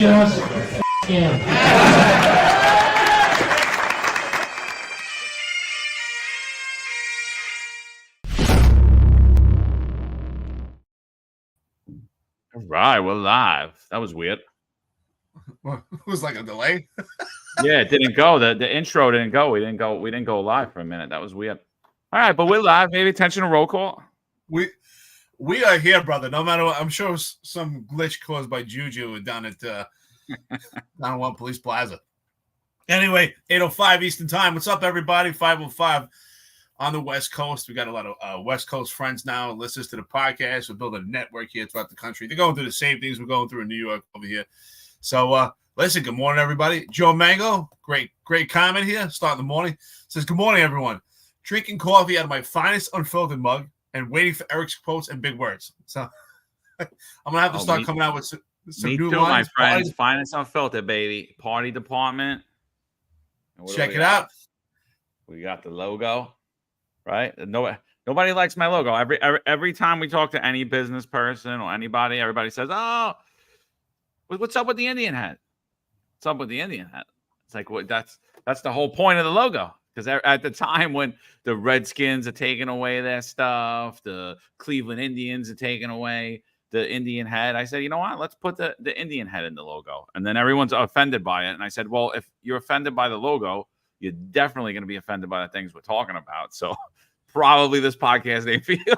Just him. All right, we're live. That was weird. Well, it was like a delay. Yeah, it didn't go. The intro didn't go. We didn't go live for a minute. That was weird. All right, but we're live. Maybe attention to roll call. We are here, brother. No matter what, I'm sure it was some glitch caused by Juju down at down One Police Plaza. Anyway, 8:05 Eastern Time. What's up, everybody? 5:05 on the West Coast. We got a lot of West Coast friends now. Listeners to the podcast. We're building a network here throughout the country. They're going through the same things we're going through in New York over here. So, listen, good morning, everybody. Joe Mango, great comment here. Starting the morning. Says, good morning, everyone. Drinking coffee out of my finest unfiltered mug and waiting for Eric's quotes and big words. So, I'm going to have to start coming out with some new lines. My friends. Finest unfiltered, baby. Party department. Check it out. We got the logo, right? Nobody likes my logo. Every time we talk to any business person or anybody, everybody says, oh, what's up with the Indian hat? What's up with the Indian hat? It's like, well, that's the whole point of the logo. Because at the time when the Redskins are taking away their stuff, the Cleveland Indians are taking away the Indian head, I said, you know what? Let's put the Indian head in the logo. And then everyone's offended by it. And I said, well, if you're offended by the logo, you're definitely going to be offended by the things we're talking about. So probably this podcast ain't for you.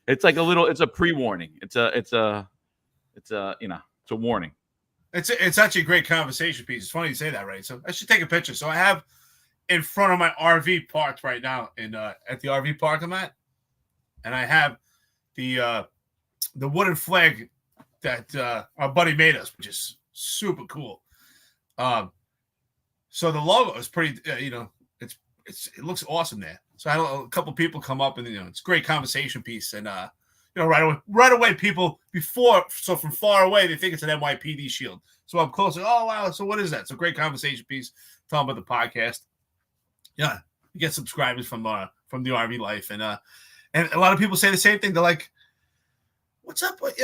It's like it's a pre-warning. It's a warning. It's actually a great conversation piece. It's funny you say that, right? So I should take a picture. So I have in front of my RV parked right now at the RV park I'm at, and I have the wooden flag that our buddy made us, which is super cool. So the logo is pretty, it looks awesome there. So I had a couple people come up, and it's a great conversation piece, and right away people from far away they think it's an NYPD shield. So I'm closer. Oh wow! So what is that? So great conversation piece talking about the podcast. Yeah, you get subscribers from the RV life, and a lot of people say the same thing. They're like, "What's up with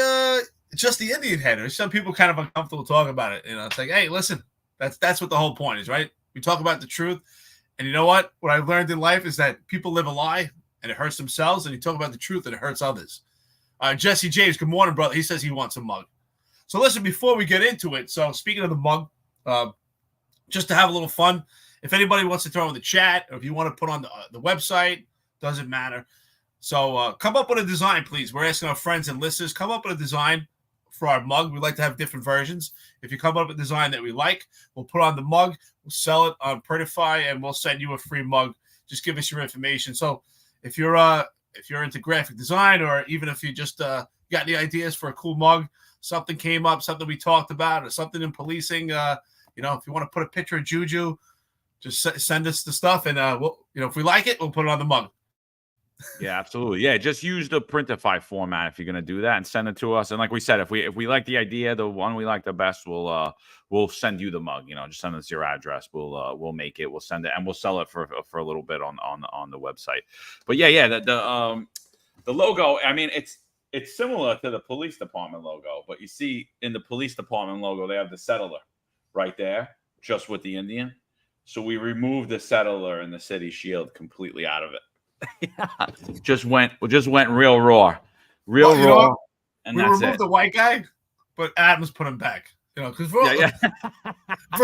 just the Indian head?" Or some people kind of uncomfortable talking about it. It's like, hey, listen, that's what the whole point is, right? We talk about the truth, and you know what? What I learned in life is that people live a lie, and it hurts themselves, and you talk about the truth, and it hurts others. Jesse James, good morning, brother. He says he wants a mug. So listen, before we get into it, so speaking of the mug, just to have a little fun, if anybody wants to throw in the chat, or if you want to put on the website, doesn't matter. So come up with a design, please. We're asking our friends and listeners, come up with a design for our mug. We'd like to have different versions. If you come up with a design that we like, we'll put on the mug, we'll sell it on Printify, and we'll send you a free mug. Just give us your information. So if you're into graphic design, or even if you just got any ideas for a cool mug, something came up, something we talked about, or something in policing, if you want to put a picture of Juju, just send us the stuff, and we'll, if we like it, we'll put it on the mug. Yeah, absolutely. Yeah, just use the Printify format if you're gonna do that, and send it to us. And like we said, if we like the idea, the one we like the best, we'll send you the mug. Just send us your address. We'll make it. We'll send it, and we'll sell it for a little bit on the website. But yeah, the logo. I mean, it's similar to the police department logo, but you see in the police department logo they have the settler right there, just with the Indian. So we removed the settler and the city shield completely out of it. Yeah, just went real raw, raw. And we removed the white guy, but Adams put him back. Because for a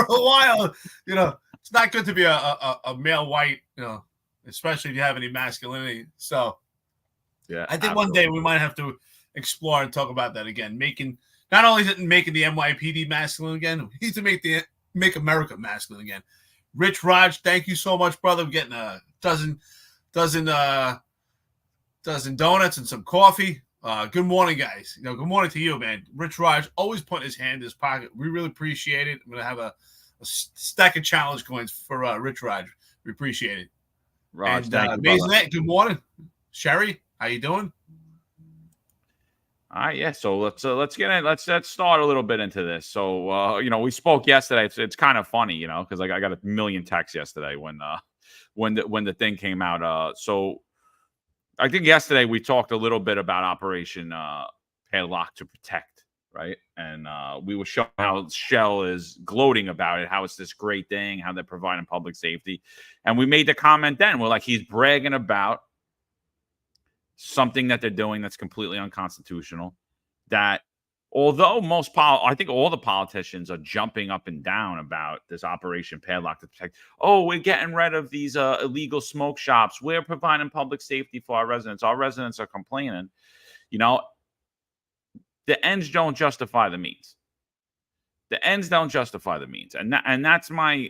while, it's not good to be a male white. Especially if you have any masculinity. So, yeah, I think one day we might have to explore and talk about that again. Not only is it making the NYPD masculine again, we need to make America masculine again. Rich Raj, thank you so much, brother. We're getting a dozen donuts and some coffee. Good morning, guys. Good morning to you, man. Rich Raj always putting his hand in his pocket. We really appreciate it. I'm gonna have a stack of challenge coins for Rich Raj. We appreciate it. Raj, and, thank you, brother. Good morning, Sherry. How you doing? All right, yeah. So let's get in. Let's start a little bit into this. So we spoke yesterday. It's kind of funny, because I got a million texts yesterday when the thing came out. So I think yesterday we talked a little bit about Operation Padlock to Protect, right? And we were showing how Shell is gloating about it, how it's this great thing, how they're providing public safety. And we made the comment then, we're like, he's bragging about something that they're doing that's completely unconstitutional. That although I think all the politicians are jumping up and down about this Operation Padlock to protect. Oh, we're getting rid of these illegal smoke shops. We're providing public safety for our residents. Our residents are complaining. You know, the ends don't justify the means. The ends don't justify the means, and that's my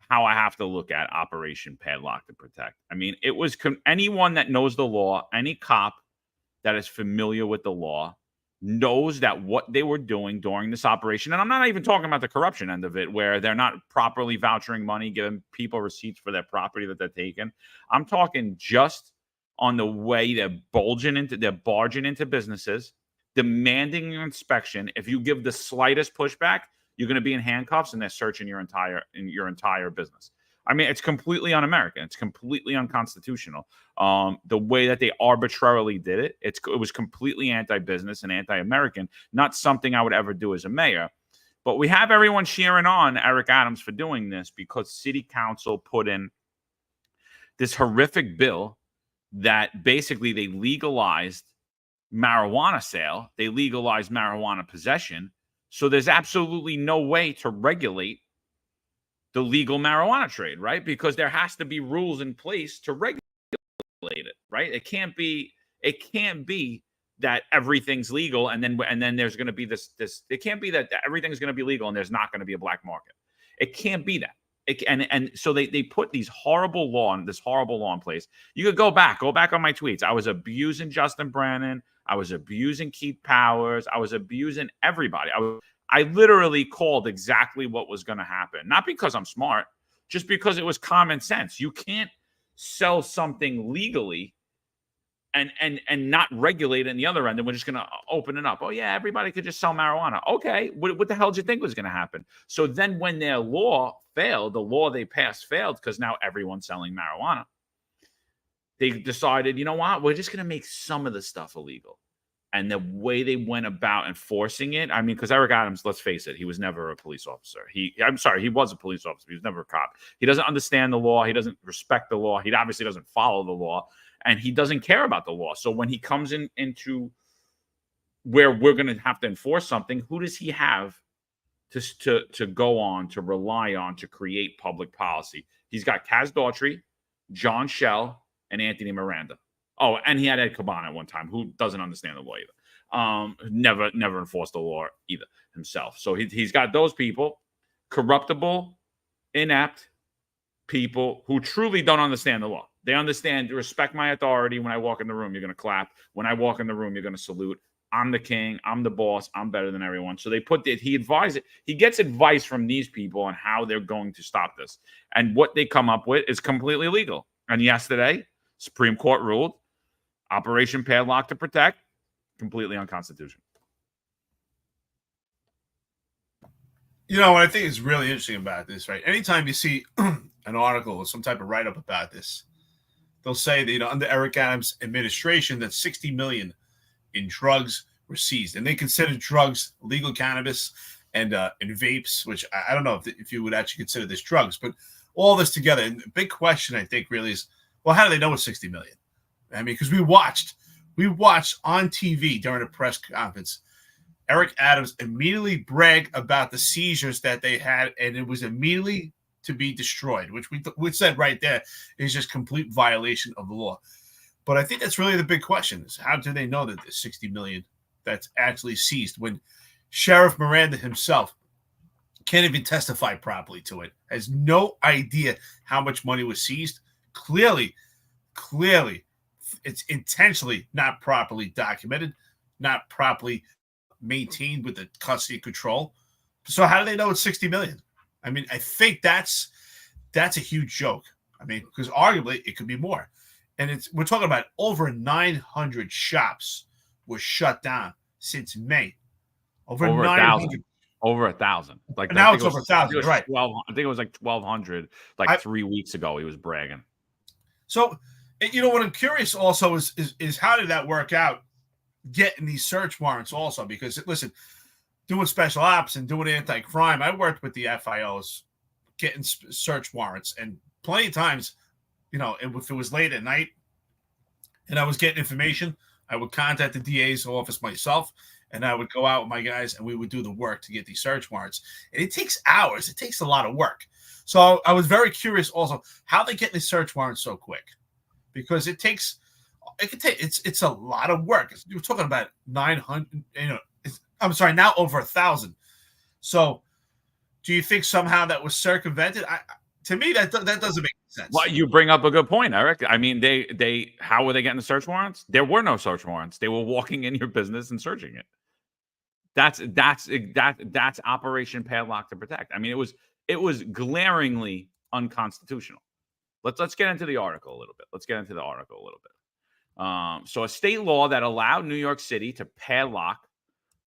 how I have to look at Operation Padlock to protect. I mean, it was anyone that knows the law, any cop that is familiar with the law knows that what they were doing during this operation, and I'm not even talking about the corruption end of it, where they're not properly vouchering money, giving people receipts for their property that they're taking. I'm talking just on the way they're barging into businesses, demanding an inspection. If you give the slightest pushback, you're going to be in handcuffs, and they're searching your entire business. I mean, it's completely un-American. It's completely unconstitutional. The way that they arbitrarily did it, it was completely anti-business and anti-American. Not something I would ever do as a mayor. But we have everyone cheering on Eric Adams for doing this because City Council put in this horrific bill that basically they legalized marijuana sale, they legalized marijuana possession. So there's absolutely no way to regulate the legal marijuana trade, right? Because there has to be rules in place to regulate it, right? It can't be that everything's legal and then there's going to be this. It can't be that everything's going to be legal and there's not going to be a black market. It can't be that. And so they put this horrible law in place. You could go back on my tweets. I was abusing Justin Brannon. I was abusing Keith Powers. I was abusing everybody. I literally called exactly what was going to happen. Not because I'm smart, just because it was common sense. You can't sell something legally and not regulate it in the other end, and we're just going to open it up. Oh, yeah, everybody could just sell marijuana. Okay, what the hell did you think was going to happen? So then when their law failed, the law they passed failed because now everyone's selling marijuana. They decided, you know what? We're just going to make some of the stuff illegal. And the way they went about enforcing it, I mean, because Eric Adams, let's face it, he was never a police officer. He was a police officer. He was never a cop. He doesn't understand the law. He doesn't respect the law. He obviously doesn't follow the law. And he doesn't care about the law. So when he comes into where we're going to have to enforce something, who does he have to go on, to rely on, to create public policy? He's got Kaz Daughtry, John Shell, and Anthony Miranda. Oh, and he had Ed Caban at one time, who doesn't understand the law either. Never enforced the law either himself. So he's got those people, corruptible, inept people who truly don't understand the law. They understand, respect my authority. When I walk in the room, you're going to clap. When I walk in the room, you're going to salute. I'm the king. I'm the boss. I'm better than everyone. So they he gets advice from these people on how they're going to stop this. And what they come up with is completely legal. And yesterday, Supreme Court ruled Operation Padlock to protect, completely unconstitutional. You know, what I think is really interesting about this, right? Anytime you see an article or some type of write-up about this, they'll say that, under Eric Adams' administration, that $60 million in drugs were seized. And they consider drugs legal cannabis and vapes, which I don't know if you would actually consider this drugs, but all this together. And the big question, I think, really is, well, how do they know it's $60 million? I mean, because we watched on TV during a press conference, Eric Adams immediately brag about the seizures that they had, and it was immediately to be destroyed, which we said right there is just complete violation of the law. But I think that's really the big question: is how do they know that there's $60 million that's actually seized when Sheriff Miranda himself can't even testify properly to it, has no idea how much money was seized? Clearly, it's intentionally not properly documented, not properly maintained with the custody control. So how do they know it's $60 million? I mean, I think that's a huge joke. I mean, because arguably it could be more. And we're talking about over 900 shops were shut down since May. Over 900. Over 1,000. Like now it's over 1,000, right? I think it was like 1,200. Like 3 weeks ago, he was bragging. So, what I'm curious also is how did that work out getting these search warrants also, because listen, doing special ops and doing anti-crime, I worked with the FIOs getting search warrants, and plenty of times, if it was late at night and I was getting information, I would contact the DA's office myself, and I would go out with my guys, and we would do the work to get these search warrants. And it takes hours. It takes a lot of work. So I was very curious also how they get these search warrants so quick, because it's a lot of work. You're talking about 900, I'm sorry, now over 1,000. So do you think somehow that was circumvented? To me, that doesn't make sense. Well, you bring up a good point, Eric. I mean, how were they getting the search warrants? There were no search warrants. They were walking in your business and searching it. That's Operation Padlock to Protect. I mean, it was glaringly unconstitutional. Let's get into the article a little bit. So a state law that allowed New York City to padlock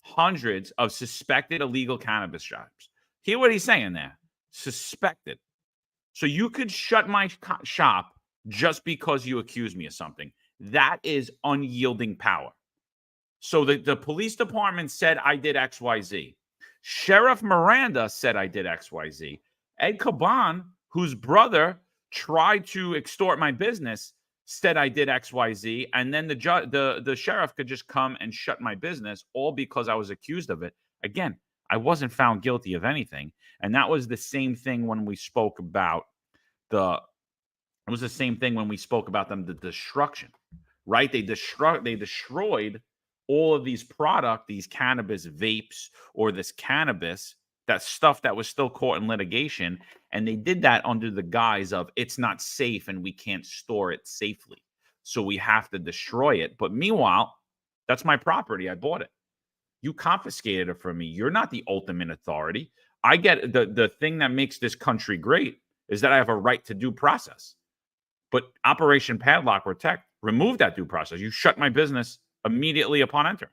hundreds of suspected illegal cannabis shops. Hear what he's saying there. Suspected. So you could shut my shop just because you accuse me of something. That is unyielding power. So the police department said I did XYZ. Sheriff Miranda said I did XYZ. Ed Caban, whose brother tried to extort my business, said I did XYZ. And then the sheriff could just come and shut my business, all because I was accused of it. Again, I wasn't found guilty of anything. And that was the same thing when we spoke about the destruction, right? They destroyed all of these these cannabis vapes, or this cannabis, that stuff that was still caught in litigation. And they did that under the guise of it's not safe and we can't store it safely, so we have to destroy it. But meanwhile, that's my property. I bought it. You confiscated it from me. You're not the ultimate authority. I get the thing that makes this country great is that I have a right to due process. But Operation Padlock Protect removed that due process. You shut my business immediately upon entering.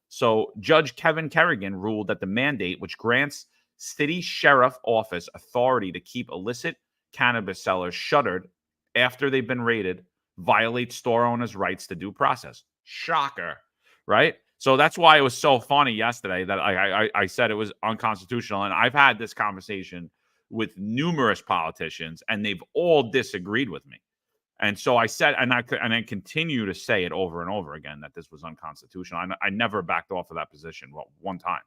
So Judge Kevin Kerrigan ruled that the mandate, which grants city sheriff office authority to keep illicit cannabis sellers shuttered after they've been raided, violates store owners' rights to due process. Shocker, right? So that's why it was so funny yesterday that I said it was unconstitutional. And I've had this conversation with numerous politicians, and they've all disagreed with me. And so I said, and I continue to say it over and over again, that this was unconstitutional. I never backed off of that position, well, one time.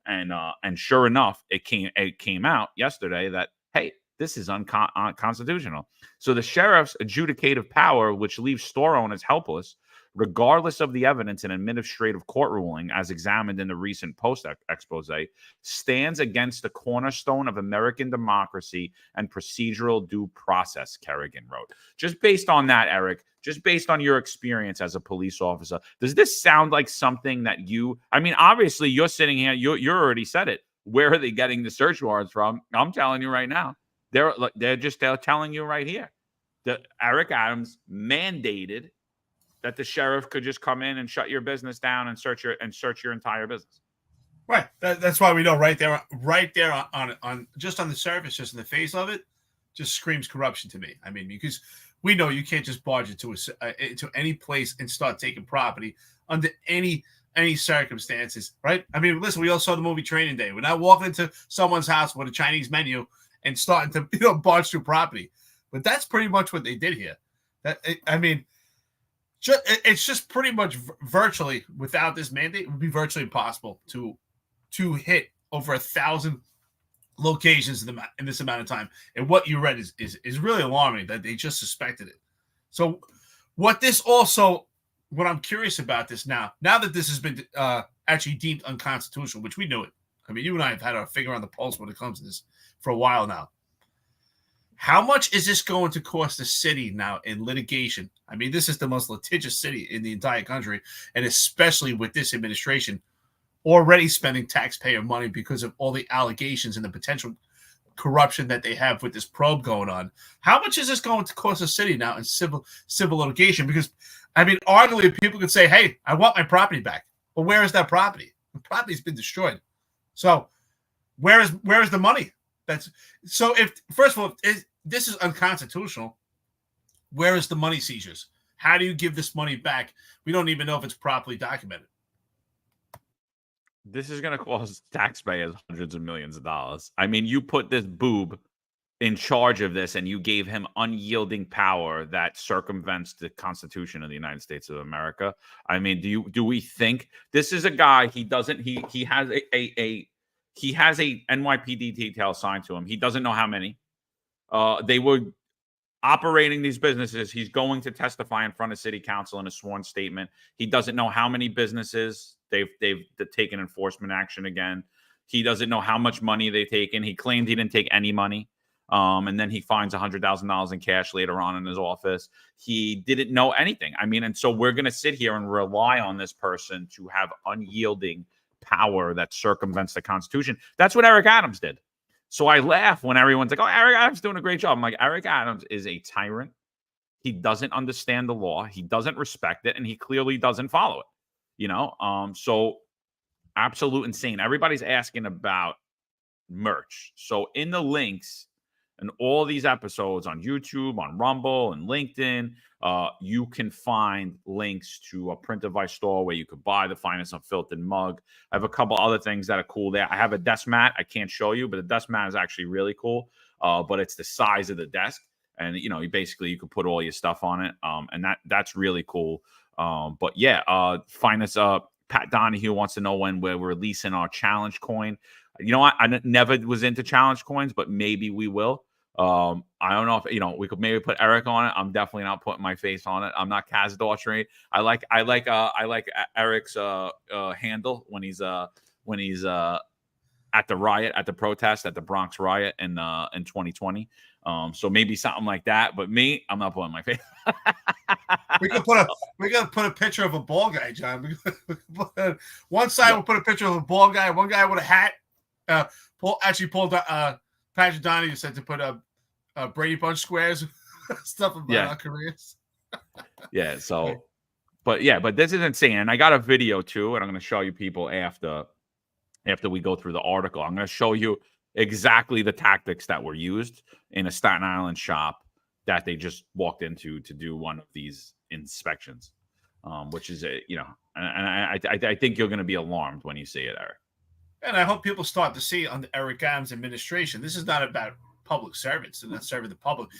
And sure enough, it came out yesterday that, hey, this is unconstitutional. So the sheriff's adjudicative power, which leaves store owners helpless, regardless of the evidence and administrative court ruling, as examined in the recent Post expose, stands against the cornerstone of American democracy and procedural due process, Kerrigan wrote. Just based on that, Eric, just based on your experience as a police officer, does this sound like something that obviously you're sitting here, you already said it. Where are they getting the search warrants from? I'm telling you right now. They're telling you right here that Eric Adams mandated that the sheriff could just come in and shut your business down and search your entire business. Right. That's why we know right there on just on the surface, just in the face of it, just screams corruption to me. I mean, because we know you can't just barge into any place and start taking property under any circumstances, right? I mean, listen, we all saw the movie Training Day. We're not walking into someone's house with a Chinese menu and starting to barge through property. But that's pretty much what they did here. It's just pretty much virtually, without this mandate, it would be virtually impossible to hit over 1,000 locations in this amount of time. And what you read is really alarming that they just suspected it. So what I'm curious about this now that this has been actually deemed unconstitutional, which we knew it. I mean, you and I have had our finger on the pulse when it comes to this for a while now. How much is this going to cost the city now in litigation? I mean, this is the most litigious city in the entire country, and especially with this administration already spending taxpayer money because of all the allegations and the potential corruption that they have with this probe going on. How much is this going to cost the city now in civil litigation? Because, I mean, arguably people could say, hey, I want my property back. But where is that property? The property's been destroyed. So where is the money? So if, first of all, if this is unconstitutional, where is the money seizures? How do you give this money back? We don't even know if it's properly documented. This is going to cost taxpayers hundreds of millions of dollars. I mean, you put this boob in charge of this and you gave him unyielding power that circumvents the Constitution of the United States of America. I mean, do we think this is a guy? He has he has a NYPD detail assigned to him. He doesn't know how many. They were operating these businesses. He's going to testify in front of city council in a sworn statement. He doesn't know how many businesses they've taken enforcement action again. He doesn't know how much money they've taken. He claimed he didn't take any money. And then he finds $100,000 in cash later on in his office. He didn't know anything. I mean, and so we're going to sit here and rely on this person to have unyielding power that circumvents the Constitution. That's what Eric Adams did. So I laugh when everyone's like, oh, Eric Adams is doing a great job. I'm like, Eric Adams is a tyrant. He doesn't understand the law. He doesn't respect it. And he clearly doesn't follow it, so absolute insane. Everybody's asking about merch. So in the links and all these episodes on YouTube, on Rumble, and LinkedIn, you can find links to a Print Device store where you could buy the finest Unfiltered mug. I have a couple other things that are cool there. I have a desk mat. I can't show you, but the desk mat is actually really cool. But it's the size of the desk. And, you could put all your stuff on it. And that's really cool. But yeah, finest Pat Donahue wants to know when we're releasing our challenge coin. You know what? I never was into challenge coins, but maybe we will. I don't know if we could maybe put Eric on it. I'm definitely not putting my face on it. I'm not Kaz Daughtry. I like Eric's handle when he's at the riot, at the protest, at the Bronx riot in 2020. So maybe something like that. But me, I'm not putting my face. We gotta put a picture of a bald guy, John. One side we'll put a picture of a bald guy, one guy with a hat. Patrick Donahue said to put Brady Bunch squares, stuff about our careers. Yeah. So, but this is insane. And I got a video too, and I'm going to show you people after we go through the article. I'm going to show you exactly the tactics that were used in a Staten Island shop that they just walked into to do one of these inspections, which is and I think you're going to be alarmed when you see it, Eric. And I hope people start to see on the Eric Adams administration, this is not about public servants and not serving the public.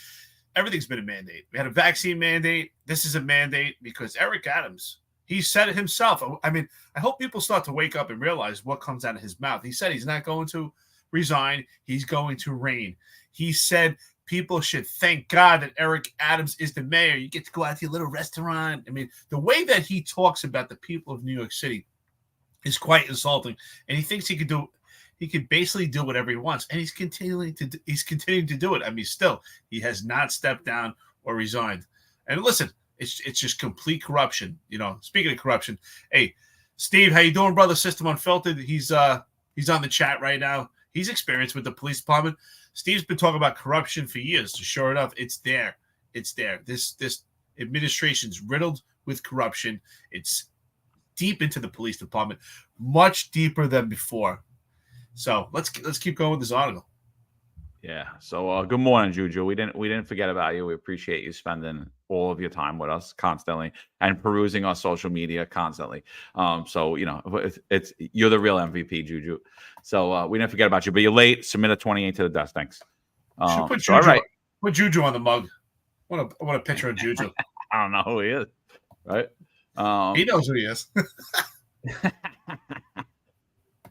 Everything's been a mandate. We had a vaccine mandate. This is a mandate because Eric Adams, he said it himself. I mean, I hope people start to wake up and realize what comes out of his mouth. He said he's not going to resign. He's going to reign. He said people should thank God that Eric Adams is the mayor. You get to go out to your little restaurant. I mean, the way that he talks about the people of New York City is quite insulting, and he thinks he could basically do whatever he wants, and he's continuing to do it. I mean, still, he has not stepped down or resigned. And listen, it's just complete corruption. Speaking of corruption, hey, Steve, how you doing, brother? System Unfiltered. He's on the chat right now. He's experienced with the police department. Steve's been talking about corruption for years. So sure enough, it's there. It's there. This administration's riddled with corruption. It's deep into the police department, much deeper than before. So let's keep going with this article. Yeah. So good morning, Juju. We didn't forget about you. We appreciate you spending all of your time with us constantly and perusing our social media constantly. So it's you're the real MVP, Juju. So we didn't forget about you, but you're late. Submit a 28 to the desk. Thanks. Put Juju, all right. Put Juju on the mug. What a picture of Juju. I don't know who he is. Right. He knows who he is.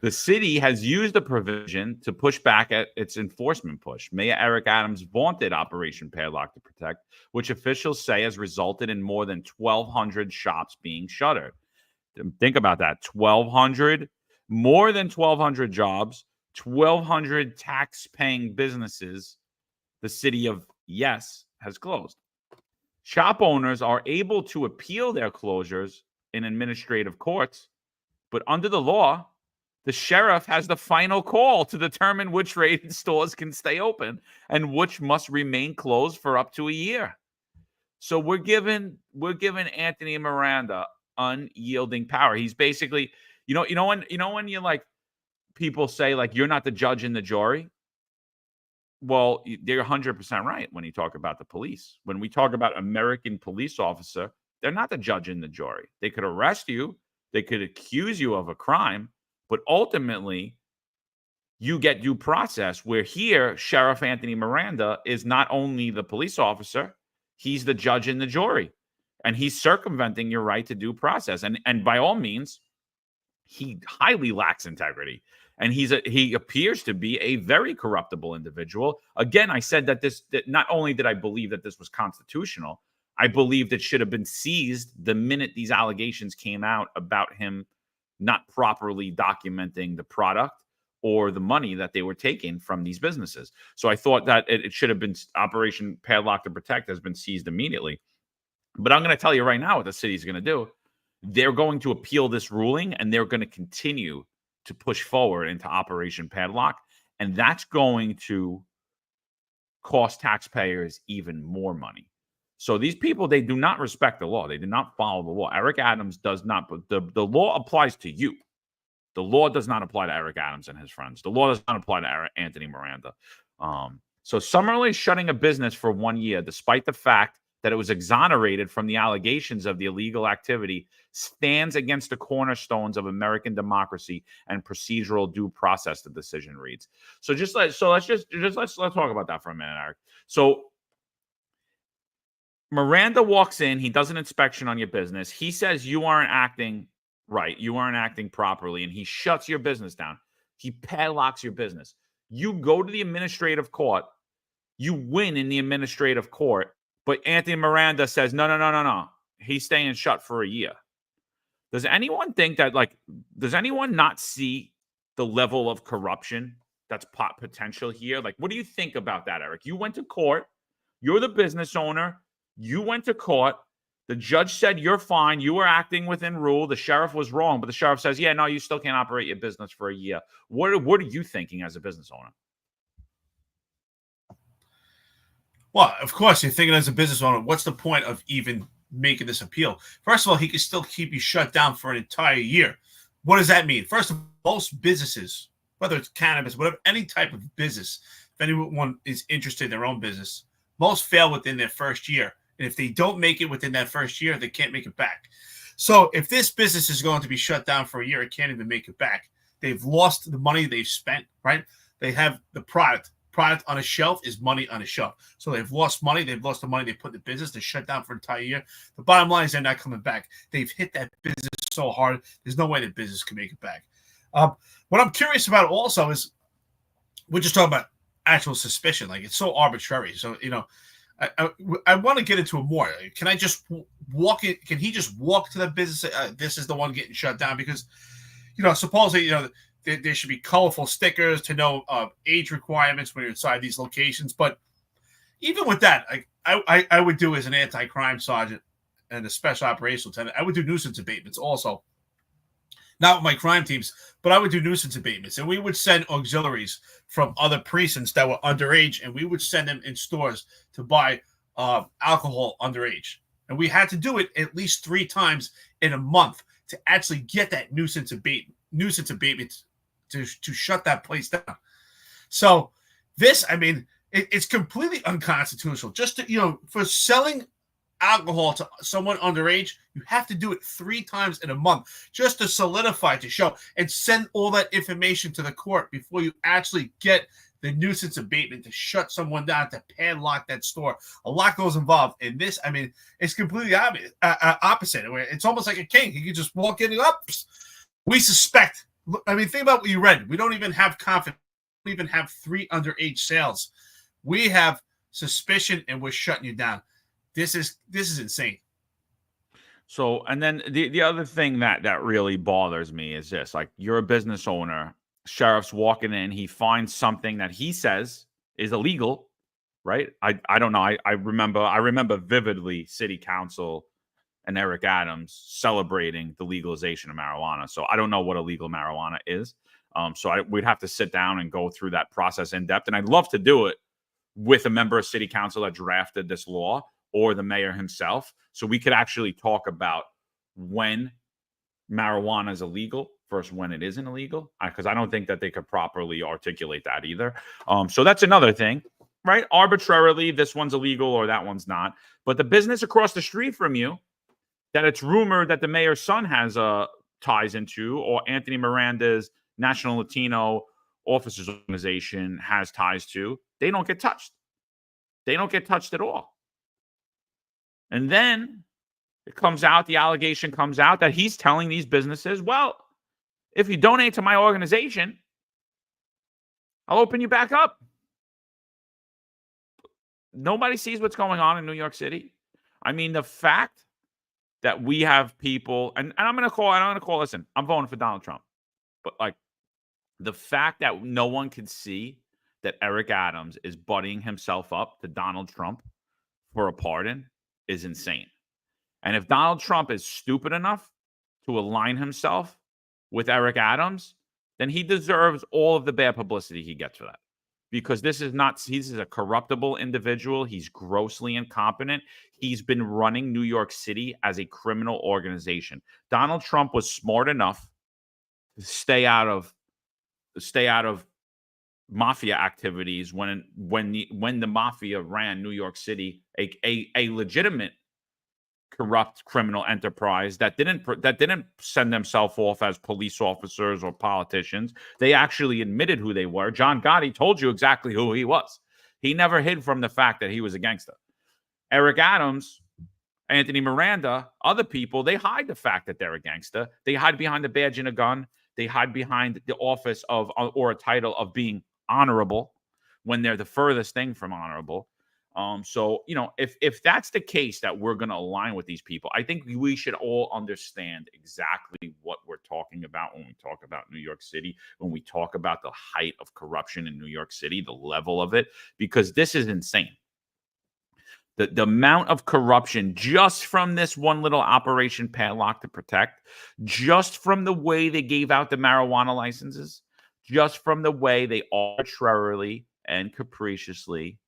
The city has used the provision to push back at its enforcement push. Mayor Eric Adams vaunted Operation Padlock to Protect, which officials say has resulted in more than 1,200 shops being shuttered. Think about that. 1,200, more than 1,200 jobs, 1,200 tax-paying businesses the city of Yes has closed. Shop owners are able to appeal their closures in administrative courts, but under the law, the sheriff has the final call to determine which rated stores can stay open and which must remain closed for up to a year. So we're giving Anthony Miranda unyielding power. He's basically, when you like people say like you're not the judge and the jury. Well, they're 100% right when you talk about the police. When we talk about American police officer, they're not the judge and the jury. They could arrest you, they could accuse you of a crime, But ultimately, you get due process, where here, Sheriff Anthony Miranda is not only the police officer, he's the judge and the jury. And he's circumventing your right to due process. And by all means, he highly lacks integrity. And he appears to be a very corruptible individual. Again, I said that not only did I believe that this was constitutional, I believed it should have been seized the minute these allegations came out about him not properly documenting the product or the money that they were taking from these businesses. So I thought that it should have been Operation Padlock to Protect has been seized immediately. But I'm going to tell you right now what the city's going to do. They're going to appeal this ruling, and they're going to continue to push forward into Operation Padlock. And that's going to cost taxpayers even more money. So these people, they do not respect the law. They do not follow the law. Eric Adams does not, but the law applies to you. The law does not apply to Eric Adams and his friends. The law does not apply to Anthony Miranda. So summarily shutting a business for 1 year, despite the fact that it was exonerated from the allegations of the illegal activity, stands against the cornerstones of American democracy and procedural due process, the decision reads. So let's talk about that for a minute, Eric. So Miranda walks in, he does an inspection on your business. He says you aren't acting right, you aren't acting properly, and he shuts your business down. He padlocks your business. You go to the administrative court, you win in the administrative court, but Anthony Miranda says, no. He's staying shut for a year. Does anyone think that, does anyone not see the level of corruption that's potential here? What do you think about that, Eric? You went to court. You're the business owner. You went to court. The judge said you're fine. You were acting within rule. The sheriff was wrong, but the sheriff says, yeah, no, you still can't operate your business for a year. What are you thinking as a business owner? Well, of course, you're thinking as a business owner, what's the point of even making this appeal? First of all, he can still keep you shut down for an entire year. What does that mean? First of all, most businesses, whether it's cannabis, whatever, any type of business, if anyone is interested in their own business, most fail within their first year. And if they don't make it within that first year, they can't make it back. So if this business is going to be shut down for a year, it can't even make it back. They've lost the money they've spent, right? They have the product. Product on a shelf is money on a shelf. So they've lost money. They've lost the money they put in the business. They're shut down for an entire year. The bottom line is they're not coming back. They've hit that business so hard, there's no way the business can make it back. What I'm curious about also is we're just talking about actual suspicion. It's so arbitrary. So, I want to get into it more. Can I just walk it? Can he just walk to the business? This is the one getting shut down because, supposedly, there should be colorful stickers to know age requirements when you're inside these locations. But even with that, I would do as an anti-crime sergeant and a special operations lieutenant, I would do nuisance abatements also. Not with my crime teams, but I would do nuisance abatements. And we would send auxiliaries from other precincts that were underage, and we would send them in stores to buy alcohol underage. And we had to do it at least 3 times in a month to actually get that nuisance abatement to shut that place down. So this, it's completely unconstitutional. Just to, for selling alcohol to someone underage, you have to do it 3 times in a month just to solidify, to show, and send all that information to the court before you actually get the nuisance abatement to shut someone down, to padlock that store. A lot goes involved in this. It's completely opposite. It's almost like a king. You can just walk in and up. We suspect. Think about what you read. We don't even have confidence. We don't even have 3 underage sales. We have suspicion, and we're shutting you down. This is insane. So, and then the other thing that really bothers me is this: you're a business owner. Sheriff's walking in. He finds something that he says is illegal, right? I don't know. I remember vividly City Council and Eric Adams celebrating the legalization of marijuana. So I don't know what illegal marijuana is. We'd have to sit down and go through that process in depth. And I'd love to do it with a member of City Council that drafted this law or the mayor himself. So we could actually talk about when marijuana is illegal versus when it isn't illegal. Because I don't think that they could properly articulate that either. So that's another thing, right? Arbitrarily, this one's illegal or that one's not. But the business across the street from you, that it's rumored that the mayor's son has ties into, or Anthony Miranda's National Latino Officers Organization has ties to, they don't get touched. They don't get touched at all. And then the allegation comes out that he's telling these businesses, well, if you donate to my organization, I'll open you back up. Nobody sees what's going on in New York City. I mean, the fact that we have people, and I'm going to call, listen, I'm voting for Donald Trump. But like the fact that no one can see that Eric Adams is buddying himself up to Donald Trump for a pardon is insane. And if Donald Trump is stupid enough to align himself with Eric Adams, then he deserves all of the bad publicity he gets for that. Because he's a corruptible individual. He's grossly incompetent. He's been running New York City as a criminal organization. Donald Trump was smart enough to stay out of mafia activities when the mafia ran New York City, a legitimate corrupt criminal enterprise that didn't send themselves off as police officers or politicians. They actually admitted who they were. John Gotti told you exactly who he was. He never hid from the fact that he was a gangster. Eric Adams, Anthony Miranda, other people, they hide the fact that they're a gangster. They hide behind the badge and a gun. They hide behind the office of or a title of being honorable when they're the furthest thing from honorable. So, if that's the case that we're going to align with these people, I think we should all understand exactly what we're talking about when we talk about New York City, when we talk about the height of corruption in New York City, the level of it, because this is insane. The amount of corruption just from this one little Operation Padlock to Protect, just from the way they gave out the marijuana licenses, just from the way they arbitrarily and capriciously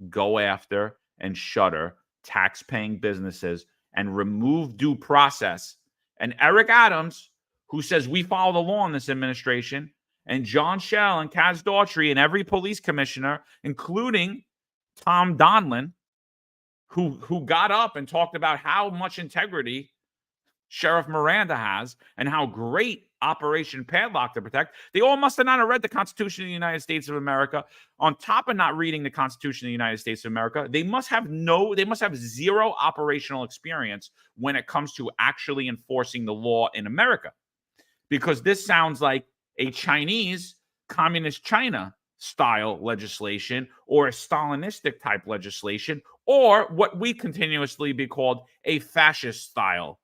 go after and shutter tax-paying businesses and remove due process. And Eric Adams, who says we follow the law in this administration, and John Schell and Kaz Daughtry and every police commissioner, including Tom Donlin, who got up and talked about how much integrity Sheriff Miranda has and how great Operation Padlock to Protect. They all must have not read the Constitution of the United States of America. On top of not reading the Constitution of the United States of America, they must have zero operational experience when it comes to actually enforcing the law in America. Because this sounds like a Chinese, communist China style legislation or a Stalinistic type legislation, or what we continuously be called a fascist style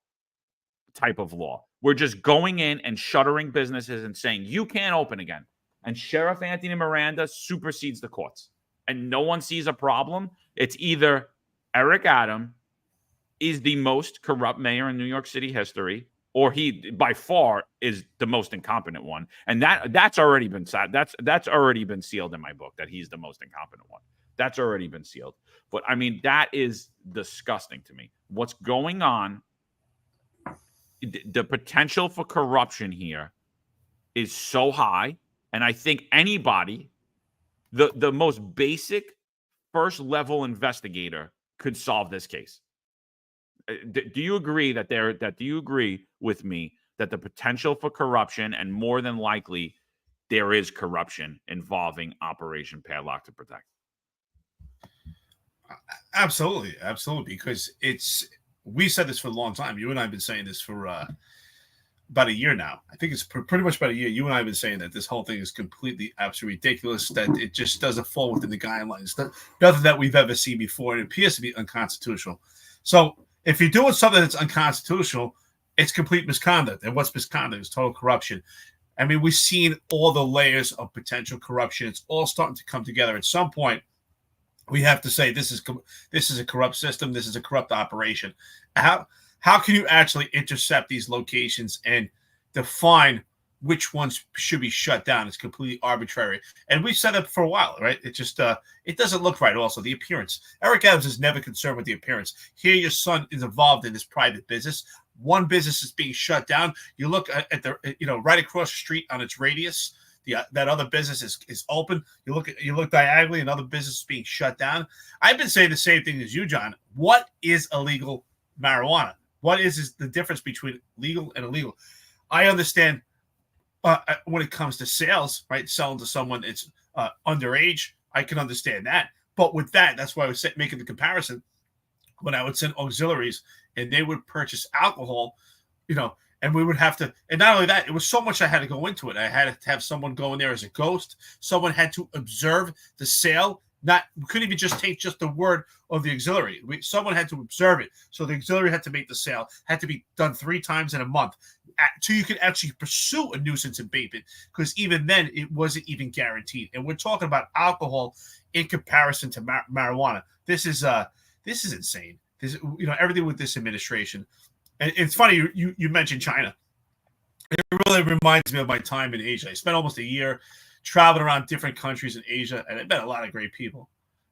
type of law. We're just going in and shuttering businesses and saying, you can't open again. And Sheriff Anthony Miranda supersedes the courts. And no one sees a problem. It's either Eric Adams is the most corrupt mayor in New York City history, or he by far is the most incompetent one. And that's already been said. That's already been sealed in my book, that he's the most incompetent one. That's already been sealed. But I mean, that is disgusting to me. What's going on? The potential for corruption here is so high. And I think anybody, the most basic first level investigator could solve this case. Do you agree do you agree with me that the potential for corruption, and more than likely there is corruption involving Operation Padlock to Protect? Absolutely. Because we said this for a long time. You and I have been saying this for about a year now. I think it's pretty much about a year. You and I have been saying that this whole thing is completely, absolutely ridiculous, that it just doesn't fall within the guidelines. Nothing that we've ever seen before. And it appears to be unconstitutional. So if you're doing something that's unconstitutional, it's complete misconduct. And what's misconduct? It's total corruption. I mean, we've seen all the layers of potential corruption. It's all starting to come together. At some point, we have to say this is a corrupt system. This is a corrupt operation. How can you actually intercept these locations and define which ones should be shut down? It's completely arbitrary. And we've said that for a while, right? It just it doesn't look right. Also, the appearance. Eric Adams is never concerned with the appearance. Here, your son is involved in this private business. One business is being shut down. You look at the right across the street on its radius. That other business is open. You look diagonally, another business is being shut down. I've been saying the same thing as you, John. What is illegal marijuana? What is the difference between legal and illegal? I understand when it comes to sales, right? Selling to someone that's underage, I can understand that. But with that, that's why I was making the comparison. When I would send auxiliaries and they would purchase alcohol, and we would have to, and not only that, it was so much I had to go into it. I had to have someone go in there as a ghost. Someone had to observe the sale. We couldn't even just take just the word of the auxiliary. Someone had to observe it. So the auxiliary had to make the sale, had to be done 3 times in a month, so you could actually pursue a nuisance abatement, because even then it wasn't even guaranteed. And we're talking about alcohol in comparison to marijuana. This is insane. This, everything with this administration. And it's funny you mentioned China. It really reminds me of my time in Asia. I spent almost a year traveling around different countries in Asia, and I met a lot of great people.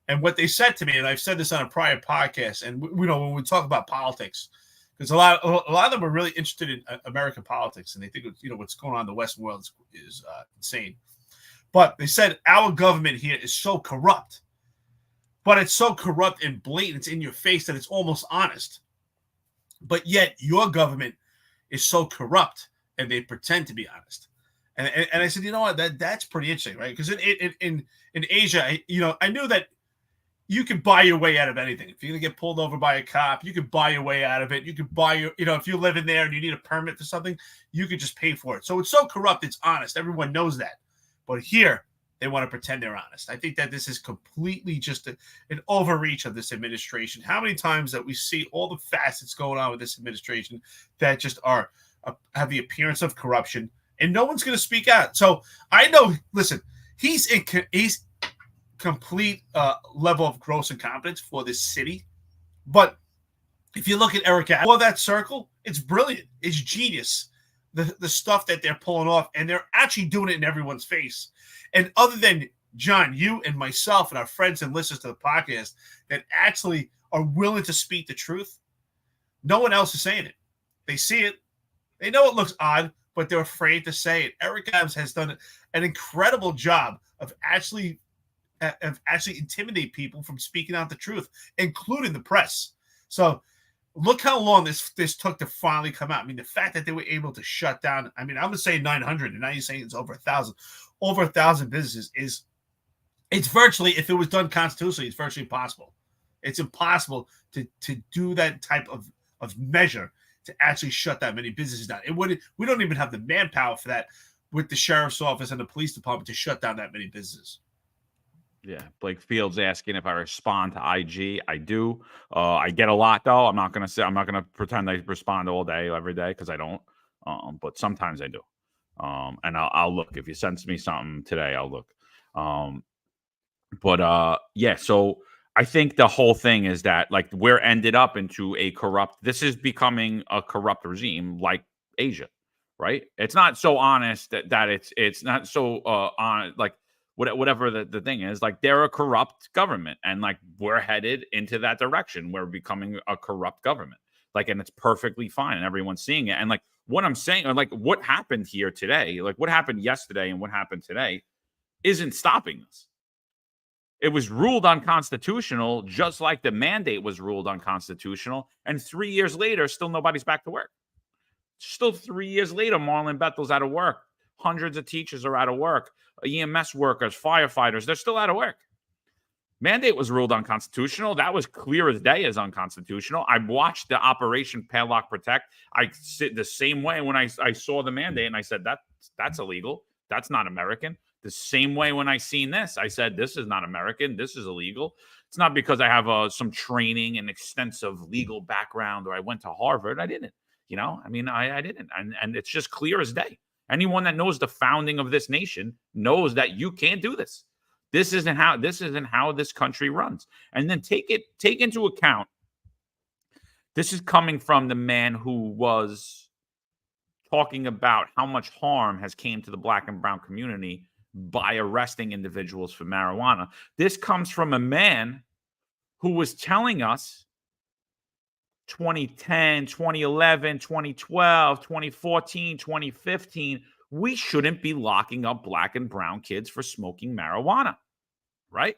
And what they said to me, and I've said this on a prior podcast, and when we talk about politics, because a lot of them are really interested in American politics, and they think what's going on in the Western world is insane. But they said our government here is so corrupt, but it's so corrupt and blatant, it's in your face that it's almost honest. But yet your government is so corrupt, and they pretend to be honest. And I said, you know what, that's pretty interesting, right? Because in Asia, I knew that you can buy your way out of anything. If you're gonna get pulled over by a cop, you can buy your way out of it. You can buy if you live in there and you need a permit for something, you could just pay for it. So it's so corrupt, it's honest. Everyone knows that. But here, they want to pretend they're honest. I think that this is completely just an overreach of this administration. How many times that we see all the facets going on with this administration that just have the appearance of corruption, and no one's going to speak out. So I know, listen, he's complete level of gross incompetence for this city. But if you look at Eric Adams, that circle, it's brilliant. It's genius. The stuff that they're pulling off, and they're actually doing it in everyone's face. And other than John, you and myself and our friends and listeners to the podcast that actually are willing to speak the truth, no one else is saying it. They see it. They know it looks odd, but they're afraid to say it. Eric Adams has done an incredible job of actually intimidate people from speaking out the truth, including the press. So look how long this took to finally come out. I mean, the fact that they were able to shut down, I mean, I would say 900, and now you're saying it's over 1,000. Over 1,000 businesses it's virtually, if it was done constitutionally, it's virtually impossible. It's impossible to do that type of measure to actually shut that many businesses down. We don't even have the manpower for that with the sheriff's office and the police department to shut down that many businesses. Yeah, Blake Fields asking if I respond to IG. I do. I get a lot though. I'm not gonna pretend I respond all day, every day, because I don't. But sometimes I do. And I'll look. If you send me something today, I'll look. Yeah. So I think the whole thing is that like we're ended up into a corrupt. This is becoming a corrupt regime like Asia, right? It's not so honest that it's not so on like. Whatever the thing is, like they're a corrupt government, and like we're headed into that direction. We're becoming a corrupt government, like, and it's perfectly fine, and everyone's seeing it. And like what I'm saying, or like what happened here today, like what happened yesterday and what happened today, isn't stopping us. It was ruled unconstitutional, just like the mandate was ruled unconstitutional, and 3 years later, still nobody's back to work. Still 3 years later, Marlon Bethel's out of work. Hundreds of teachers are out of work. EMS workers, firefighters, they're still out of work. Mandate was ruled unconstitutional. That was clear as day as unconstitutional. I watched the Operation Padlock Protect. I sit the same way when I saw the mandate, and I said, that's illegal. That's not American. The same way when I seen this, I said, this is not American. This is illegal. It's not because I have some training and extensive legal background, or I went to Harvard. I didn't. I didn't. And it's just clear as day. Anyone that knows the founding of this nation knows that you can't do this. This isn't how this country runs. And then take into account, this is coming from the man who was talking about how much harm has came to the Black and brown community by arresting individuals for marijuana. This comes from a man who was telling us 2010, 2011, 2012, 2014, 2015, we shouldn't be locking up Black and brown kids for smoking marijuana, right?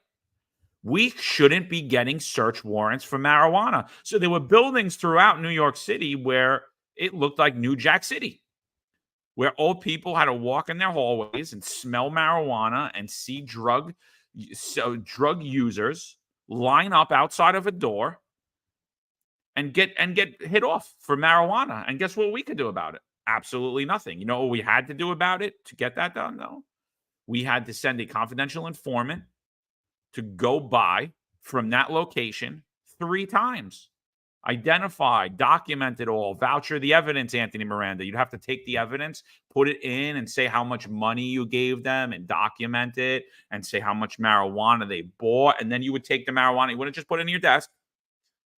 We shouldn't be getting search warrants for marijuana. So there were buildings throughout New York City where it looked like New Jack City. where old people had to walk in their hallways and smell marijuana and see drug users line up outside of a door and get hit off for marijuana. And guess what we could do about it? Absolutely nothing. You know what we had to do about it to get that done, though? We had to send a confidential informant to go by from that location 3 times. Identify, document it all, voucher the evidence, Anthony Miranda. You'd have to take the evidence, put it in, and say how much money you gave them and document it and say how much marijuana they bought. And then you would take the marijuana. You wouldn't just put it in your desk.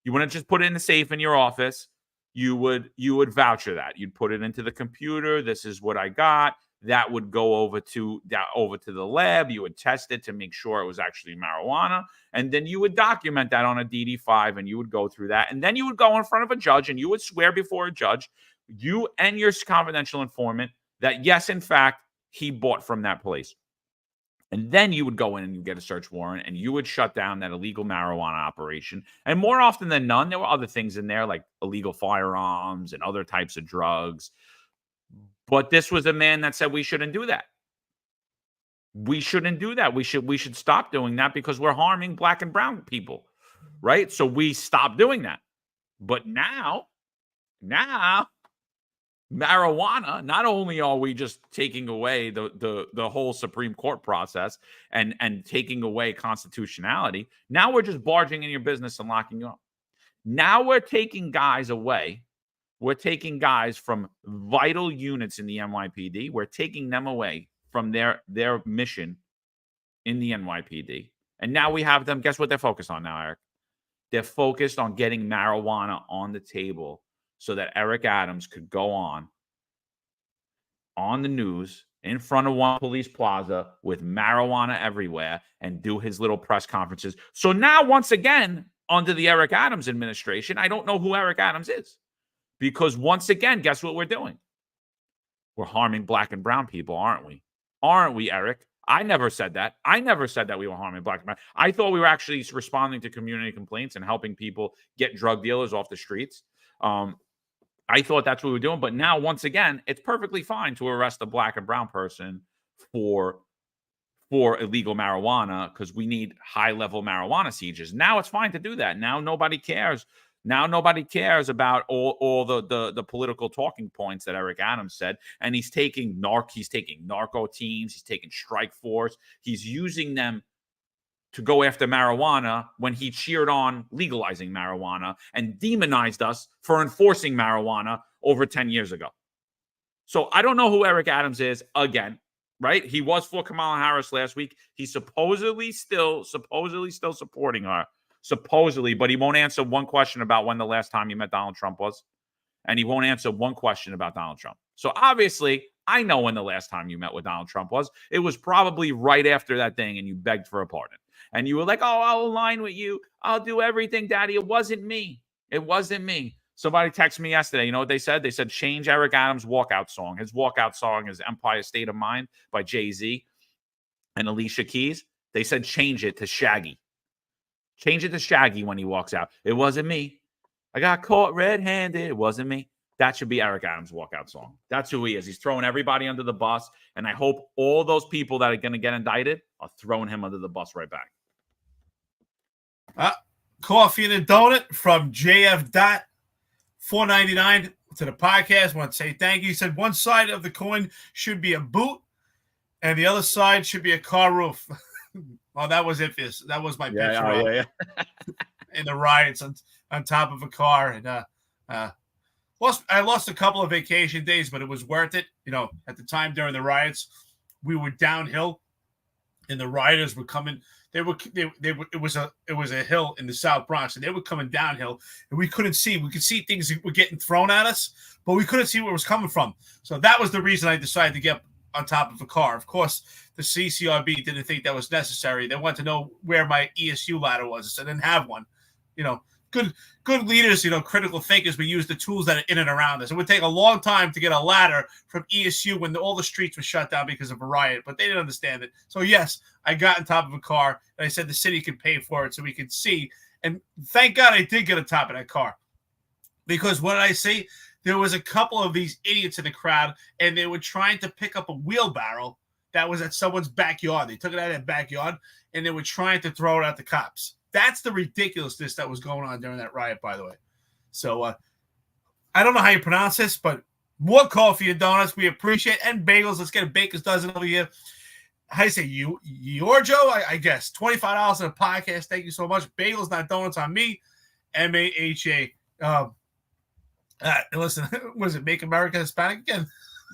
You wouldn't just put it in the safe in your office. You would voucher that. You'd put it into the computer. This is what I got. That would go over to the lab. You would test it to make sure it was actually marijuana. And then you would document that on a DD-5 and you would go through that. And then you would go in front of a judge and you would swear before a judge, you and your confidential informant, that yes, in fact, he bought from that place. And then you would go in and you get a search warrant and you would shut down that illegal marijuana operation. And more often than none, there were other things in there like illegal firearms and other types of drugs. But this was a man that said we shouldn't do that. We shouldn't do that. We should stop doing that because we're harming black and brown people, right? So we stopped doing that. But now, marijuana, not only are we just taking away the whole Supreme Court process and taking away constitutionality, now we're just barging in your business and locking you up. Now we're taking guys away. We're taking guys from vital units in the NYPD. We're taking them away from their mission in the NYPD. And now we have them. Guess what they're focused on now, Eric? They're focused on getting marijuana on the table so that Eric Adams could go on the news in front of one police plaza with marijuana everywhere and do his little press conferences. So now, once again, under the Eric Adams administration, I don't know who Eric Adams is. Because once again, guess what we're doing? We're harming black and brown people, aren't we? Aren't we, Eric? I never said that. I never said that we were harming black and brown. I thought we were actually responding to community complaints and helping people get drug dealers off the streets. I thought that's what we were doing. But now, once again, it's perfectly fine to arrest a black and brown person for illegal marijuana because we need high-level marijuana sieges. Now it's fine to do that. Now nobody cares. Now nobody cares about all the political talking points that Eric Adams said. And he's taking narco teams, he's taking strike force, he's using them to go after marijuana when he cheered on legalizing marijuana and demonized us for enforcing marijuana over 10 years ago. So I don't know who Eric Adams is again, right? He was for Kamala Harris last week. He's supposedly still supporting her. Supposedly, but he won't answer one question about when the last time you met Donald Trump was. And he won't answer one question about Donald Trump. So obviously, I know when the last time you met with Donald Trump was. It was probably right after that thing and you begged for a pardon. And you were like, oh, I'll align with you. I'll do everything, Daddy. It wasn't me. It wasn't me. Somebody texted me yesterday. You know what they said? They said, change Eric Adams' walkout song. His walkout song is Empire State of Mind by Jay-Z and Alicia Keys. They said, change it to Shaggy. Change it to Shaggy when he walks out. It wasn't me. I got caught red-handed. It wasn't me. That should be Eric Adams' walkout song. That's who he is. He's throwing everybody under the bus. And I hope all those people that are going to get indicted are throwing him under the bus right back. Coffee and a donut from JF. $4.99 to the podcast. I want to say thank you. He said one side of the coin should be a boot and the other side should be a car roof. Oh, that was it. That was my picture in the riots on top of a car. And I lost a couple of vacation days, but it was worth it. You know, at the time during the riots, we were downhill, and the rioters were coming. It was a hill in the South Bronx, and they were coming downhill, and we couldn't see. We could see things that were getting thrown at us, but we couldn't see where it was coming from. So that was the reason I decided to get on top of a car. Of course, the CCRB didn't think that was necessary. They wanted to know where my ESU ladder was. I didn't have one. You know, good leaders, you know, critical thinkers, we use the tools that are in and around us. It would take a long time to get a ladder from ESU when all the streets were shut down because of a riot, but they didn't understand it. So yes, I got on top of a car, and I said the city could pay for it so we could see. And thank God I did get on top of that car. Because what did I see? there was a couple of these idiots in the crowd, and they were trying to pick up a wheelbarrow that was at someone's backyard. They took it out of their backyard, and they were trying to throw it at the cops. That's the ridiculousness that was going on during that riot, by the way. So I don't know how you pronounce this, but more coffee and donuts. We appreciate it. And bagels. Let's get a baker's dozen over here. How do you say? Giorgio, I guess. $25 on a podcast. Thank you so much. Bagels, not donuts on me. MAHA. Listen, was it Make America Hispanic again?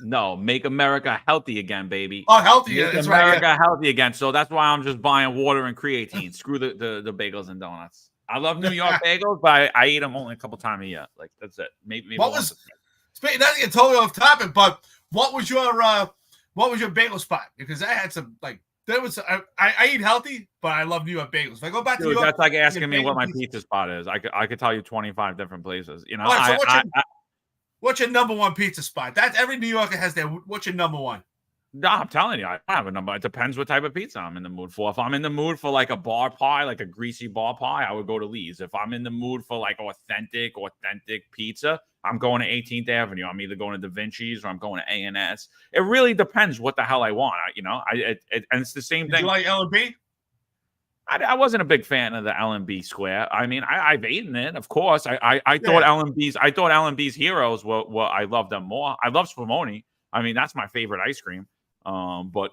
No, make America healthy again, baby. Oh, healthy. Make America healthy again. So that's why I'm just buying water and creatine. Screw the bagels and donuts. I love New York bagels, but I eat them only a couple times a year. Like, that's it. Maybe what was? Not to get totally off topic, but what was your bagel spot? Because I had some I eat healthy, but I love New York bagels. If I go back to New York, that's like asking me what my pizza spot is. I could tell you 25 different places. You know, right, so what's your number one pizza spot? That's every New Yorker has their. What's your number one? No, I'm telling you, I don't have a number. It depends what type of pizza I'm in the mood for. If I'm in the mood for like a bar pie, like a greasy bar pie, I would go to Lee's. If I'm in the mood for like authentic pizza, I'm going to 18th Avenue. I'm either going to Da Vinci's or I'm going to A&S. It really depends what the hell I want. And it's the same thing. You like L&B? I wasn't a big fan of the L&B Square. I mean, I've eaten it, of course. I thought L&B's heroes were I love them more. I love Spumoni. I mean, that's my favorite ice cream. But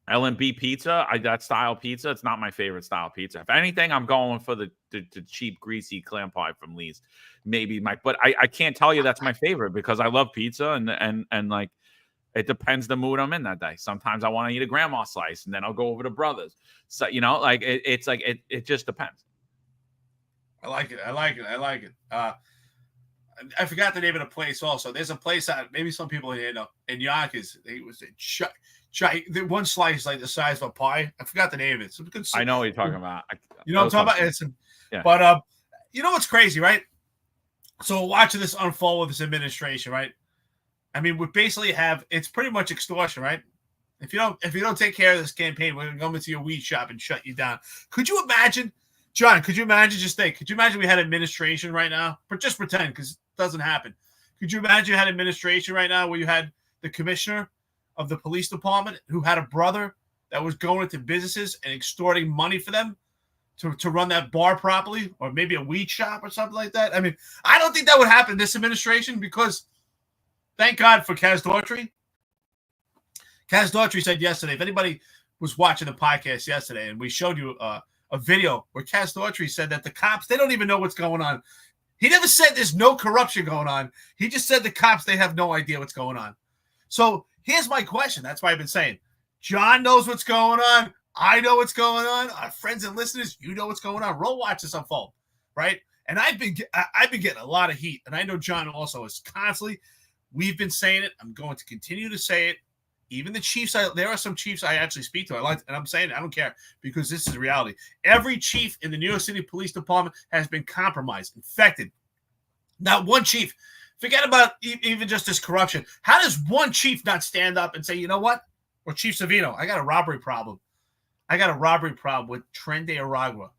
L&B pizza, that style pizza, it's not my favorite style pizza. If anything, I'm going for the cheap, greasy clam pie from Lee's. But I can't tell you that's my favorite because I love pizza and like it depends the mood I'm in that day. Sometimes I want to eat a grandma slice and then I'll go over to Brothers. So like it's like it just depends. I like it. I forgot the name of the place also. There's a place out, maybe some people in here know, in Yonkers. It was one slice like the size of a pie. I forgot the name of it. I know what you're talking about. You know what I'm talking about? Yeah. But you know what's crazy, right? So we're watching this unfold with this administration, right? I mean, we basically it's pretty much extortion, right? If you don't take care of this campaign, we're gonna come into your weed shop and shut you down. Could you imagine, John? Could you imagine we had administration right now? But just pretend, because it doesn't happen. Could you imagine you had administration right now where you had the commissioner of the police department who had a brother that was going into businesses and extorting money for them to run that bar properly, or maybe a weed shop or something like that? I mean, I don't think that would happen in this administration because thank God for Kaz Daughtry. Kaz Daughtry said yesterday, if anybody was watching the podcast yesterday, and we showed you a video where Kaz Daughtry said that the cops, they don't even know what's going on. He never said there's no corruption going on. He just said the cops, they have no idea what's going on. So here's my question. That's why I've been saying, John knows what's going on. I know what's going on. Our friends and listeners, you know what's going on. Roll watch this unfold, right? And I've been getting a lot of heat, and I know John also is constantly. We've been saying it. I'm going to continue to say it. Even the Chiefs, there are some Chiefs I actually speak to. And I'm saying it, I don't care, because this is reality. Every chief in the New York City Police Department has been compromised, infected. Not one chief. Forget about even just this corruption. How does one chief not stand up and say, you know what? Or Chief Savino, I got a robbery problem. With Tren de Aragua.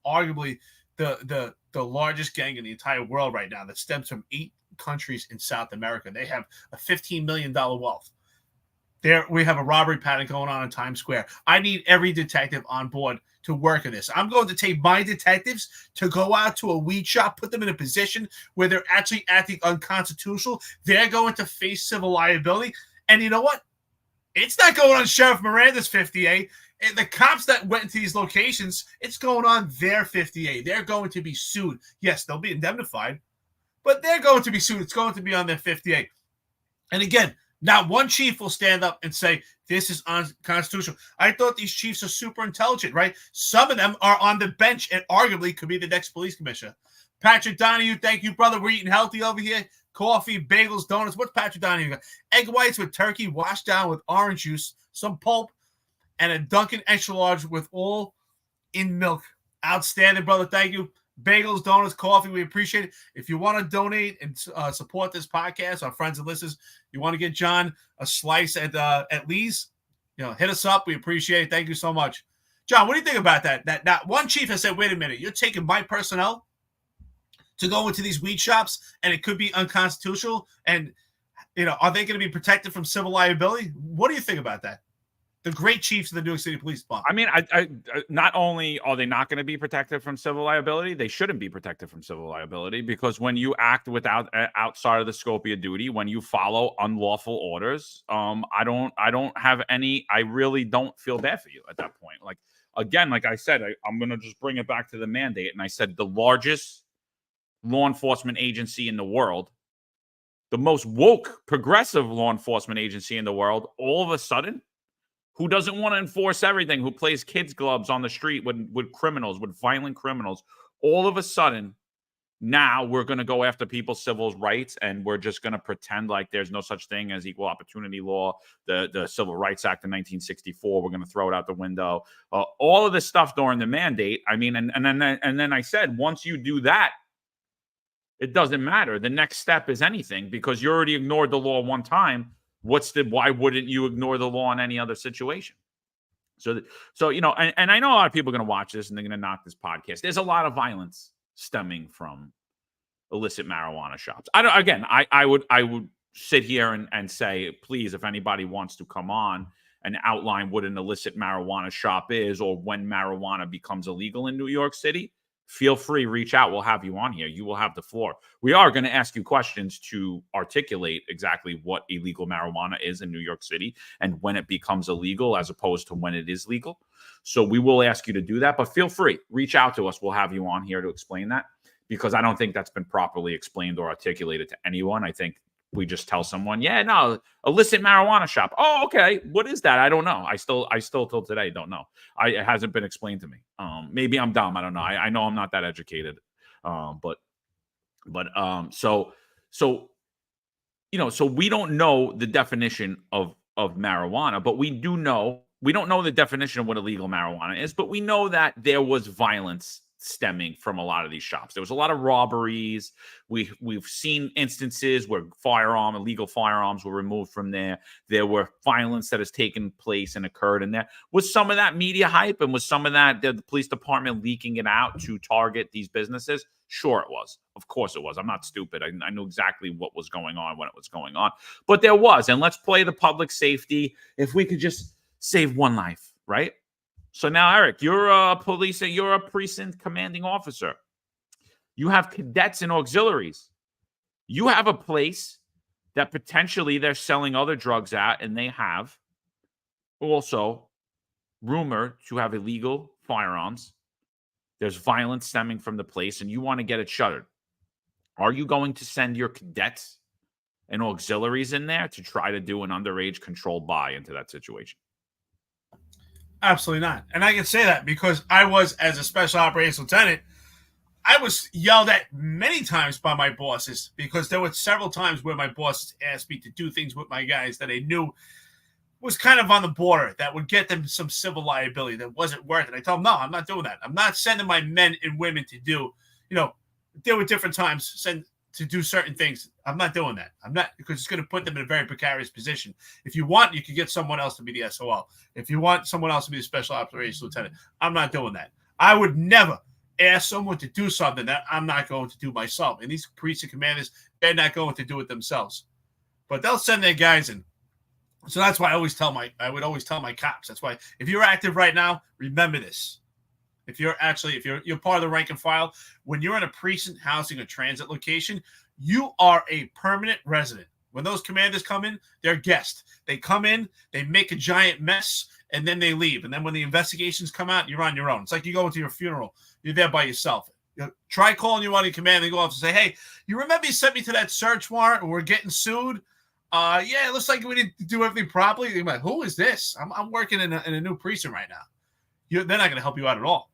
Arguably the largest gang in the entire world right now that stems from 8 countries in South America. They have a $15 million wealth. There, we have a robbery pattern going on in Times Square. I need every detective on board to work on this. I'm going to take my detectives to go out to a weed shop, put them in a position where they're actually acting unconstitutional. They're going to face civil liability. And you know what? It's not going on Sheriff Miranda's 58. And the cops that went into these locations, it's going on their 58. They're going to be sued. Yes, they'll be indemnified, but they're going to be sued. It's going to be on their 58. And again, not one chief will stand up and say, this is unconstitutional. I thought these chiefs are super intelligent, right? Some of them are on the bench and arguably could be the next police commissioner. Patrick Donahue, thank you, brother. We're eating healthy over here. Coffee, bagels, donuts. What's Patrick Donahue got? Egg whites with turkey washed down with orange juice, some pulp, and a Dunkin' extra large with all in milk. Outstanding, brother. Thank you. Bagels, donuts, coffee. We appreciate it. If you want to donate and support this podcast, our friends and listeners, you want to get John a slice at Lee's, hit us up. We appreciate it. Thank you so much. John, what do you think about that? That not one chief has said, wait a minute, you're taking my personnel to go into these weed shops, and it could be unconstitutional. And, are they going to be protected from civil liability? What do you think about that? The great chiefs of the New York City Police Department. I mean, I not only are they not going to be protected from civil liability, they shouldn't be protected from civil liability, because when you act outside of the scope of your duty, when you follow unlawful orders, I really don't feel bad for you at that point. Like, again, like I said, I'm going to just bring it back to the mandate. And I said, the largest law enforcement agency in the world, the most woke, progressive law enforcement agency in the world, all of a sudden, who doesn't want to enforce everything, who plays kids' gloves on the street with criminals, with violent criminals, all of a sudden, now we're going to go after people's civil rights, and we're just going to pretend like there's no such thing as equal opportunity law, the Civil Rights Act of 1964. We're going to throw it out the window. All of this stuff during the mandate. I mean, and then I said, once you do that, it doesn't matter. The next step is anything, because you already ignored the law one time. Why wouldn't you ignore the law in any other situation? So and I know a lot of people are going to watch this and they're going to knock this podcast. There's a lot of violence stemming from illicit marijuana shops. I would sit here and say, please, if anybody wants to come on and outline what an illicit marijuana shop is, or when marijuana becomes illegal in New York City, feel free, reach out. We'll have you on here. You will have the floor. We are going to ask you questions to articulate exactly what illegal marijuana is in New York City and when it becomes illegal, as opposed to when it is legal. So we will ask you to do that, but feel free, reach out to us. We'll have you on here to explain that, because I don't think that's been properly explained or articulated to anyone. I think we just tell someone, illicit marijuana shop. Oh, okay. What is that? I don't know. I still till today don't know. It hasn't been explained to me. Maybe I'm dumb. I don't know. I know I'm not that educated. So we don't know the definition of marijuana, but we don't know the definition of what illegal marijuana is, but we know that there was violence stemming from a lot of these shops. There was a lot of robberies. We've seen instances where illegal firearms were removed from there. There were violence that has taken place and occurred in there. Was some of that media hype, and was some of that the police department leaking it out to target these businesses? Sure it was. Of course it was. I'm not stupid. I knew exactly what was going on when it was going on. But there was. And let's play the public safety. If we could just save one life, right? So now, Eric, you're a precinct commanding officer. You have cadets and auxiliaries. You have a place that potentially they're selling other drugs at, and they have also rumored to have illegal firearms. There's violence stemming from the place, and you want to get it shuttered. Are you going to send your cadets and auxiliaries in there to try to do an underage controlled buy into that situation? Absolutely not. And I can say that because I was, as a special operations lieutenant, I was yelled at many times by my bosses, because there were several times where my bosses asked me to do things with my guys that I knew was kind of on the border, that would get them some civil liability, that wasn't worth it. I told them, no, I'm not doing that. I'm not sending my men and women to do, there were different times to do certain things. I'm not doing that. I'm not, because it's going to put them in a very precarious position. If you want, you can get someone else to be the SOL. If you want someone else to be the special operations lieutenant, I'm not doing that. I would never ask someone to do something that I'm not going to do myself. And these precinct commanders, they're not going to do it themselves, but they'll send their guys in. So that's why I would always tell my cops. That's why, if you're active right now, remember this. If you're part of the rank and file, when you're in a precinct, housing, or transit location, you are a permanent resident. When those commanders come in, they're guests. They come in, they make a giant mess, and then they leave. And then when the investigations come out, you're on your own. It's like you go into your funeral. You're there by yourself. Try calling you on your command and go off and say, hey, you remember you sent me to that search warrant and we're getting sued? Yeah, it looks like we didn't do everything properly. You're like, who is this? I'm working in a new precinct right now. They're not going to help you out at all.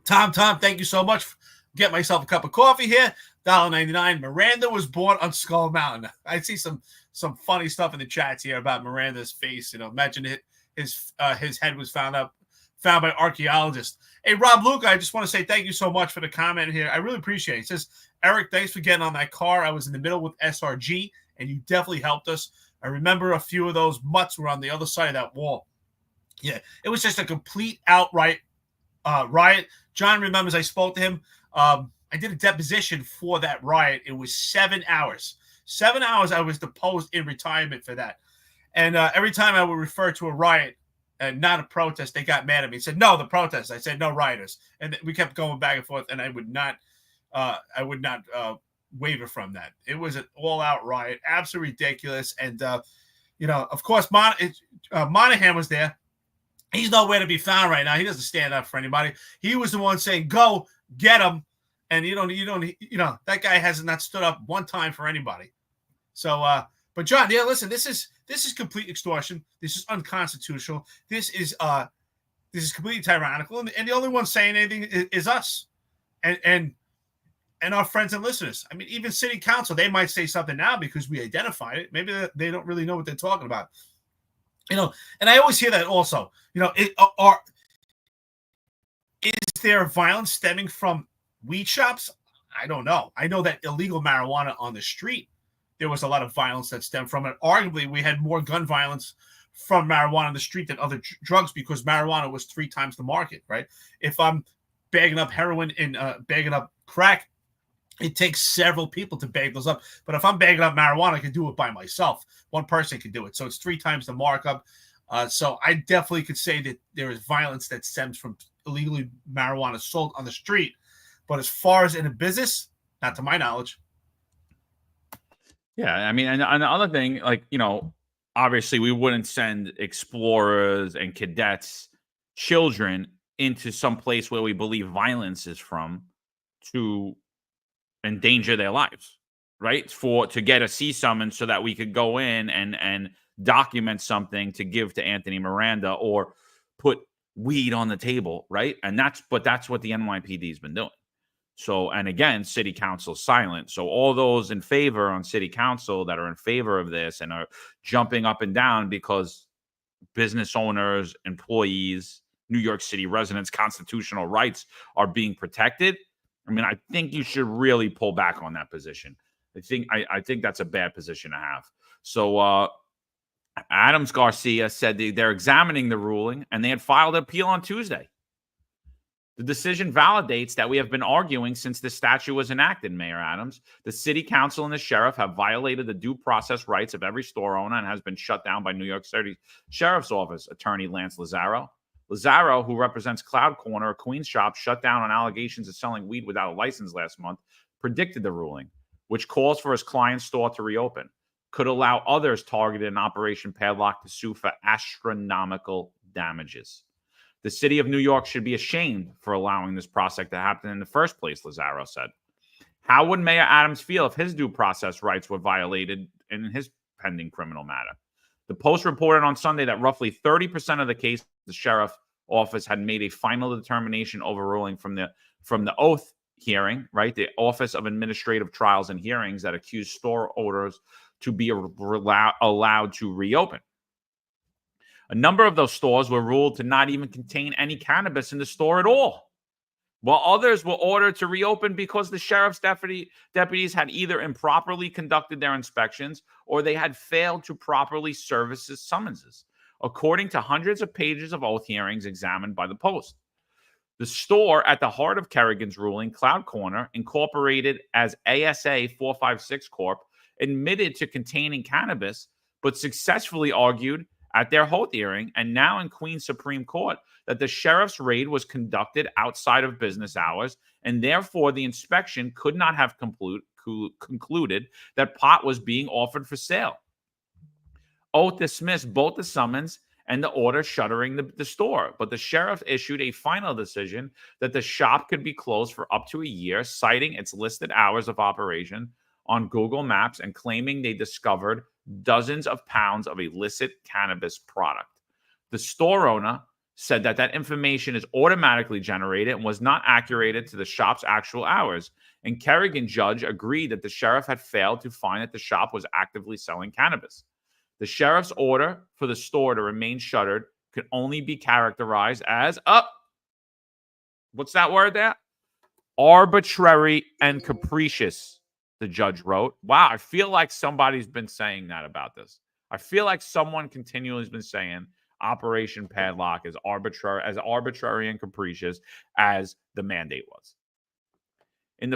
Tom, thank you so much. Get myself a cup of coffee here. $1.99. Miranda was born on Skull Mountain. I see some funny stuff in the chats here about Miranda's face. Imagine his head was found by archaeologists. Hey, Rob Luca, I just want to say thank you so much for the comment here. I really appreciate it. It says, Eric, thanks for getting on that car. I was in the middle with SRG, and you definitely helped us. I remember a few of those mutts were on the other side of that wall. Yeah, it was just a complete outright riot. John remembers I spoke to him. I did a deposition for that riot. It was 7 hours. 7 hours I was deposed in retirement for that. And every time I would refer to a riot and not a protest, they got mad at me and said, no, the protest. I said, no, rioters. And we kept going back and forth, and I would not waver from that. It was an all-out riot, absolutely ridiculous. And, of course, Monahan was there. He's nowhere to be found right now. He doesn't stand up for anybody. He was the one saying, go, get him. And that guy has not stood up one time for anybody. So, but John, yeah, listen, this is complete extortion. This is unconstitutional. This is completely tyrannical. And the only one saying anything is us and our friends and listeners. I mean, even city council, they might say something now because we identified it. Maybe they don't really know what they're talking about. And I always hear that also. Is there violence stemming from weed shops? I don't know. I know that illegal marijuana on the street, there was a lot of violence that stemmed from it. Arguably, we had more gun violence from marijuana on the street than other drugs because marijuana was 3 times the market, right? If I'm bagging up heroin and bagging up crack, it takes several people to bag those up. But if I'm bagging up marijuana, I can do it by myself. One person can do it. So it's 3 times the markup. So I definitely could say that there is violence that stems from illegally marijuana sold on the street. But as far as in a business, not to my knowledge. Yeah, I mean, and the other thing, obviously we wouldn't send explorers and cadets, children, into some place where we believe violence is from to endanger their lives, right? To get a C summons so that we could go in and document something to give to Anthony Miranda or put weed on the table, right? And that's what the NYPD has been doing. So, and again, city council silent. So all those in favor on city council that are in favor of this and are jumping up and down because business owners, employees, New York City residents' constitutional rights are being protected. I mean, I think you should really pull back on that position. I think that's a bad position to have. So Adams Garcia said they're examining the ruling and they had filed an appeal on Tuesday. The decision validates that we have been arguing since the statute was enacted, Mayor Adams. The city council and the sheriff have violated the due process rights of every store owner and has been shut down by New York City Sheriff's Office, Attorney Lance Lazaro. Lazaro, who represents Cloud Corner, a Queens shop shut down on allegations of selling weed without a license last month, predicted the ruling, which calls for his client's store to reopen, could allow others targeted in Operation Padlock to sue for astronomical damages. The city of New York should be ashamed for allowing this process to happen in the first place, Lazaro said. How would Mayor Adams feel if his due process rights were violated in his pending criminal matter? The Post reported on Sunday that roughly 30% of the case, the sheriff's office had made a final determination overruling from the oath hearing, right? The Office of Administrative Trials and Hearings that accused store owners to be allowed to reopen. A number of those stores were ruled to not even contain any cannabis in the store at all, while others were ordered to reopen because the sheriff's deputies had either improperly conducted their inspections or they had failed to properly service his summonses, according to hundreds of pages of oath hearings examined by the Post. The store at the heart of Kerrigan's ruling, Cloud Corner, incorporated as ASA 456 Corp., admitted to containing cannabis, but successfully argued at their oath hearing and now in Queens Supreme Court that the sheriff's raid was conducted outside of business hours and therefore the inspection could not have concluded that pot was being offered for sale. Oath dismissed both the summons and the order shuttering the store, but the sheriff issued a final decision that the shop could be closed for up to a year, citing its listed hours of operation on Google Maps and claiming they discovered dozens of pounds of illicit cannabis product. The store owner said that information is automatically generated and was not accurate to the shop's actual hours. And Kerrigan judge agreed that the sheriff had failed to find that the shop was actively selling cannabis. The sheriff's order for the store to remain shuttered could only be characterized as what's that word there? Arbitrary and capricious, the judge wrote. Wow, I feel like somebody's been saying that about this. I feel like someone continually has been saying Operation Padlock is arbitrary and capricious as the mandate was. If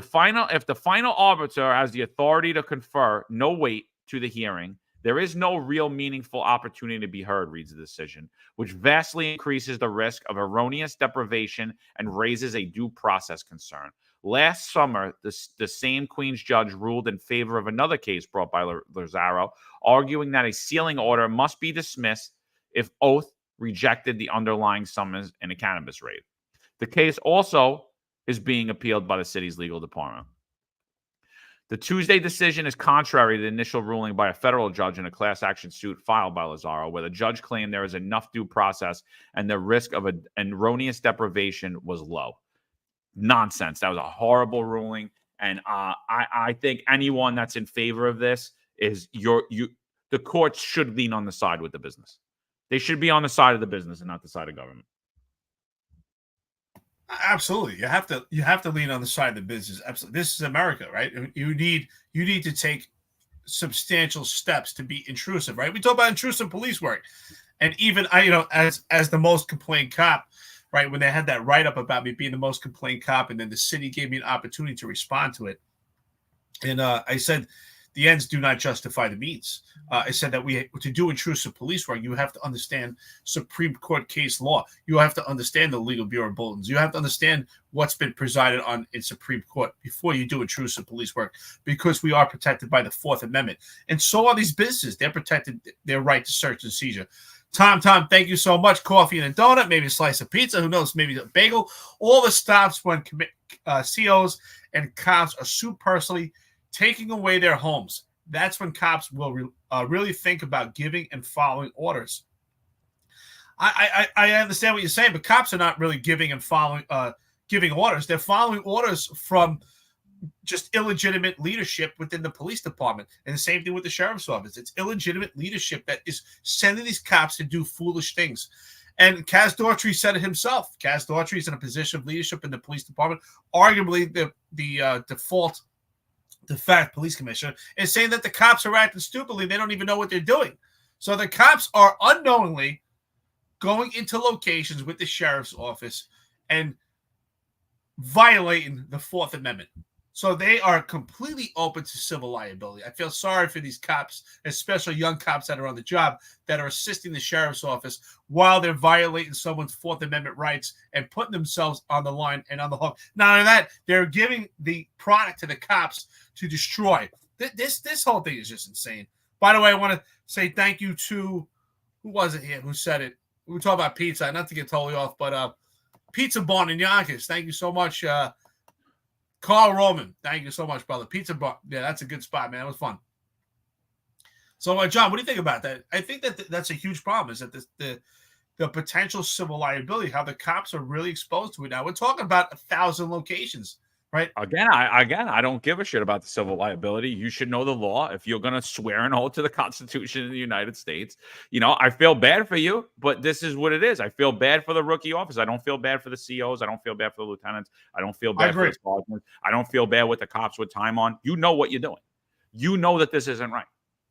the final arbiter has the authority to confer no weight to the hearing, there is no real meaningful opportunity to be heard, reads the decision, which vastly increases the risk of erroneous deprivation and raises a due process concern. Last summer, the same Queens judge ruled in favor of another case brought by Lazaro, arguing that a sealing order must be dismissed if Oath rejected the underlying summons in a cannabis raid. The case also is being appealed by the city's legal department. The Tuesday decision is contrary to the initial ruling by a federal judge in a class action suit filed by Lazaro, where the judge claimed there is enough due process and the risk of an erroneous deprivation was low. Nonsense. That was a horrible ruling. And I think anyone that's in favor of this is the courts should lean on the side with the business. They should be on the side of the business and not the side of government. Absolutely. You have to lean on the side of the business. Absolutely. This is America, right? You need to take substantial steps to be intrusive, right? We talk about intrusive police work. And even as the most complained cop, right, when they had that write-up about me being the most complained cop, and then the city gave me an opportunity to respond to it. And I said, the ends do not justify the means. I said that to do intrusive police work, you have to understand Supreme Court case law. You have to understand the Legal Bureau bulletins. You have to understand what's been presided on in Supreme Court before you do intrusive police work, because we are protected by the Fourth Amendment. And so are these businesses. They're protected, their right to search and seizure. Tom, thank you so much. Coffee and a donut, maybe a slice of pizza, who knows, maybe a bagel. All the stops when COs and cops are sued personally, taking away their homes. That's when cops will really think about giving and following orders. I understand what you're saying, but cops are not really giving and following giving orders. They're following orders from just illegitimate leadership within the police department. And the same thing with the sheriff's office. It's illegitimate leadership that is sending these cops to do foolish things. And Kaz Daughtry said it himself. Kaz Daughtry is in a position of leadership in the police department, arguably the default de facto police commissioner, is saying that the cops are acting stupidly. They don't even know what they're doing. So the cops are unknowingly going into locations with the sheriff's office and violating the Fourth Amendment. So they are completely open to civil liability. I feel sorry for these cops, especially young cops that are on the job, that are assisting the sheriff's office while they're violating someone's Fourth Amendment rights and putting themselves on the line and on the hook. Not only that, they're giving the product to the cops to destroy. This whole thing is just insane. By the way, I want to say thank you to, who was it here who said it? We were talking about pizza, not to get totally off, but Pizza Barn in Yonkers. Thank you so much. Carl Roman, thank you so much, brother. Pizza Barn. Yeah, that's a good spot, man. It was fun. So, John, what do you think about that? I think that that's a huge problem, is that the potential civil liability, how the cops are really exposed to it now. We're talking about 1,000 locations, right? Again, I don't give a shit about the civil liability. You should know the law. If you're going to swear an oath to the Constitution of the United States, I feel bad for you, but this is what it is. I feel bad for the rookie officers. I don't feel bad for the COs. I don't feel bad for the lieutenants. I don't feel bad for the sergeants. I don't feel bad with the cops with time on. You know what you're doing. You know that this isn't right.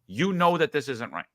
You know that this isn't right.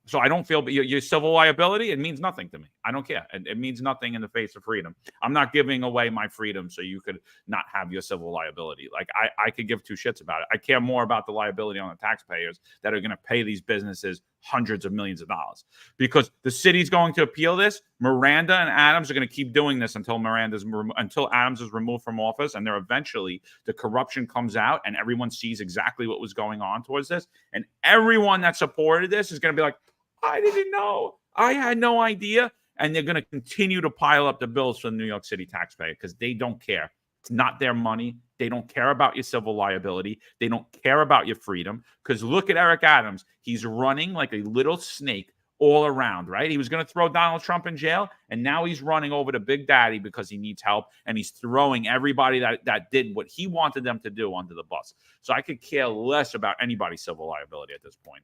So I don't feel, but your civil liability, it means nothing to me. I don't care. It means nothing in the face of freedom. I'm not giving away my freedom so you could not have your civil liability. Like, I could give two shits about it. I care more about the liability on the taxpayers that are going to pay these businesses hundreds of millions of dollars, because the city's going to appeal this. Miranda and Adams are going to keep doing this until Adams is removed from office, and then eventually the corruption comes out and everyone sees exactly what was going on towards this. And everyone that supported this is going to be like, I didn't know. I had no idea. And they're going to continue to pile up the bills for the New York City taxpayer because they don't care. It's not their money. They don't care about your civil liability. They don't care about your freedom. Because look at Eric Adams. He's running like a little snake all around, right? He was going to throw Donald Trump in jail, and now he's running over to Big Daddy because he needs help, and he's throwing everybody that did what he wanted them to do under the bus. So I could care less about anybody's civil liability at this point.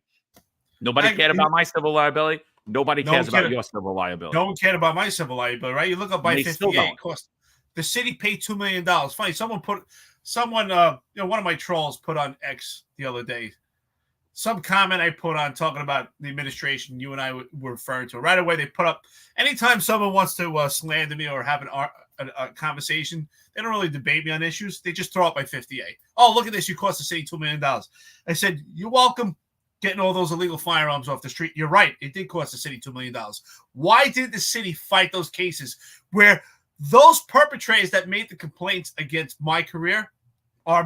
Nobody cared about my civil liability. Nobody cares about your civil liability. No one cared about my civil liability, right? You look up by 58 cost. The city paid $2 million. Funny, one of my trolls put on X the other day some comment I put on talking about the administration you and I were referring to. Right away, they put up, anytime someone wants to slander me or have a conversation. They don't really debate me on issues. They just throw up my 50A. Oh, look at this. You cost the city $2 million. I said, you're welcome getting all those illegal firearms off the street. You're right. It did cost the city $2 million. Why did the city fight those cases where those perpetrators that made the complaints against my career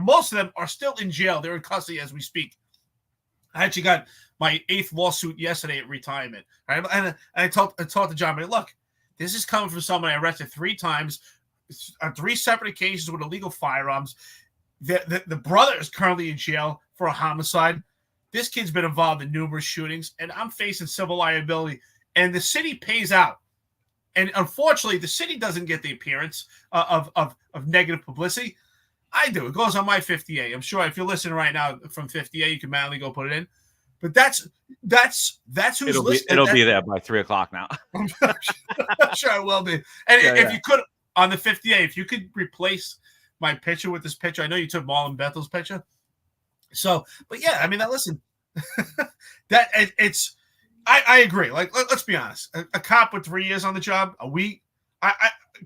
most of them are still in jail. They're in custody as we speak. I actually got my 8th lawsuit yesterday at retirement. Right? And I talked to John, but look, this is coming from someone I arrested 3 times on 3 separate occasions with illegal firearms. The brother is currently in jail for a homicide. This kid's been involved in numerous shootings, and I'm facing civil liability. And the city pays out. And unfortunately, the city doesn't get the appearance of negative publicity. I do. It goes on my 50A. I'm sure if you're listening right now from 50A, you can manually go put it in. But that's who's listening. It'll be there by 3:00 now. I'm sure it will be. And if you could, on the 50A, if you could replace my picture with this picture, I know you took Marlon Bethel's picture. So, but yeah, I mean, listen, I agree. Like, let's be honest. A cop with 3 years on the job, a week.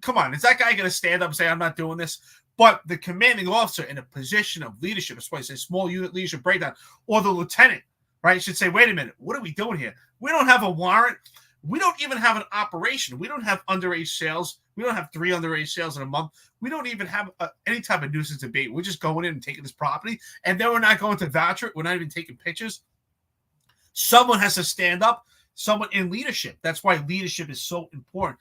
Come on, is that guy going to stand up and say, I'm not doing this? But the commanding officer in a position of leadership, that's why I say small unit leadership breakdown, or the lieutenant, right, should say, wait a minute, what are we doing here? We don't have a warrant. We don't even have an operation. We don't have underage sales. We don't have 3 underage sales in a month. We don't even have any type of nuisance debate. We're just going in and taking this property, and then we're not going to voucher it. We're not even taking pictures. Someone has to stand up, someone in leadership. That's why leadership is so important.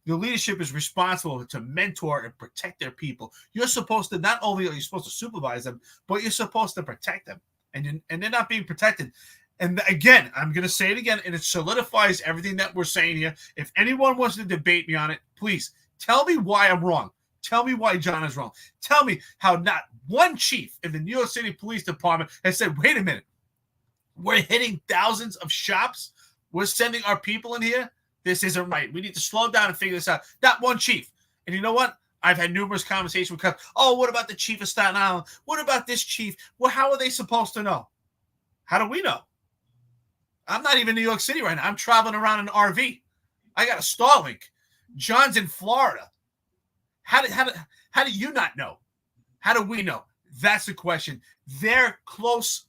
The leadership is responsible to mentor and protect their people. You're supposed to, not only are you supposed to supervise them, but you're supposed to protect them. And they're not being protected. And again, I'm going to say it again, and it solidifies everything that we're saying here. If anyone wants to debate me on it, please tell me why I'm wrong. Tell me why John is wrong. Tell me how not one chief in the New York City Police Department has said, wait a minute, we're hitting thousands of shops. We're sending our people in here. This isn't right. We need to slow down and figure this out. Not one chief. And you know what? I've had numerous conversations with cops. Oh, what about the chief of Staten Island? What about this chief? Well, how are they supposed to know? How do we know? I'm not even in New York City right now. I'm traveling around in an RV. I got a Starlink. John's in Florida. How do you not know? How do we know? That's the question. They're close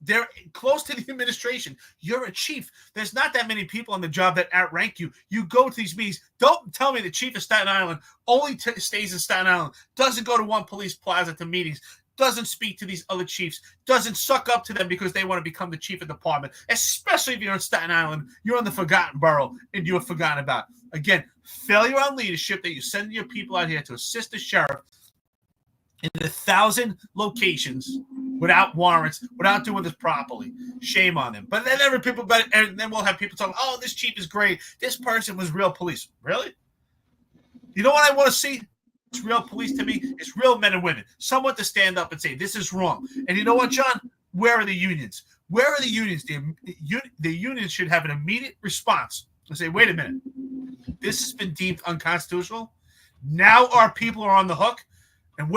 to the administration. You're a chief. There's not that many people on the job that outrank you. You go to these meetings. Don't tell me the chief of Staten Island only stays in Staten Island, doesn't go to one police plaza to meetings, doesn't speak to these other chiefs, doesn't suck up to them because they want to become the chief of department, especially if you're in Staten Island. You're in the forgotten borough and you're forgotten about. Again, failure on leadership that you send your people out here to assist the sheriff in 1,000 locations without warrants, without doing this properly. Shame on them. But then then we'll have people talking, oh, this chief is great. This person was real police. Really? You know what I want to see? It's real police to me. It's real men and women. Someone to stand up and say, this is wrong. And you know what, John? Where are the unions? Where are the unions? The unions should have an immediate response and say, wait a minute. This has been deemed unconstitutional. Now our people are on the hook. And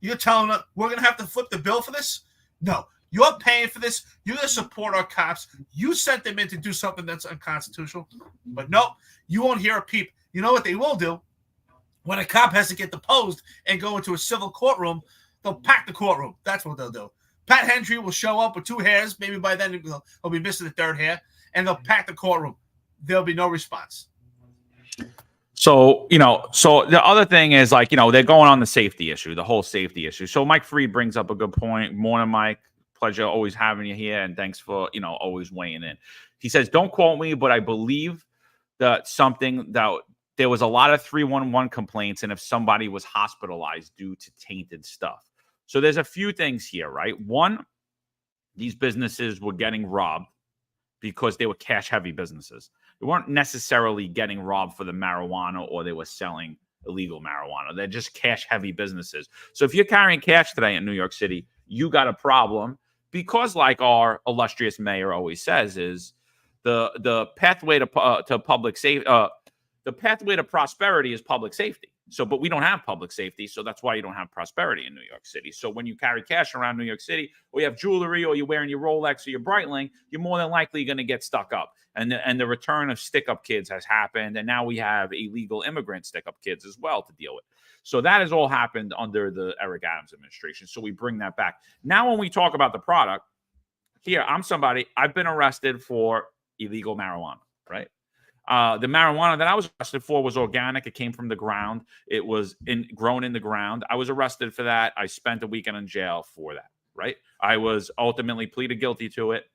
you're telling us we're going to have to flip the bill for this? No. You're paying for this. You're going to support our cops. You sent them in to do something that's unconstitutional. But no, you won't hear a peep. You know what they will do? When a cop has to get deposed and go into a civil courtroom, they'll pack the courtroom. That's what they'll do. Pat Hendry will show up with 2 hairs. Maybe by then he'll be missing the 3rd hair. And they'll pack the courtroom. There'll be no response. So the other thing is, like, they're going on the safety issue, the whole safety issue. So Mike Freed brings up a good point. Morning, Mike. Pleasure always having you here. And thanks for, always weighing in. He says, don't quote me, but I believe that there was a lot of 311 complaints. And if somebody was hospitalized due to tainted stuff. So there's a few things here, right? One, these businesses were getting robbed because they were cash heavy businesses. They weren't necessarily getting robbed for the marijuana or they were selling illegal marijuana. They're just cash heavy businesses. So if you're carrying cash today in New York City, you got a problem because, like our illustrious mayor always says, is the pathway to public safety. The pathway to prosperity is public safety. So, but we don't have public safety, so that's why you don't have prosperity in New York City. So when you carry cash around New York City, or you have jewelry, or you're wearing your Rolex or your Breitling, you're more than likely going to get stuck up. And the return of stick-up kids has happened, and now we have illegal immigrant stick-up kids as well to deal with. So that has all happened under the Eric Adams administration. So we bring that back. Now when we talk about the product, here, I've been arrested for illegal marijuana, right? The marijuana that I was arrested for was organic. It came from the ground. It was grown in the ground. I was arrested for that. I spent a weekend in jail for that, right? I was ultimately pleaded guilty to it.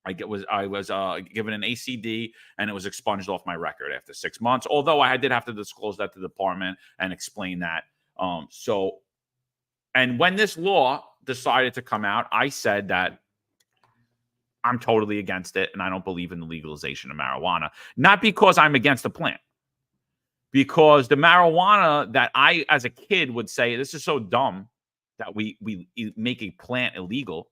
I was given an ACD, and it was expunged off my record after 6 months, although I did have to disclose that to the department and explain that. And when this law decided to come out, I said that I'm totally against it, and I don't believe in the legalization of marijuana. Not because I'm against the plant, because the marijuana that I, as a kid, would say, this is so dumb that we make a plant illegal.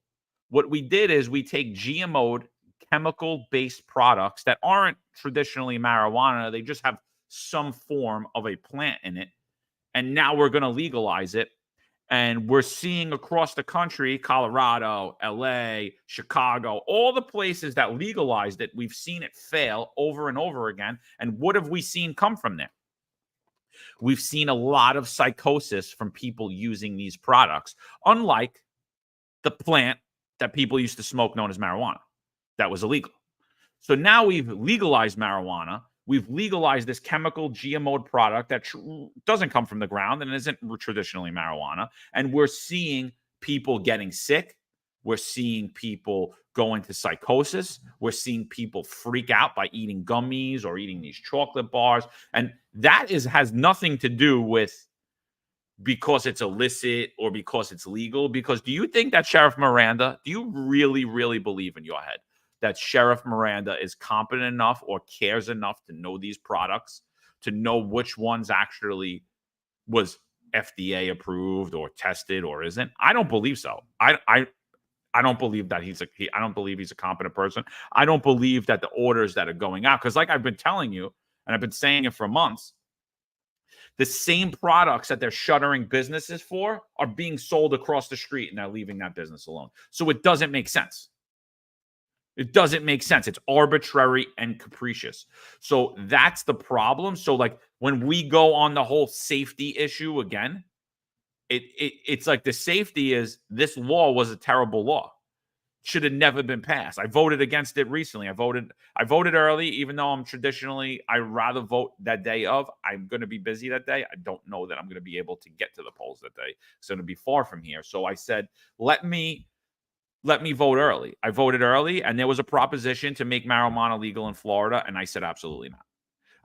What we did is we take GMO'd, chemical-based products that aren't traditionally marijuana. They just have some form of a plant in it, and now we're going to legalize it. And we're seeing across the country, Colorado, LA, Chicago, all the places that legalized it, we've seen it fail over and over again. And what have we seen come from there? We've seen a lot of psychosis from people using these products, unlike the plant that people used to smoke known as marijuana that was illegal. So now we've legalized marijuana. We've legalized this chemical GMO product that doesn't come from the ground and isn't traditionally marijuana. And we're seeing people getting sick. We're seeing people go into psychosis. We're seeing people freak out by eating gummies or eating these chocolate bars. And that has nothing to do with because it's illicit or because it's legal. Because do you think that Sheriff Miranda, do you really, really believe in your head that Sheriff Miranda is competent enough or cares enough to know these products, to know which ones actually was FDA approved or tested or isn't? I don't believe so. I don't believe that I don't believe he's a competent person. I don't believe that the orders that are going out, because like I've been telling you, and I've been saying it for months, the same products that they're shuttering businesses for are being sold across the street, and they're leaving that business alone. So it doesn't make sense. It doesn't make sense. It's arbitrary and capricious. So that's the problem. So like when we go on the whole safety issue again, it's like the safety is this law was a terrible law. Should have never been passed. I voted against it recently. I voted early, even though I rather vote that day of. I'm going to be busy that day. I don't know that I'm going to be able to get to the polls that day. It's going to be far from here. So I said, let me vote early. I voted early, and there was a proposition to make marijuana legal in Florida, and I said absolutely not.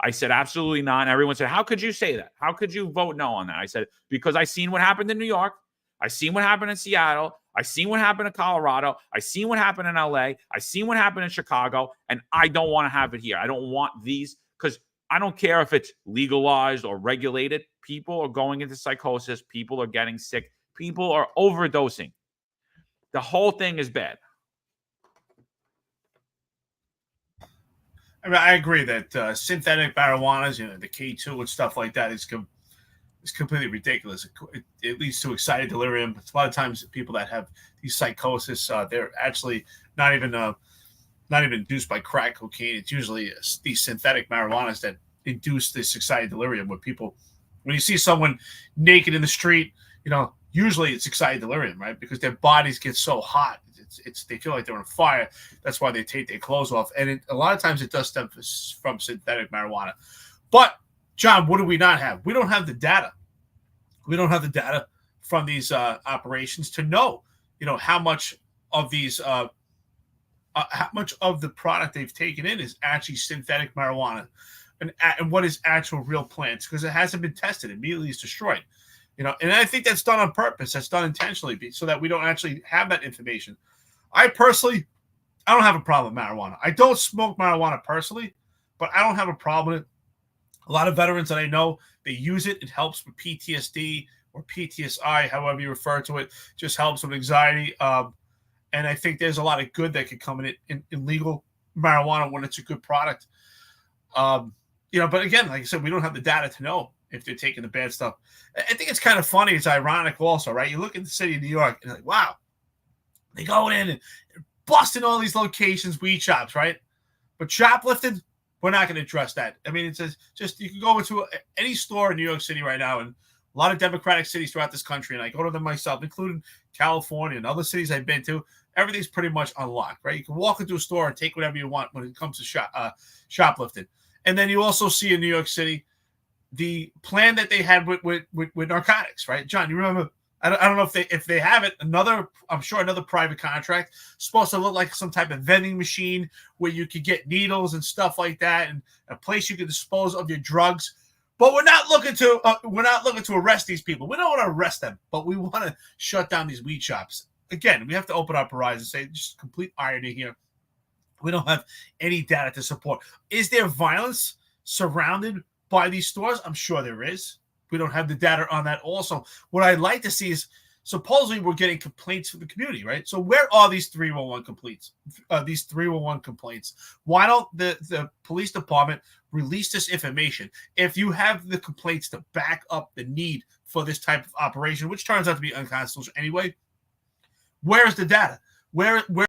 I said absolutely not. And everyone said, how could you say that? How could you vote no on that? I said, because I seen what happened in New York. I seen what happened in Seattle. I seen what happened in Colorado. I seen what happened in LA. I seen what happened in Chicago, and I don't want to have it here. I don't want these, because I don't care if it's legalized or regulated. People are going into psychosis. People are getting sick. People are overdosing. The whole thing is bad. I mean, I agree that synthetic marijuanas, the K2 and stuff like that is completely ridiculous. It leads to excited delirium. It's a lot of times people that have these psychosis, they're actually not even induced by crack cocaine. It's usually these synthetic marijuanas that induce this excited delirium. Where people, when you see someone naked in the street, usually it's excited delirium, right? Because their bodies get so hot. They feel like they're on fire. That's why they take their clothes off. And a lot of times it does stem from synthetic marijuana. But, John, what do we not have? We don't have the data. We don't have the data from these operations to know, how much of these, how much of the product they've taken in is actually synthetic marijuana and what is actual real plants, because it hasn't been tested. Immediately it's destroyed. And I think that's done on purpose. That's done intentionally so that we don't actually have that information. I don't have a problem with marijuana. I don't smoke marijuana personally, but I don't have a problem with it. A lot of veterans that I know, they use it. It helps with PTSD or PTSI, however you refer to it. Just helps with anxiety. And I think there's a lot of good that could come in legal marijuana when it's a good product. But again, like I said, we don't have the data to know. if they're taking the bad stuff. I think it's kind of funny. It's ironic also, right? You look at the city of New York and you're like, wow, they go in and busting all these locations, weed shops, right? But shoplifting, we're not going to address that. I mean, it's just, you can go into any store in New York City right now, and a lot of democratic cities throughout this country, and I go to them myself, including California and other cities I've been to. Everything's pretty much unlocked, right? You can walk into a store and take whatever you want when it comes to shoplifting. And then you also see in New York City the plan that they had with narcotics, right? John, you remember? I don't know if they have it. I'm sure another private contract supposed to look like some type of vending machine where you could get needles and stuff like that, and a place you can dispose of your drugs. But we're not looking to arrest these people. We don't want to arrest them, but we want to shut down these weed shops. Again, we have to open up our eyes and say, just complete irony here. We don't have any data to support. Is there violence surrounded by these stores? I'm sure there is. We don't have the data on that also. What I'd like to see is, supposedly we're getting complaints from the community, right? So where are these 311 complaints? Why don't the police department release this information? If you have the complaints to back up the need for this type of operation, which turns out to be unconstitutional anyway, where's the data? Where are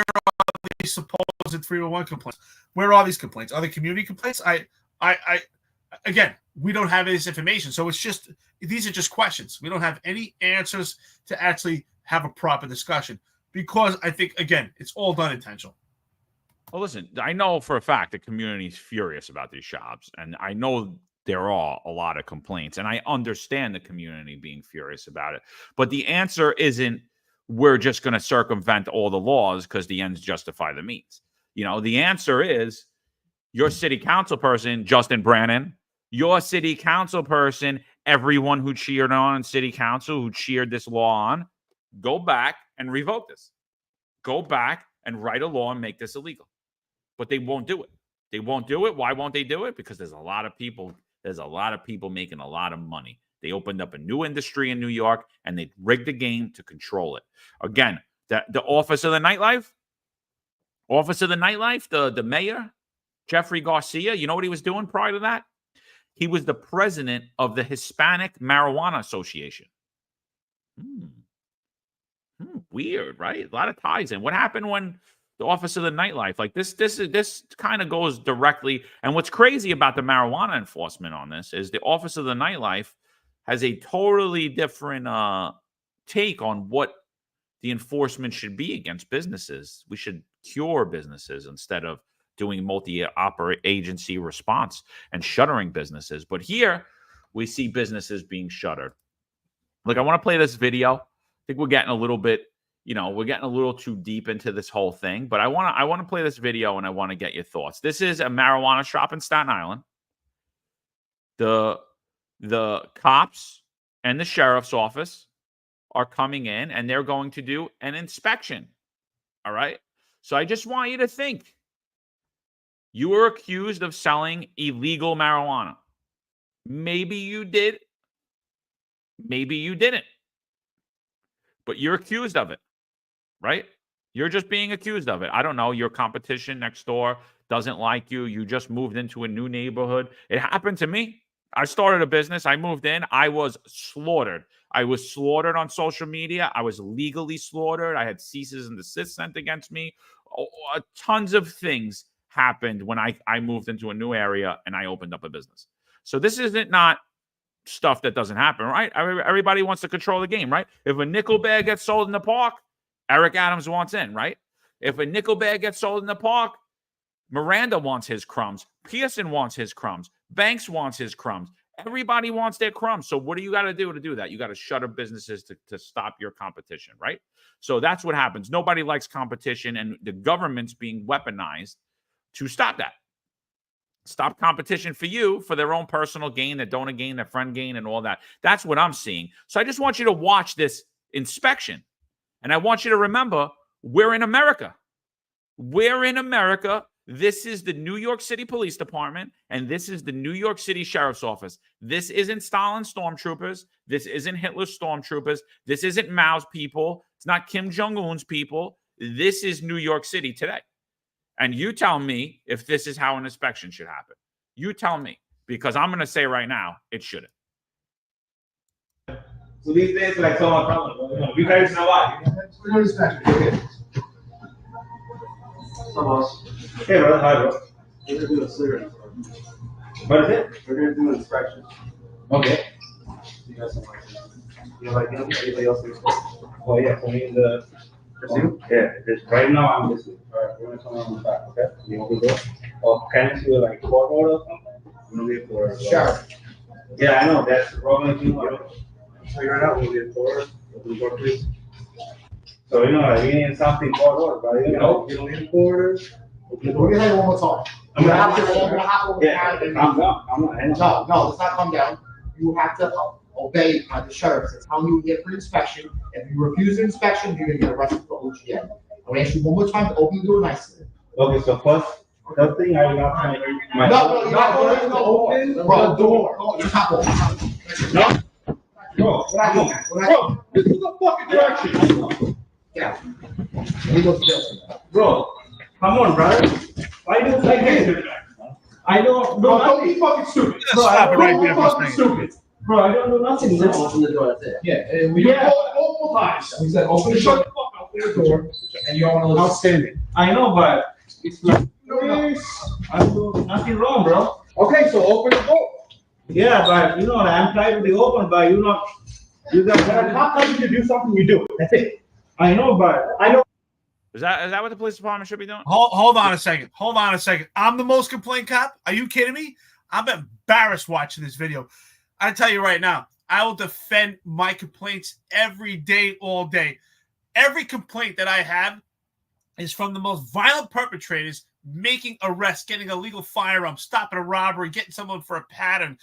these supposed 311 complaints? Where are these complaints? Are they community complaints? Again, we don't have this information. So these are just questions. We don't have any answers to actually have a proper discussion, because I think, again, it's all done intentional. Well, listen, I know for a fact the community is furious about these shops, and I know there are a lot of complaints, and I understand the community being furious about it. But the answer isn't, we're just going to circumvent all the laws because the ends justify the means. The answer is, your city council person, Justin Brannan, your city council person, everyone who cheered on city council, who cheered this law on, go back and revoke this. Go back and write a law and make this illegal. But they won't do it. They won't do it. Why won't they do it? Because there's a lot of people making a lot of money. They opened up a new industry in New York, and they rigged the game to control it. Again, the office of the nightlife, the mayor, Jeffrey Garcia, you know what he was doing prior to that? He was the president of the Hispanic Marijuana Association. Weird, right? A lot of ties in. What happened when the office of the nightlife, like this kind of goes directly. And what's crazy about the marijuana enforcement on this is the office of the nightlife has a totally different take on what the enforcement should be against businesses. We should cure businesses instead of doing multi-agency response and shuttering businesses. But here we see businesses being shuttered. Look, I want to play this video. I think we're getting a little bit, we're getting a little too deep into this whole thing, but I want to play this video, and I want to get your thoughts. This is a marijuana shop in Staten Island. The cops and the sheriff's office are coming in, and they're going to do an inspection. All right. So I just want you to think. You were accused of selling illegal marijuana. Maybe you did. Maybe you didn't. But you're accused of it, right? You're just being accused of it. I don't know. Your competition next door doesn't like you. You just moved into a new neighborhood. It happened to me. I started a business. I moved in. I was slaughtered. I was slaughtered on social media. I was legally slaughtered. I had ceases and desist sent against me. Tons of things happened when I moved into a new area and I opened up a business. So this isn't not stuff that doesn't happen, right? Everybody wants to control the game, right? If a nickel bag gets sold in the park, Eric Adams wants in, right? If a nickel bag gets sold in the park, Miranda wants his crumbs. Pearson wants his crumbs. Banks wants his crumbs. Everybody wants their crumbs. So what do you got to do that? You got to shutter businesses to stop your competition, right? So that's what happens. Nobody likes competition, and the government's being weaponized to stop that. Stop competition for their own personal gain, their donor gain, their friend gain, and all that. That's what I'm seeing. So I just want you to watch this inspection. And I want you to remember, we're in America. We're in America. This is the New York City Police Department, and this is the New York City Sheriff's Office. This isn't Stalin's stormtroopers. This isn't Hitler's stormtroopers. This isn't Mao's people. It's not Kim Jong-un's people. This is New York City today. And you tell me if this is how an inspection should happen. You tell me, because I'm going to say right now, it shouldn't. So these days, like someone coming, you know, we try to survive. We're going to inspection. Okay. Hey, brother, hi, bro. We're going to do a series. What is it? We're going to do an inspection. Okay. You guys have like anybody else? Oh yeah, for me the. Yeah, right now I'm listening. Alright, we're gonna come on the back, okay? You open the door. Or can I see like court order or something? I'm gonna wait for. Sheriff. Yeah, I know that's the problem. Figure it out. We'll get forward. Open the door, please. So you know, like, we need something court order, but you know. You don't need a forward. Open the We're door. gonna have one more time. You have to, Yeah, calm down. I'm not. I know. No, let's not come down. You have to obey the sheriff. It's how you get for inspection. If you refuse the inspection, you're gonna get arrested for OGM. I'll ask you one more time to open the door nicely. Okay, so first thing I will not find my. No, you're not going to open the door. No, you're not going. No. Bro, bro, this is the fucking direction. Yeah. Let me go to jail. Bro, come on, brother. Why do you like this? I don't. No, don't be fucking stupid. Just stop it right there for a Fucking second. stupid. Bro, I don't do nothing. Let's open the door. That's it. Yeah, and we multiple times. We said open the door, open the door, and you don't want to. Outstanding. I know, but it's like, I do nothing wrong, bro. Okay, so open the door. Yeah, but you know, I'm trying to be open, but you know, you guys. When a cop tells you to do something, you do it. That's it. I know, but I know. Is that what the police department should be doing? Hold on a second. Hold on a second. I'm the most complained cop. Are you kidding me? I'm embarrassed watching this video. I tell you right now, I will defend my complaints every day, all day. Every complaint that I have is from the most violent perpetrators making arrests, getting a legal firearm, stopping a robbery, getting someone for a pattern.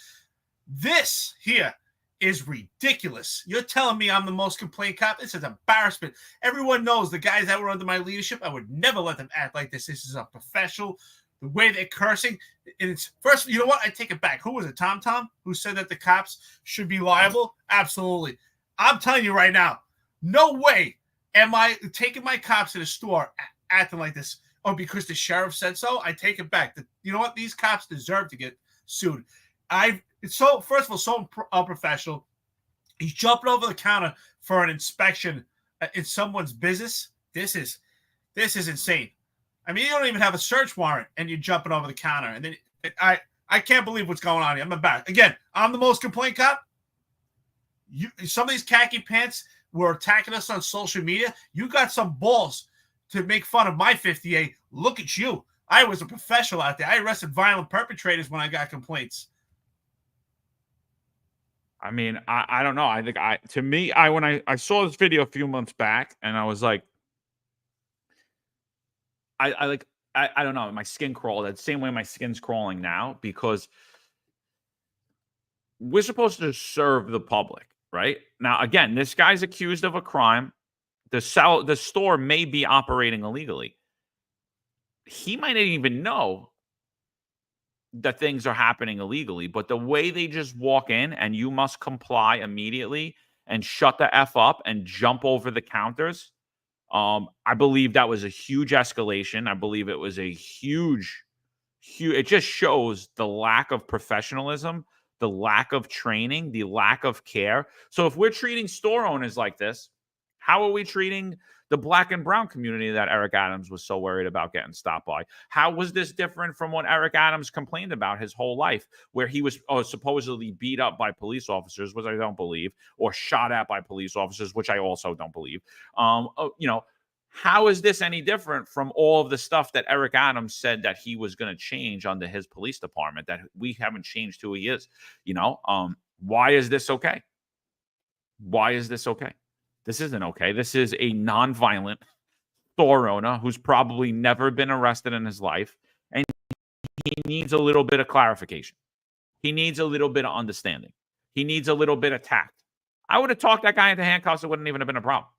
This here is ridiculous. You're telling me I'm the most complained cop? This is embarrassment. Everyone knows the guys that were under my leadership, I would never let them act like this. This is unprofessional. The way they're cursing. And it's first, you know what? I take it back. Who was it? Tom who said that the cops should be liable? Absolutely. I'm telling you right now, no way am I taking my cops to the store acting like this. Oh, because the sheriff said so? I take it back. You know what? These cops deserve to get sued. It's so, first of all, so unprofessional. He's jumping over the counter for an inspection in someone's business. This is insane. I mean, you don't even have a search warrant, and you're jumping over the counter. And then I can't believe what's going on here. I'm back again. I'm the most complaint cop. Some of these khaki pants were attacking us on social media. You got some balls to make fun of my 58. Look at you. I was a professional out there. I arrested violent perpetrators when I got complaints. I mean, I don't know. I think when I saw this video a few months back, and I was like, I don't know. My skin crawled the same way my skin's crawling now, because we're supposed to serve the public, right? Now, again, this guy's accused of a crime. The store may be operating illegally. He might not even know that things are happening illegally, but the way they just walk in and you must comply immediately and shut the F up and jump over the counters. I believe that was a huge escalation. I believe it was a huge, it just shows the lack of professionalism, the lack of training, the lack of care. So if we're treating store owners like this, how are we treating the black and brown community that Eric Adams was so worried about getting stopped by? How was this different from what Eric Adams complained about his whole life, where he was supposedly beat up by police officers, which I don't believe, or shot at by police officers, which I also don't believe. How is this any different from all of the stuff that Eric Adams said that he was going to change under his police department, that we haven't changed who he is? Why is this okay? Why is this okay? This isn't okay. This is a non-violent store owner who's probably never been arrested in his life, and he needs a little bit of clarification. He needs a little bit of understanding. He needs a little bit of tact. I would have talked that guy into handcuffs. It wouldn't even have been a problem.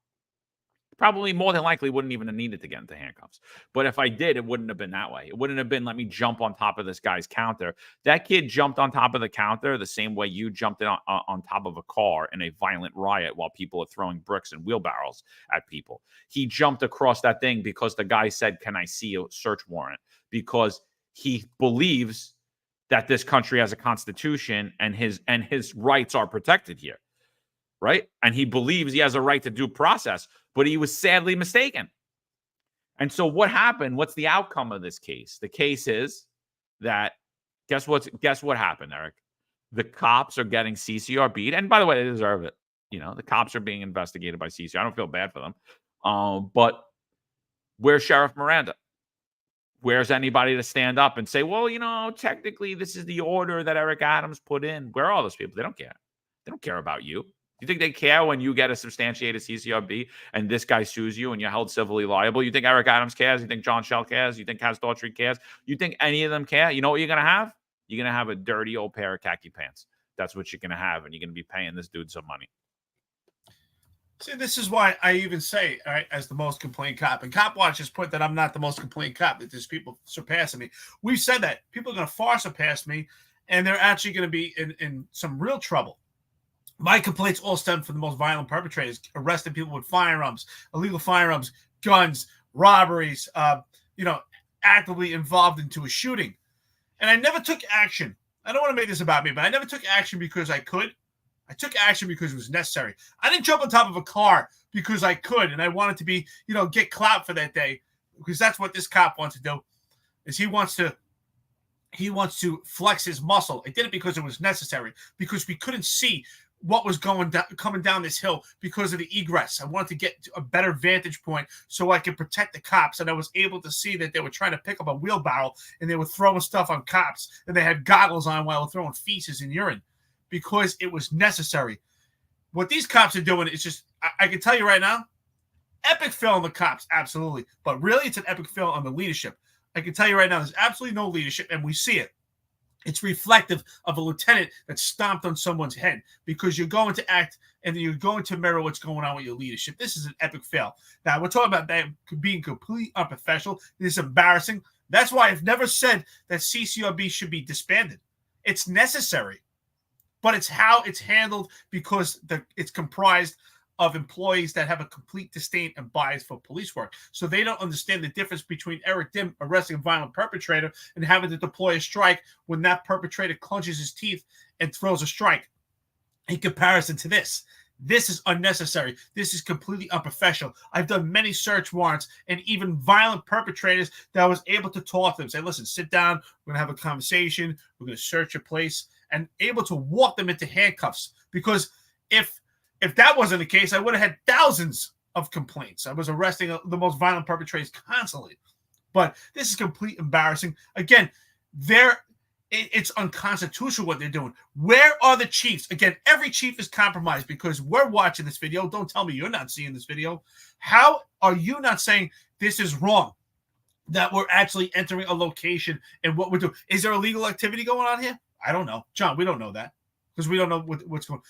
Probably more than likely wouldn't even have needed to get into handcuffs. But if I did, it wouldn't have been that way. It wouldn't have been, let me jump on top of this guy's counter. That kid jumped on top of the counter the same way you jumped on top of a car in a violent riot while people are throwing bricks and wheelbarrows at people. He jumped across that thing because the guy said, "Can I see a search warrant?" Because he believes that this country has a constitution and his rights are protected here. right? And he believes he has a right to due process, but he was sadly mistaken. And so what happened? What's the outcome of this case? The case is that guess what happened, Eric? The cops are getting CCRB'd, and by the way, they deserve it. The cops are being investigated by CCR. I don't feel bad for them. But where's Sheriff Miranda? Where's anybody to stand up and say, well, technically this is the order that Eric Adams put in? Where are all those people? They don't care. They don't care about you. You think they care when you get a substantiated CCRB and this guy sues you and you're held civilly liable? You think Eric Adams cares? You think John Shell cares? You think Kaz Daughtry cares? You think any of them care? You know what you're going to have? You're going to have a dirty old pair of khaki pants. That's what you're going to have, and you're going to be paying this dude some money. See, this is why I even say, all right, as the most complained cop, and Cop Watch has put that I'm not the most complained cop, that there's people surpassing me. We've said that. People are going to far surpass me, and they're actually going to be in some real trouble. My complaints all stem from the most violent perpetrators, arresting people with firearms, illegal firearms, guns, robberies, actively involved into a shooting. And I never took action. I don't want to make this about me, but I never took action because I could. I took action because it was necessary. I didn't jump on top of a car because I could, and I wanted to be, get clout for that day, because that's what this cop wants to do, is he wants to flex his muscle. I did it because it was necessary, because we couldn't see what was coming down this hill because of the egress. I wanted to get to a better vantage point so I could protect the cops. And I was able to see that they were trying to pick up a wheelbarrow and they were throwing stuff on cops, and they had goggles on while throwing feces and urine, because it was necessary. What these cops are doing is just, I can tell you right now, epic fail on the cops, absolutely. But really, it's an epic fail on the leadership. I can tell you right now, there's absolutely no leadership, and we see it. It's reflective of a lieutenant that stomped on someone's head, because you're going to act and you're going to mirror what's going on with your leadership. This is an epic fail. Now, we're talking about that being completely unprofessional. It's embarrassing. That's why I've never said that CCRB should be disbanded. It's necessary, but it's how it's handled, because it's comprised of employees that have a complete disdain and bias for police work. So they don't understand the difference between Eric Dim arresting a violent perpetrator and having to deploy a strike when that perpetrator clenches his teeth and throws a strike. In comparison to this, this is unnecessary. This is completely unprofessional. I've done many search warrants and even violent perpetrators that I was able to talk to them, say, listen, sit down, we're going to have a conversation, we're going to search your place, and able to walk them into handcuffs. Because if that wasn't the case, I would have had thousands of complaints. I was arresting the most violent perpetrators constantly. But this is complete embarrassing. Again, it's unconstitutional what they're doing. Where are the chiefs? Again, every chief is compromised, because we're watching this video. Don't tell me you're not seeing this video. How are you not saying this is wrong, that we're actually entering a location and what we're doing? Is there illegal activity going on here? I don't know. John, we don't know that, because we don't know what's going on.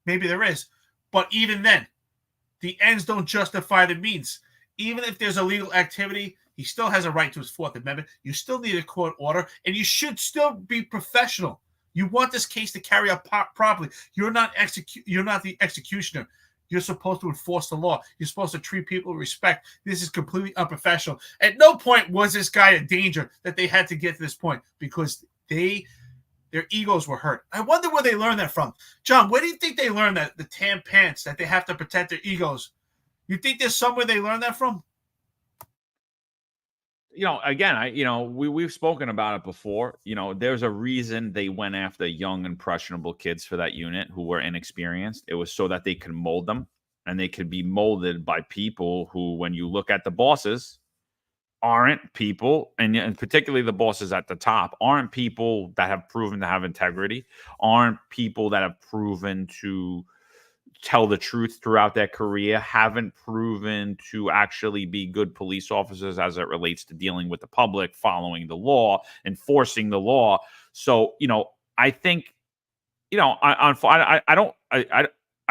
Maybe there is. But even then, the ends don't justify the means. Even if there's illegal activity, he still has a right to his Fourth Amendment. You still need a court order, and you should still be professional. You want this case to carry out properly. You're not the executioner. You're supposed to enforce the law. You're supposed to treat people with respect. This is completely unprofessional. At no point was this guy a danger that they had to get to this point, because their egos were hurt. I wonder where they learned that from. John, where do you think they learned that, the tan pants, that they have to protect their egos? You think there's somewhere they learned that from? Again, we've spoken about it before. There's a reason they went after young, impressionable kids for that unit who were inexperienced. It was so that they could mold them, and they could be molded by people who, when you look at the bosses, aren't people, and particularly the bosses at the top, aren't people that have proven to have integrity, aren't people that have proven to tell the truth throughout their career, haven't proven to actually be good police officers as it relates to dealing with the public, following the law, enforcing the law. So, I think, I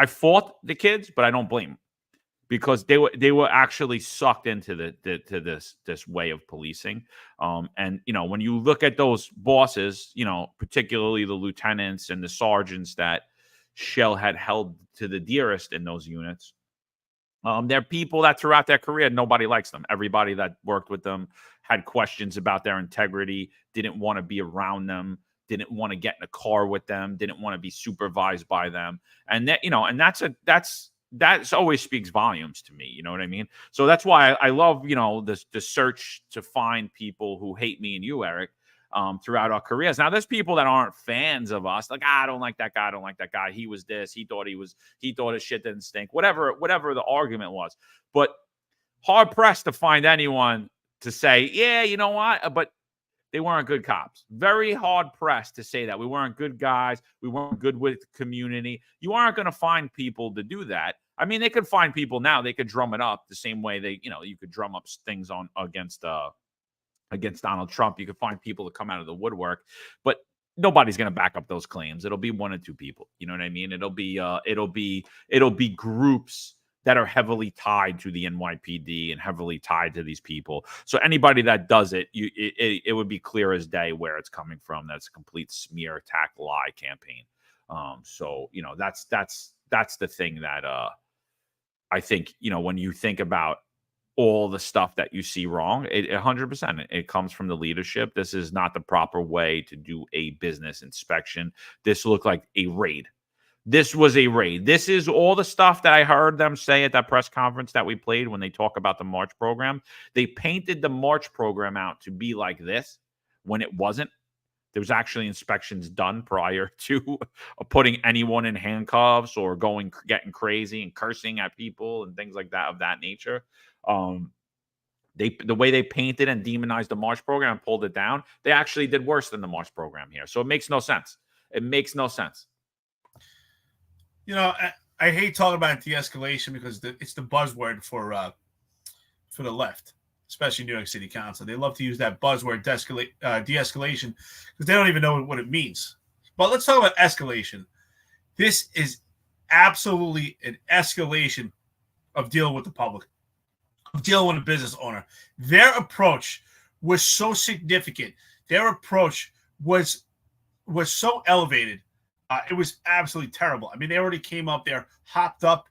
fought the kids, but I don't blame them, because they were actually sucked into this way of policing. And when you look at those bosses, particularly the lieutenants and the sergeants that Shell had held to the dearest in those units, they're people that throughout their career, nobody likes them. Everybody that worked with them had questions about their integrity, didn't want to be around them. didn't want to get in a car with them, didn't want to be supervised by them. And that, and that's always speaks volumes to me. You know what I mean? So that's why I love, the search to find people who hate me and you, Eric, throughout our careers. Now, there's people that aren't fans of us, like, I don't like that guy. I don't like that guy. He was this. He thought his shit didn't stink. Whatever the argument was. But hard pressed to find anyone to say, yeah, you know what? But they weren't good cops. Very hard pressed to say that. We weren't good guys. We weren't good with the community. You aren't going to find people to do that. I mean, they could find people now. They could drum it up the same way you could drum up things against Donald Trump. You could find people to come out of the woodwork, but nobody's going to back up those claims. It'll be one or two people. You know what I mean? It'll be groups that are heavily tied to the NYPD and heavily tied to these people. So anybody that does it, it would be clear as day where it's coming from. That's a complete smear, attack, lie campaign. So that's the thing that I think, when you think about all the stuff that you see wrong, 100%, it comes from the leadership. This is not the proper way to do a business inspection. This looked like a raid. This was a raid. This is all the stuff that I heard them say at that press conference that we played when they talk about the March program. They painted the March program out to be like this when it wasn't. There was actually inspections done prior to putting anyone in handcuffs or getting crazy and cursing at people and things like that of that nature. The way they painted and demonized the March program and pulled it down, they actually did worse than the March program here. So it makes no sense. It makes no sense. I hate talking about de-escalation because it's the buzzword for the left, especially New York City Council. They love to use that buzzword de-escalation because they don't even know what it means. But let's talk about escalation. This is absolutely an escalation of dealing with the public, of dealing with a business owner. Their approach was so significant. Their approach was so elevated. It was absolutely terrible. I mean, they already came up there, hopped up.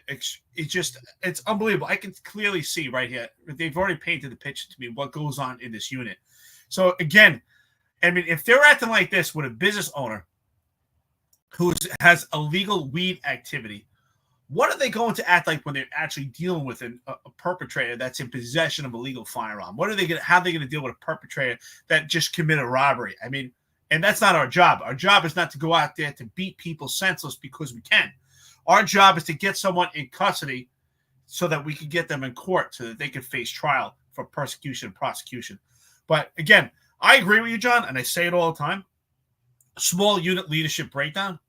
It's unbelievable. I can clearly see right here. They've already painted the picture to me what goes on in this unit. So again, I mean, if they're acting like this with a business owner who has illegal weed activity, what are they going to act like when they're actually dealing with a perpetrator that's in possession of a legal firearm? How are they going to deal with a perpetrator that just committed a robbery? I mean, and that's not our job. Our job is not to go out there to beat people senseless because we can. Our job is to get someone in custody so that we can get them in court so that they can face trial for persecution and prosecution. But again, I agree with you, John, and I say it all the time. Small unit leadership breakdown.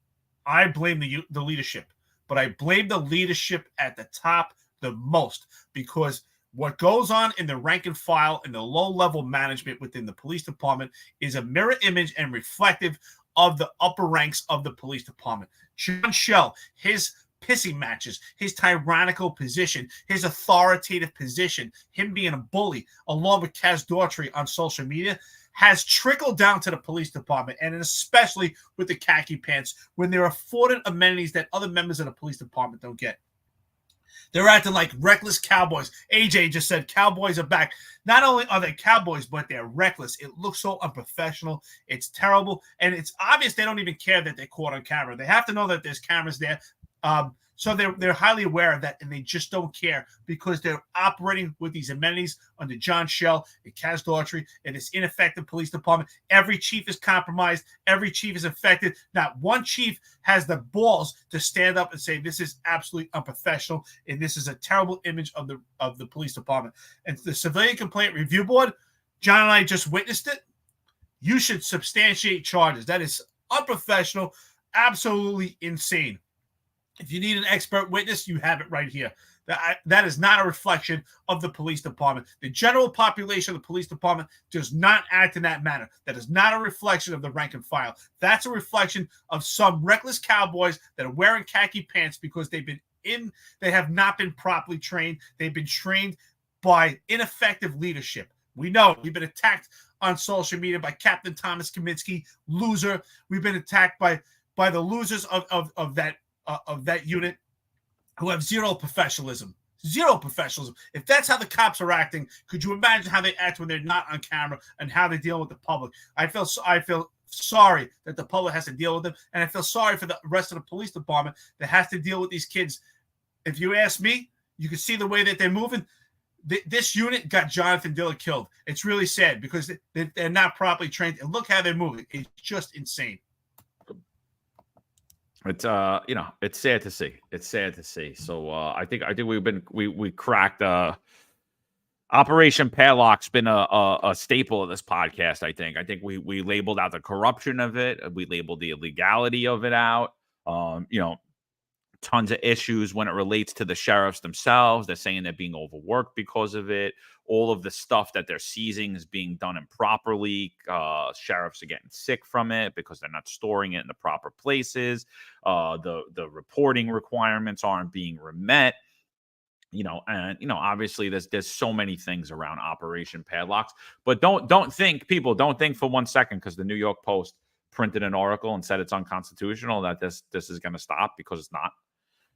I blame the leadership, but I blame the leadership at the top the most because what goes on in the rank and file and the low-level management within the police department is a mirror image and reflective of the upper ranks of the police department. John Schell, his pissing matches, his tyrannical position, his authoritative position, him being a bully, along with Kaz Daughtry on social media, has trickled down to the police department, and especially with the khaki pants, when they're afforded amenities that other members of the police department don't get. They're acting like reckless cowboys. AJ just said cowboys are back. Not only are they cowboys, but they're reckless. It looks so unprofessional. It's terrible. And it's obvious they don't even care that they're caught on camera. They have to know that there's cameras there. So they're highly aware of that, and they just don't care because they're operating with these amenities under John Schell and Kaz Daughtry and this ineffective police department. Every chief is compromised. Every chief is affected. Not one chief has the balls to stand up and say this is absolutely unprofessional and this is a terrible image of the police department. And the Civilian Complaint Review Board, John and I just witnessed it. You should substantiate charges. That is unprofessional, absolutely insane. If you need an expert witness, you have it right here. That is not a reflection of the police department. The general population of the police department does not act in that manner. That is not a reflection of the rank and file. That's a reflection of some reckless cowboys that are wearing khaki pants because they have not been properly trained. They've been trained by ineffective leadership. We know we've been attacked on social media by Captain Thomas Kaminsky, loser. We've been attacked by the losers of that unit who have zero professionalism. If that's how the cops are acting, could you imagine how they act when they're not on camera and how they deal with the public? I feel sorry that the public has to deal with them, and I feel sorry for the rest of the police department that has to deal with these kids. If you ask me, you can see the way that they're moving. This unit got Jonathan Diller killed. It's really sad because they're not properly trained, and look how they're moving. It's just insane. It's it's sad to see. It's sad to see. So I think we cracked Operation Padlock's been a staple of this podcast. I think we labeled out the corruption of it. We labeled the illegality of it out. Tons of issues when it relates to the sheriffs themselves. They're saying they're being overworked because of it. All of the stuff that they're seizing is being done improperly. Sheriffs are getting sick from it because they're not storing it in the proper places. The reporting requirements aren't being met. Obviously there's so many things around Operation Padlocks, but don't think for 1 second, because the New York Post printed an article and said it's unconstitutional, that this is going to stop, because it's not.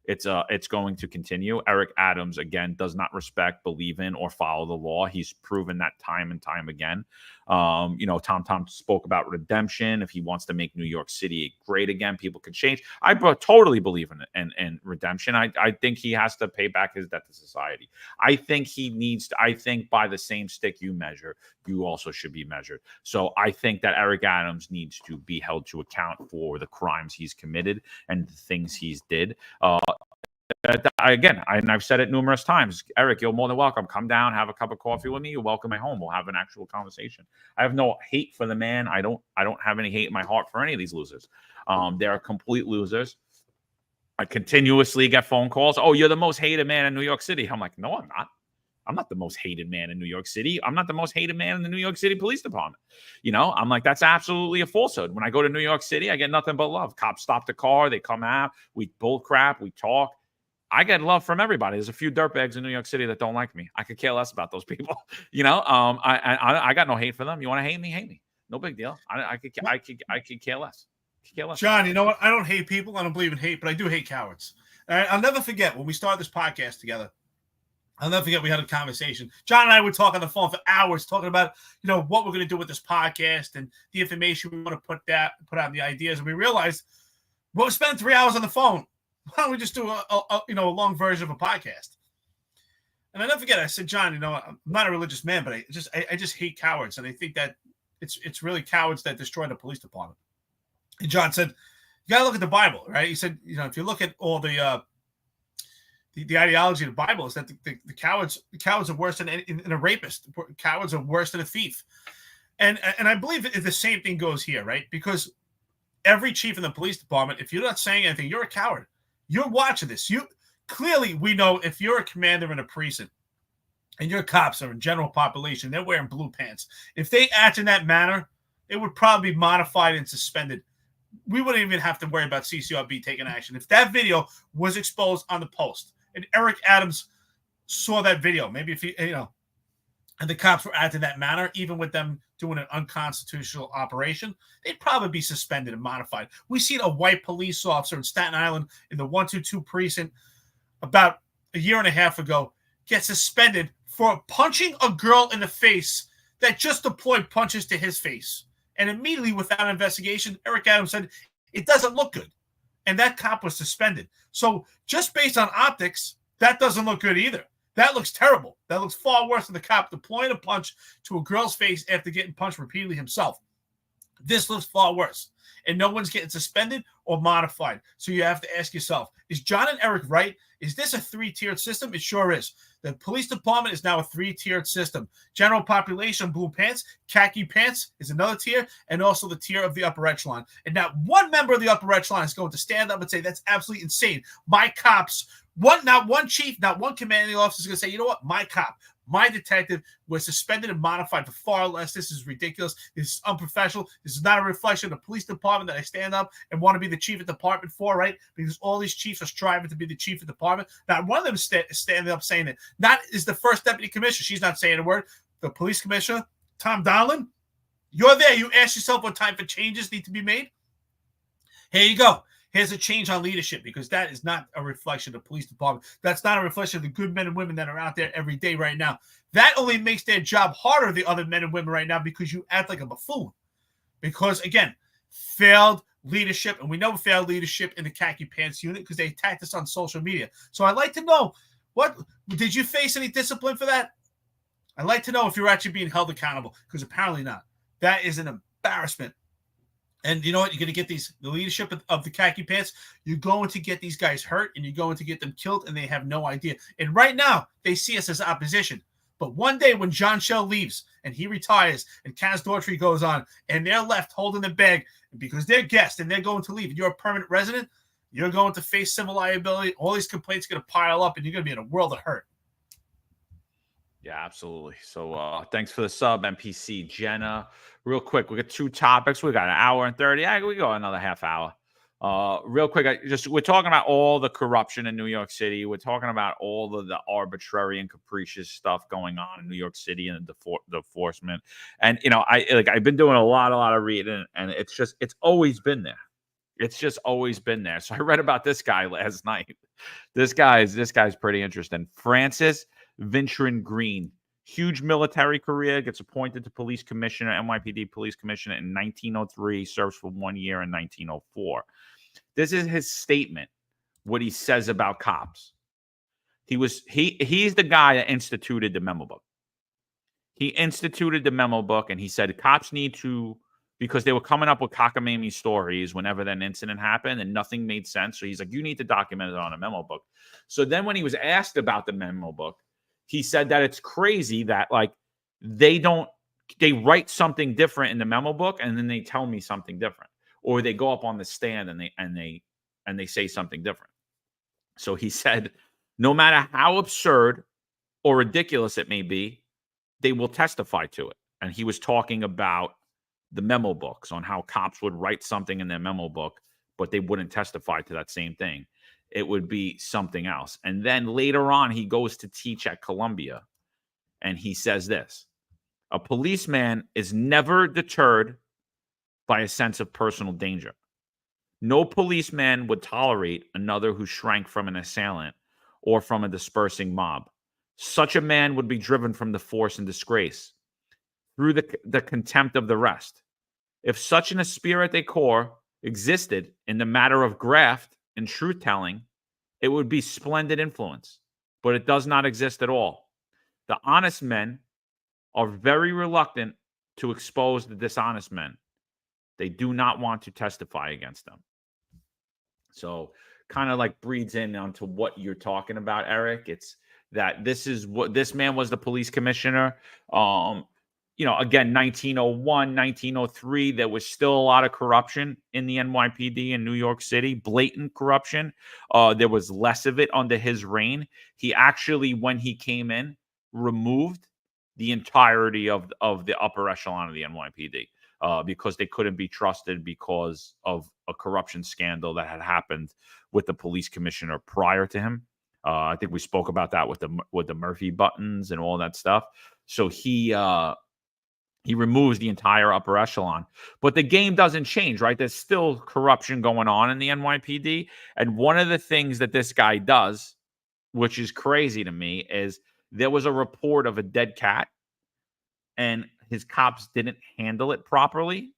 It's going to continue. Eric Adams, again, does not respect, believe in, or follow the law. He's proven that time and time again. Tom spoke about redemption. If he wants to make New York City great again, people can change. I totally believe in it and redemption. I think he has to pay back his debt to society. I think he needs to. I think by the same stick you measure, you also should be measured. So I think that Eric Adams needs to be held to account for the crimes he's committed and the things he's did. I've said it numerous times. Eric, you're more than welcome. Come down, have a cup of coffee with me. You're welcome at home. We'll have an actual conversation. I have no hate for the man. I don't have any hate in my heart for any of these losers. They're complete losers. I continuously get phone calls. Oh, you're the most hated man in New York City. I'm like, no, I'm not. I'm not the most hated man in New York City. I'm not the most hated man in the New York City Police Department. I'm like, that's absolutely a falsehood. When I go to New York City, I get nothing but love. Cops stop the car. They come out. We bull crap. We talk. I get love from everybody. There's a few dirtbags in New York City that don't like me. I could care less about those people. I got no hate for them. You want to hate me? Hate me. No big deal. I could care less. John, you know what? I don't hate people. I don't believe in hate, but I do hate cowards. I'll never forget when we started this podcast together. I'll never forget we had a conversation. John and I would talk on the phone for hours talking about, what we're going to do with this podcast and the information we want to put out, the ideas. And we realized, we're spending 3 hours on the phone. Why don't we just do a long version of a podcast? And I never forget, I said, John, I'm not a religious man, but I just hate cowards. And I think that it's really cowards that destroy the police department. And John said, you got to look at the Bible, right? He said, if you look at all the ideology of the Bible, is that the cowards are worse than a rapist. Cowards are worse than a thief. And I believe the same thing goes here, right? Because every chief in the police department, if you're not saying anything, you're a coward. You're watching this. We know if you're a commander in a precinct and your cops are in general population, they're wearing blue pants. If they act in that manner, it would probably be modified and suspended. We wouldn't even have to worry about CCRB taking action. If that video was exposed on the Post and Eric Adams saw that video, maybe if he, and the cops were acting that manner, even with them doing an unconstitutional operation, they'd probably be suspended and modified. We seen a white police officer in Staten Island in the 122 precinct about a year and a half ago get suspended for punching a girl in the face that just deployed punches to his face. And immediately, without investigation, Eric Adams said, it doesn't look good. And that cop was suspended. So just based on optics, that doesn't look good either. That looks terrible. That looks far worse than the cop deploying a punch to a girl's face after getting punched repeatedly himself. This looks far worse. And no one's getting suspended or modified. So you have to ask yourself, is John and Eric right? Is this a three-tiered system? It sure is. The police department is now a three-tiered system. General population, blue pants, khaki pants is another tier, and also the tier of the upper echelon. And not one member of the upper echelon is going to stand up and say, that's absolutely insane. My cops, not one chief, not one commanding officer is going to say, you know what, my cop, my detective was suspended and modified for far less. This is ridiculous. This is unprofessional. This is not a reflection of the police department that I stand up and want to be the chief of department for, right? Because all these chiefs are striving to be the chief of department. Not one of them is standing up saying it. Not is the first deputy commissioner. She's not saying a word. The police commissioner, Tom Sullivan, you're there. You ask yourself what time for changes need to be made. Here you go. Here's a change on leadership, because that is not a reflection of the police department. That's not a reflection of the good men and women that are out there every day right now. That only makes their job harder, the other men and women right now, because you act like a buffoon. Because, again, failed leadership, and we know failed leadership in the khaki pants unit because they attacked us on social media. So I'd like to know, what did you face any discipline for that? I'd like to know if you're actually being held accountable, because apparently not. That is an embarrassment. And you know what? You're going to get the leadership of the khaki pants. You're going to get these guys hurt, and you're going to get them killed, and they have no idea. And right now, they see us as opposition. But one day when John Shell leaves and he retires and Kaz Daughtry goes on and they're left holding the bag because they're guests and they're going to leave and you're a permanent resident, you're going to face civil liability. All these complaints are going to pile up and you're going to be in a world of hurt. Yeah, absolutely. So thanks for the sub, MPC Jenna. Real quick, we got 2 topics. We got an hour and 30. We go another half hour. Real quick, we're talking about all the corruption in New York City. We're talking about all of the arbitrary and capricious stuff going on in New York City and the enforcement. And I've been doing a lot of reading, and it's always been there. It's just always been there. So I read about this guy last night. This guy's pretty interesting. Francis Vintrin Green, huge military career, gets appointed to police commissioner, NYPD police commissioner in 1903, serves for 1 year in 1904. This is his statement, what he says about cops. He's the guy that instituted the memo book. He instituted the memo book, and he said cops need to, because they were coming up with cockamamie stories whenever that incident happened, and nothing made sense. So he's like, you need to document it on a memo book. So then when he was asked about the memo book, he said that it's crazy that they write something different in the memo book and then they tell me something different, or they go up on the stand and they say something different. So he said, no matter how absurd or ridiculous it may be, they will testify to it. And he was talking about the memo books, on how cops would write something in their memo book, but they wouldn't testify to that same thing. It would be something else. And then later on, he goes to teach at Columbia, and he says this: a policeman is never deterred by a sense of personal danger. No policeman would tolerate another who shrank from an assailant or from a dispersing mob. Such a man would be driven from the force in disgrace, through the contempt of the rest. If such an esprit de corps existed in the matter of graft and truth-telling, it would be splendid influence, but it does not exist at all. The honest men are very reluctant to expose the dishonest men. They do not want to testify against them. So kind of breeds in onto what you're talking about, Eric. It's that this man was the police commissioner. Again, 1901, 1903, there was still a lot of corruption in the NYPD in New York City, blatant corruption. There was less of it under his reign. He actually, when he came in, removed the entirety of the upper echelon of the NYPD because they couldn't be trusted because of a corruption scandal that had happened with the police commissioner prior to him. I think we spoke about that with the Murphy buttons and all that stuff. So he removes the entire upper echelon. But the game doesn't change, right? There's still corruption going on in the NYPD. And one of the things that this guy does, which is crazy to me, is there was a report of a dead cat, and his cops didn't handle it properly,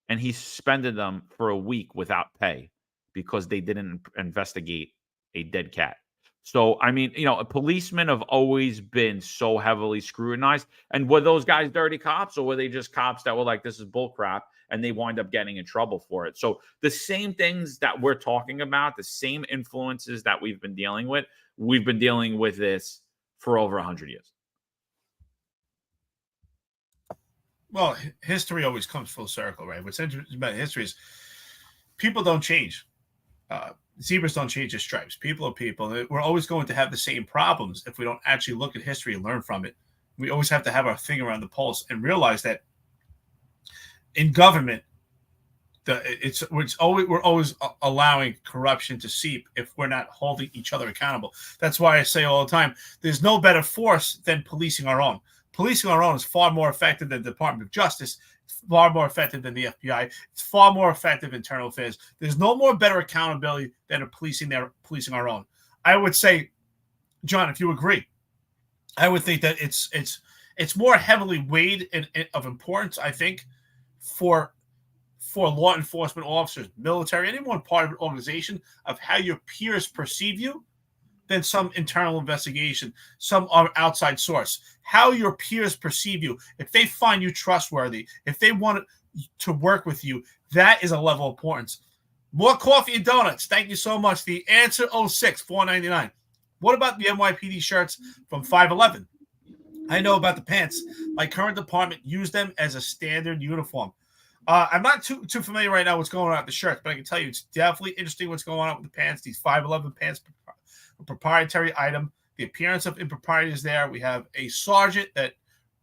and he suspended them for a week without pay because they didn't investigate a dead cat. So, I mean, policemen have always been so heavily scrutinized. And were those guys dirty cops, or were they just cops that were like, this is bullcrap, and they wind up getting in trouble for it? So the same things that we're talking about, the same influences that we've been dealing with this for over 100 years. Well, history always comes full circle, right? What's interesting about history is people don't change. Zebras don't change their stripes. People are people. We're always going to have the same problems if we don't actually look at history and learn from it. We always have to have our finger on the pulse and realize that in government, we're always allowing corruption to seep if we're not holding each other accountable. That's why I say all the time, there's no better force than policing our own. Policing our own is far more effective than the Department of Justice. It's far more effective than the FBI. It's far more effective internal affairs. There's no more better accountability than policing our own. I would say, John, if you agree, I would think that it's more heavily weighed of importance, I think, for for law enforcement officers, military, anyone part of an organization, of how your peers perceive you than some internal investigation, some outside source. How your peers perceive you, if they find you trustworthy, if they want to work with you, that is a level of importance. More coffee and donuts. Thank you so much. The answer 06, $4.99. What about the NYPD shirts from 511? I know about the pants. My current department used them as a standard uniform. I'm not too familiar right now what's going on with the shirts, but I can tell you it's definitely interesting what's going on with the pants. These 511 pants, a proprietary item. The appearance of impropriety is there. We have a sergeant that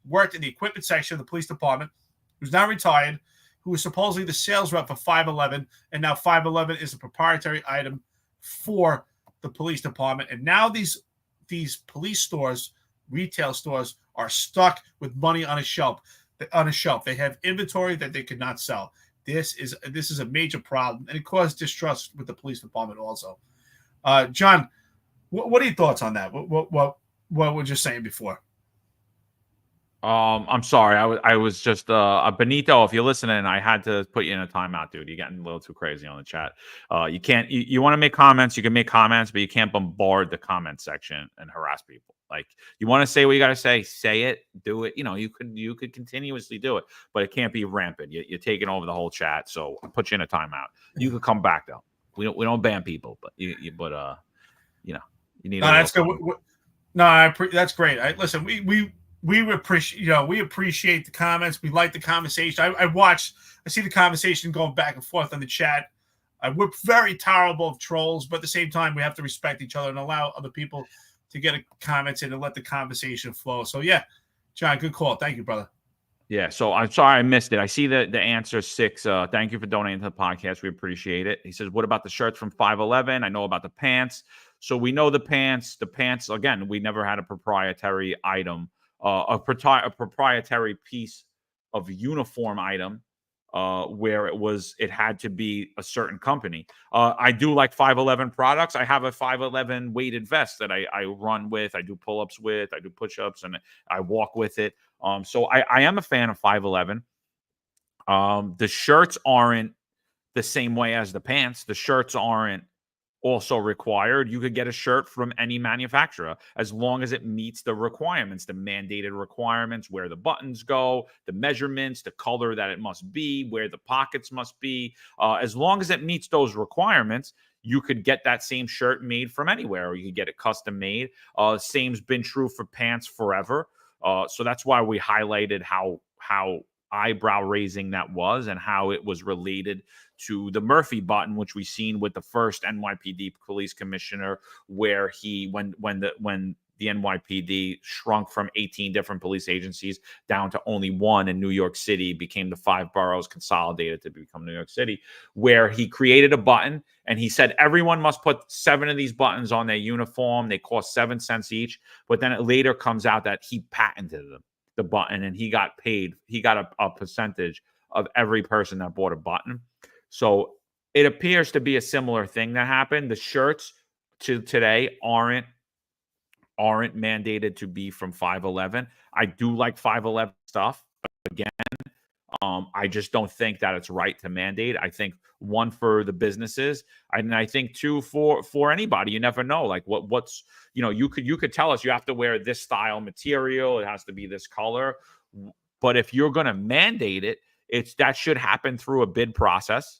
worked in the equipment section of the police department who's now retired, who was supposedly the sales rep for 511, and now 511 is a proprietary item for the police department. And now these police stores, retail stores, are stuck with money on a shelf. They have inventory that they could not sell. This is a major problem, and it caused distrust with the police department also. John, what are your thoughts on that? What were you saying before? I'm sorry. I was just Benito. If you're listening, I had to put you in a timeout, dude. You're getting a little too crazy on the chat. You can't. You want to make comments? You can make comments, but you can't bombard the comment section and harass people. Like, you want to say what you got to say it, do it. You could continuously do it, but it can't be rampant. You're taking over the whole chat, so I'll put you in a timeout. You could come back though. We don't ban people, but you need. No, that's good. That's great. Listen, we appreciate we appreciate the comments. We like the conversation. I see the conversation going back and forth on the chat. We're very tolerable of trolls, but at the same time, we have to respect each other and allow other people to get comments in and let the conversation flow. So yeah, John, good call. Thank you, brother. Yeah, so I'm sorry I missed it. I see the answer 6. Thank you for donating to the podcast. We appreciate it. He says, what about the shirts from 511? I know about the pants. So we know the pants. The pants, again, we never had a proprietary item, a proprietary piece of uniform item where it had to be a certain company. I do like 511 products. I have a 511 weighted vest that I run with. I do pull-ups with. I do push-ups, and I walk with it. So I am a fan of 511. The shirts aren't the same way as the pants. The shirts aren't also required. You could get a shirt from any manufacturer as long as it meets the requirements, the mandated requirements, where the buttons go, the measurements, the color that it must be, where the pockets must be. As long as it meets those requirements, you could get that same shirt made from anywhere, or you could get it custom made. Same's been true for pants forever. So that's why we highlighted how eyebrow raising that was, and how it was related to the Murphy button, which we seen with the first NYPD police commissioner, where when the NYPD shrunk from 18 different police agencies down to only one in New York City, became the 5 boroughs consolidated to become New York City, where he created a button and he said everyone must put 7 of these buttons on their uniform. They cost 7 cents each. But then it later comes out that he patented the button, and he got paid. He got a percentage of every person that bought a button. So it appears to be a similar thing that happened. The shirts to today aren't mandated to be from 511. I do like 511 stuff, but again, I just don't think that it's right to mandate. I think, one, for the businesses, and I think, 2, for anybody. You never know, like what's you could tell us you have to wear this style material, it has to be this color, but if you're going to mandate it, that should happen through a bid process.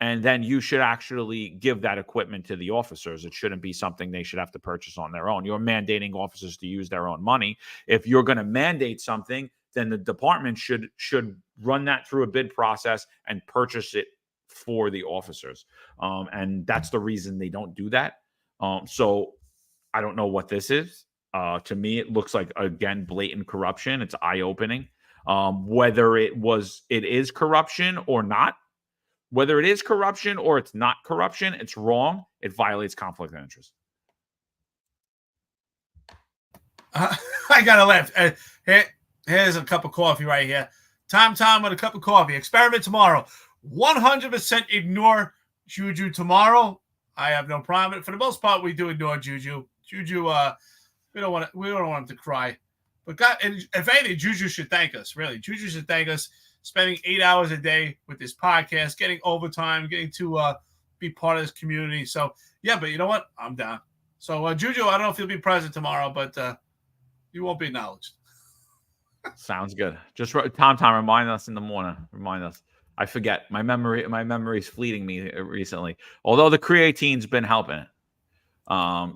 And then you should actually give that equipment to the officers. It shouldn't be something they should have to purchase on their own. You're mandating officers to use their own money. If you're going to mandate something, then the department should run that through a bid process and purchase it for the officers. And that's the reason they don't do that. So I don't know what this is. To me, it looks like, again, blatant corruption. It's eye-opening. Whether it is corruption or not. Whether it is corruption or it's not corruption, it's wrong. It violates conflict of interest. I got to laugh. Here's a cup of coffee right here. Tom with a cup of coffee. Experiment tomorrow. 100% ignore Juju tomorrow. I have no problem. For the most part, we do ignore Juju. Juju, we don't want him to cry. But God, and if anything, Juju should thank us. Really, Juju should thank us. spending 8 hours a day with this podcast, getting overtime, getting to be part of this community. So, yeah, but you know what? I'm down. So, Juju, I don't know if you'll be present tomorrow, but you won't be acknowledged. Sounds good. Just Tom, remind us in the morning. Remind us. I forget. My memory's fleeting me recently. Although the creatine's been helping it.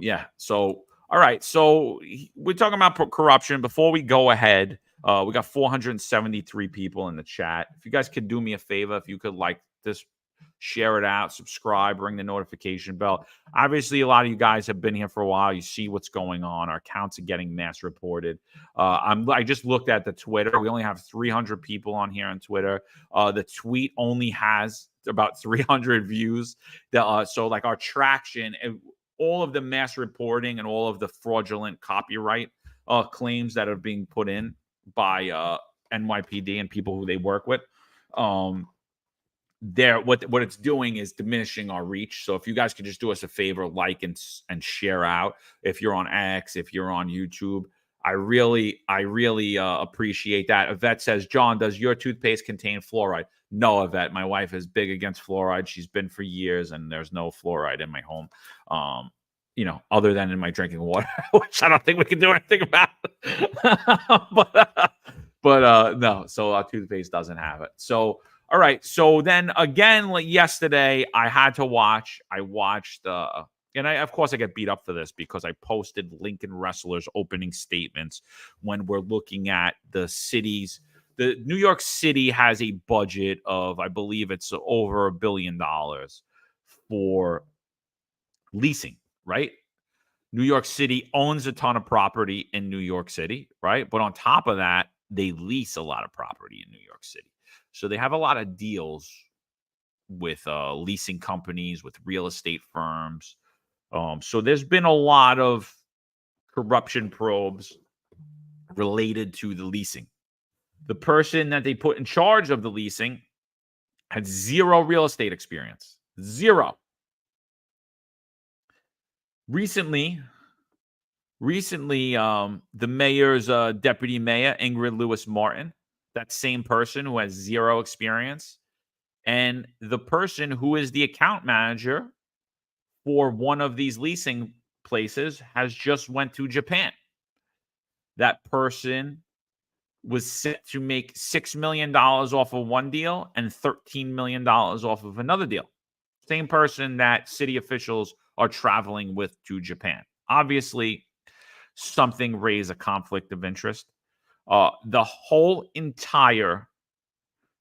Yeah. So, all right. So we're talking about corruption. Before we go ahead, we got 473 people in the chat. If you guys could do me a favor, if you could like this, share it out, subscribe, ring the notification bell. Obviously, a lot of you guys have been here for a while. You see what's going on. Our accounts are getting mass reported. I just looked at the Twitter. We only have 300 people on here on Twitter. The tweet only has about 300 views. So like our traction, all of the mass reporting and all of the fraudulent copyright claims that are being put in by NYPD and people who they work with, what it's doing is diminishing our reach. So if you guys could just do us a favor, like and share out. If you're on X, if you're on YouTube, I really appreciate that. Yvette says, John, does your toothpaste contain fluoride? No, Yvette. My wife is big against fluoride. She's been for years, and there's no fluoride in my home. Other than in my drinking water, which I don't think we can do anything about. but no, so our toothpaste doesn't have it. So. All right. So then again, like yesterday, I watched, and of course I get beat up for this because I posted Lincoln Wrestlers opening statements when we're looking at the New York City has a budget of, I believe it's over $1 billion for leasing, right? New York City owns a ton of property in New York City, right? But on top of that, they lease a lot of property in New York City. So they have a lot of deals with leasing companies, with real estate firms. So there's been a lot of corruption probes related to the leasing. The person that they put in charge of the leasing had zero real estate experience. Zero. Recently, the mayor's deputy mayor, Ingrid Lewis Martin, that same person who has zero experience, and the person who is the account manager for one of these leasing places has just went to Japan. That person was set to make $6 million off of one deal and $13 million off of another deal. Same person that city officials are traveling with to Japan. Obviously, something raised a conflict of interest. The whole entire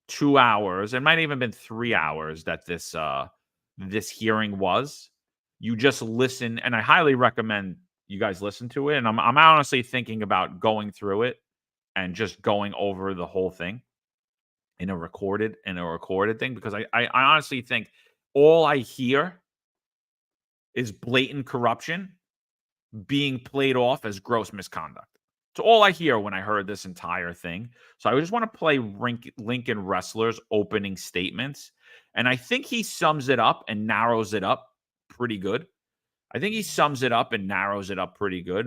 2 hours, it might have even been 3 hours that this hearing was. You just listen, and I highly recommend you guys listen to it. And I'm honestly thinking about going through it and just going over the whole thing in a recorded thing, because I honestly think all I hear is blatant corruption being played off as gross misconduct. It's all I hear when I heard this entire thing. So I just want to play Lincoln Wrestlers opening statements. And I think he sums it up and narrows it up pretty good.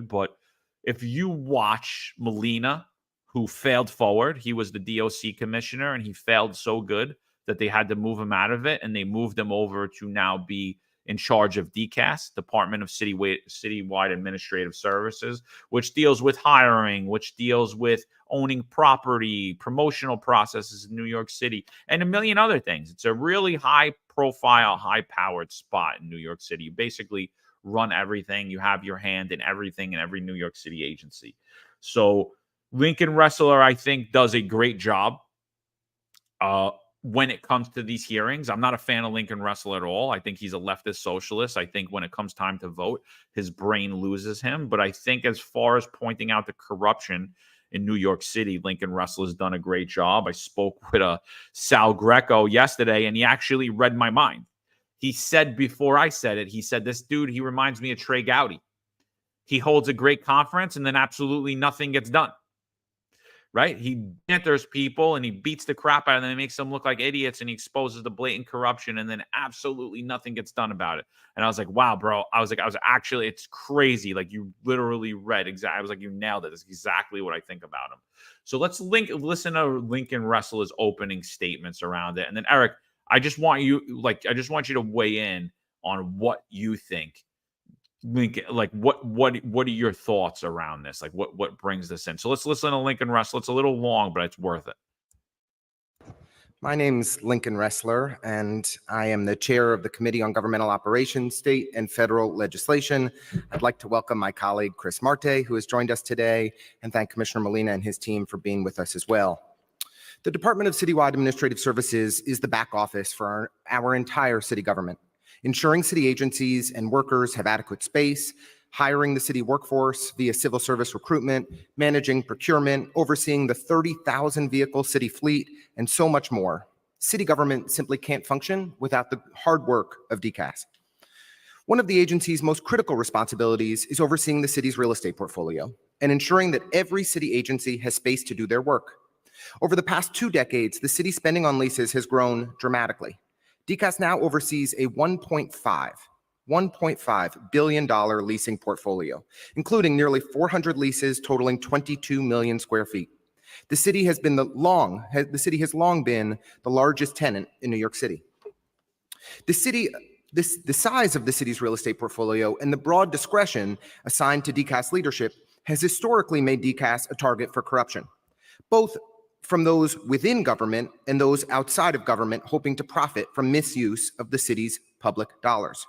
But if you watch Molina, who failed forward, he was the DOC commissioner, and he failed so good that they had to move him out of it, and they moved him over to now be in charge of DCAS, Department of Citywide Administrative Services, which deals with hiring, which deals with owning property, promotional processes in New York City, and a million other things. It's a really high-profile, high-powered spot in New York City. You basically run everything. You have your hand in everything in every New York City agency. So Lincoln Wrestler, I think, does a great job when it comes to these hearings. I'm not a fan of Lincoln Wrestler at all. I think he's a leftist socialist. I think when it comes time to vote, his brain loses him. But I think as far as pointing out the corruption in New York City, Lincoln Wrestler's done a great job. I spoke with Sal Greco yesterday, and he actually read my mind. He said before I said it, he said, this dude, he reminds me of Trey Gowdy. He holds a great conference, and then absolutely nothing gets done. right? He enters people and he beats the crap out of them and makes them look like idiots, and he exposes the blatant corruption, and then absolutely nothing gets done about it. And I was like, wow, bro. I was actually, it's crazy. Like, you literally read exactly. I was like, you nailed it. That's exactly what I think about him. So let's listen to Lincoln Ressler's opening statements around it. And then Eric, I just want you to weigh in on what you think. Lincoln, like what are your thoughts around this? Like what brings this in? So let's listen to Lincoln Ressler. It's a little long, but it's worth it. My name's Lincoln Ressler, and I am the chair of the Committee on Governmental Operations, State and Federal Legislation. I'd like to welcome my colleague, Chris Marte, who has joined us today, and thank Commissioner Molina and his team for being with us as well. The Department of Citywide Administrative Services is the back office for our entire city government, ensuring city agencies and workers have adequate space, hiring the city workforce via civil service recruitment, managing procurement, overseeing the 30,000 vehicle city fleet, and so much more. City government simply can't function without the hard work of DCAS. One of the agency's most critical responsibilities is overseeing the city's real estate portfolio and ensuring that every city agency has space to do their work. Over the past 2 decades, the city's spending on leases has grown dramatically. DCAS now oversees a $1.5 billion leasing portfolio, including nearly 400 leases totaling 22 million square feet. The city has long been the largest tenant in New York City. The size of the city's real estate portfolio and the broad discretion assigned to DCAS leadership has historically made DCAS a target for corruption, both from those within government and those outside of government hoping to profit from misuse of the city's public dollars.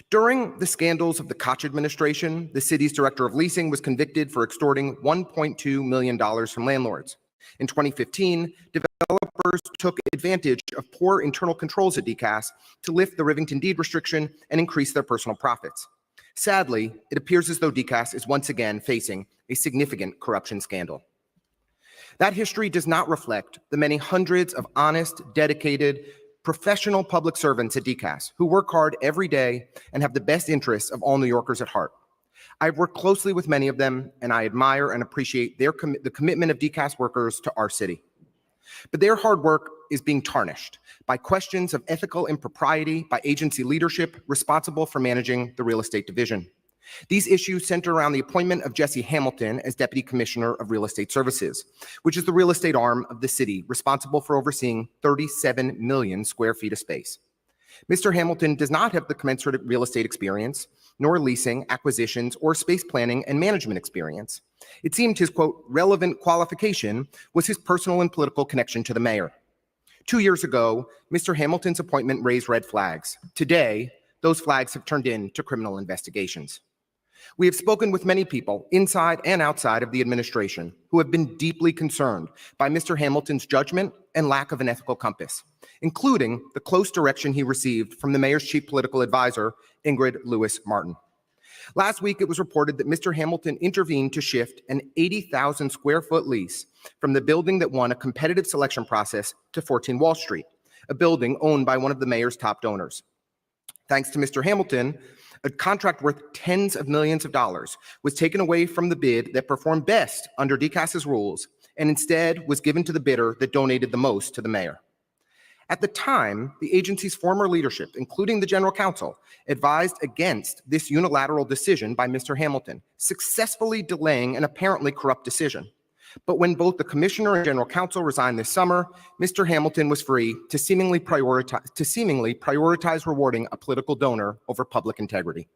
During the scandals of the Koch administration, the city's director of leasing was convicted for extorting $1.2 million from landlords. In 2015, developers took advantage of poor internal controls at DCAS to lift the Rivington deed restriction and increase their personal profits. Sadly, it appears as though DCAS is once again facing a significant corruption scandal. That history does not reflect the many hundreds of honest, dedicated, professional public servants at DCAS who work hard every day and have the best interests of all New Yorkers at heart. I've worked closely with many of them, and I admire and appreciate the commitment of DCAS workers to our city. But their hard work is being tarnished by questions of ethical impropriety by agency leadership responsible for managing the real estate division. These issues center around the appointment of Jesse Hamilton as Deputy Commissioner of Real Estate Services, which is the real estate arm of the city responsible for overseeing 37 million square feet of space. Mr. Hamilton does not have the commensurate real estate experience, nor leasing, acquisitions, or space planning and management experience. It seemed his, quote, relevant qualification was his personal and political connection to the mayor. 2 years ago, Mr. Hamilton's appointment raised red flags. Today, those flags have turned into criminal investigations. We have spoken with many people inside and outside of the administration who have been deeply concerned by Mr. Hamilton's judgment and lack of an ethical compass, including the close direction he received from the mayor's chief political advisor, Ingrid Lewis-Martin. Last week, it was reported that Mr. Hamilton intervened to shift an 80,000 square foot lease from the building that won a competitive selection process to 14 Wall Street, a building owned by one of the mayor's top donors. Thanks to Mr. Hamilton, a contract worth tens of millions of dollars was taken away from the bid that performed best under DCAS's rules and instead was given to the bidder that donated the most to the mayor. At the time, the agency's former leadership, including the general counsel, advised against this unilateral decision by Mr. Hamilton, successfully delaying an apparently corrupt decision. But when both the commissioner and general counsel resigned this summer, Mr. Hamilton was free to seemingly prioritize rewarding a political donor over public integrity.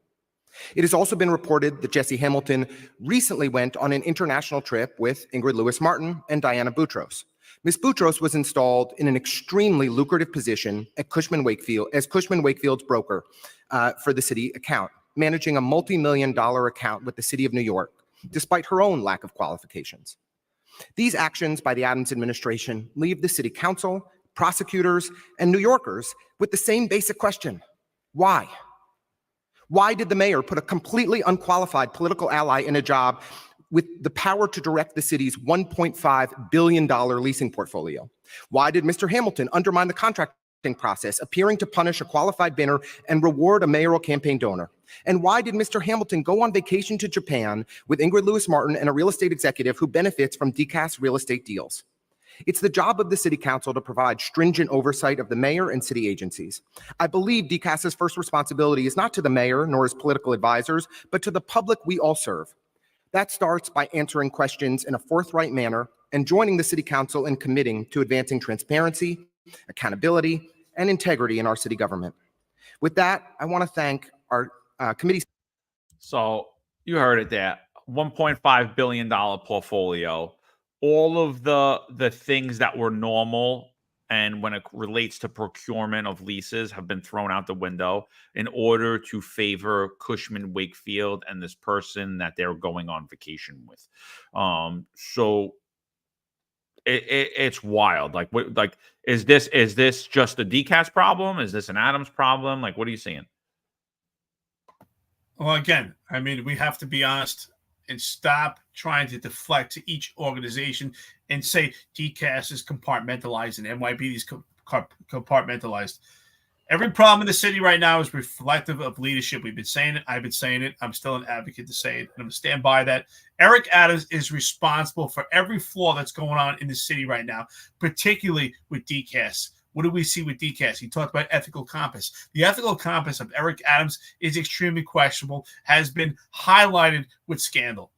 It has also been reported that Jesse Hamilton recently went on an international trip with Ingrid Lewis-Martin and Diana Boutros. Ms. Boutros was installed in an extremely lucrative position at Cushman Wakefield's broker for the city account, managing a multi-million-dollar account with the city of New York, despite her own lack of qualifications. These actions by the Adams administration leave the city council, prosecutors, and New Yorkers with the same basic question: why? Why did the mayor put a completely unqualified political ally in a job with the power to direct the city's $1.5 billion leasing portfolio? Why did Mr. Hamilton undermine the contract process, appearing to punish a qualified bidder and reward a mayoral campaign donor? And why did Mr. Hamilton go on vacation to Japan with Ingrid Lewis-Martin and a real estate executive who benefits from DCAS real estate deals? It's the job of the city council to provide stringent oversight of the mayor and city agencies. I believe DCAS's first responsibility is not to the mayor nor his political advisors, but to the public we all serve. That starts by answering questions in a forthright manner and joining the city council in committing to advancing transparency, accountability, and integrity in our city government. With that, I want to thank our committee. So you heard it there. $1.5 billion portfolio. All of the things that were normal and when it relates to procurement of leases have been thrown out the window in order to favor Cushman Wakefield and this person that they're going on vacation with. So it's wild. Like, is this just a DCAS problem? Is this an Adams problem? Like, what are you seeing? Well, again, I mean, we have to be honest and stop trying to deflect to each organization and say DCAS is compartmentalized and NYPD is compartmentalized. Every problem in the city right now is reflective of leadership. We've been saying it. I've been saying it. I'm still an advocate to say it. And I'm going to stand by that. Eric Adams is responsible for every flaw that's going on in the city right now, particularly with DCAS. What do we see with DCAS? He talked about ethical compass. The ethical compass of Eric Adams is extremely questionable, has been highlighted with scandal.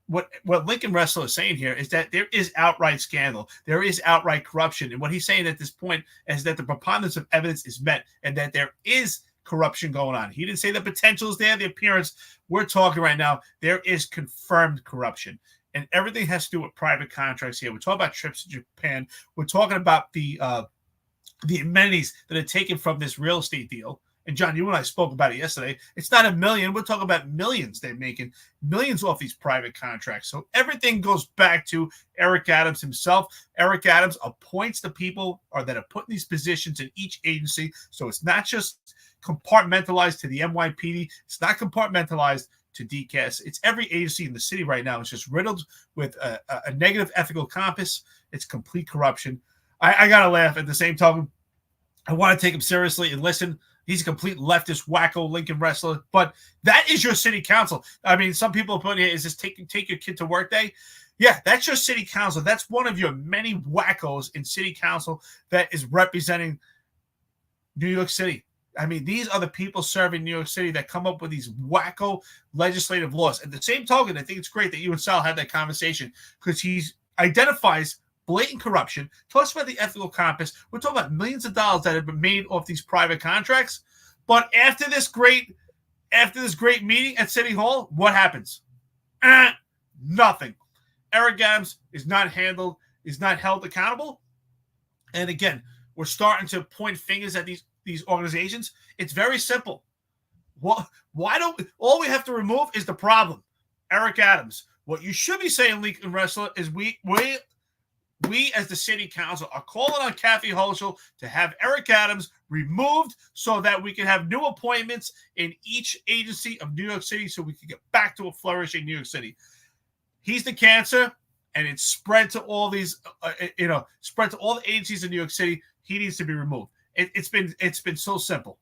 What Lincoln Ressler is saying here is that there is outright scandal. There is outright corruption. And what he's saying at this point is that the preponderance of evidence is met and that there is corruption going on. He didn't say the potential is there, the appearance. We're talking right now, there is confirmed corruption. And everything has to do with private contracts here. We're talking about trips to Japan. We're talking about the amenities that are taken from this real estate deal. And John, you and I spoke about it yesterday. It's not $1 million. We're talking about millions. They're making millions off these private contracts. So everything goes back to Eric Adams himself. Eric Adams appoints the people that are put in these positions in each agency. So it's not just compartmentalized to the NYPD. It's not compartmentalized to DCAS. It's every agency in the city right now. It's just riddled with a negative ethical compass. It's complete corruption. I got to laugh at the same time. I want to take him seriously and listen. He's a complete leftist wacko Lincoln Ressler, but that is your city council. I mean, some people put here, is this take your kid to work day? Yeah, that's your city council. That's one of your many wackos in city council that is representing New York City. I mean, these are the people serving New York City that come up with these wacko legislative laws. At the same token, I think it's great that you and Sal had that conversation because he identifies blatant corruption. Tell us about the ethical compass. We're talking about millions of dollars that have been made off these private contracts. But after this great meeting at City Hall, what happens? Nothing. Eric Adams is not held accountable. And again, we're starting to point fingers at these organizations. It's very simple. All we have to remove is the problem. Eric Adams. What you should be saying, Lincoln Ressler, is we as the city council are calling on Kathy Hochul to have Eric Adams removed so that we can have new appointments in each agency of New York City so we can get back to a flourishing New York City. He's the cancer, and it's spread to all these, spread to all the agencies in New York City. He needs to be removed. It's been so simple.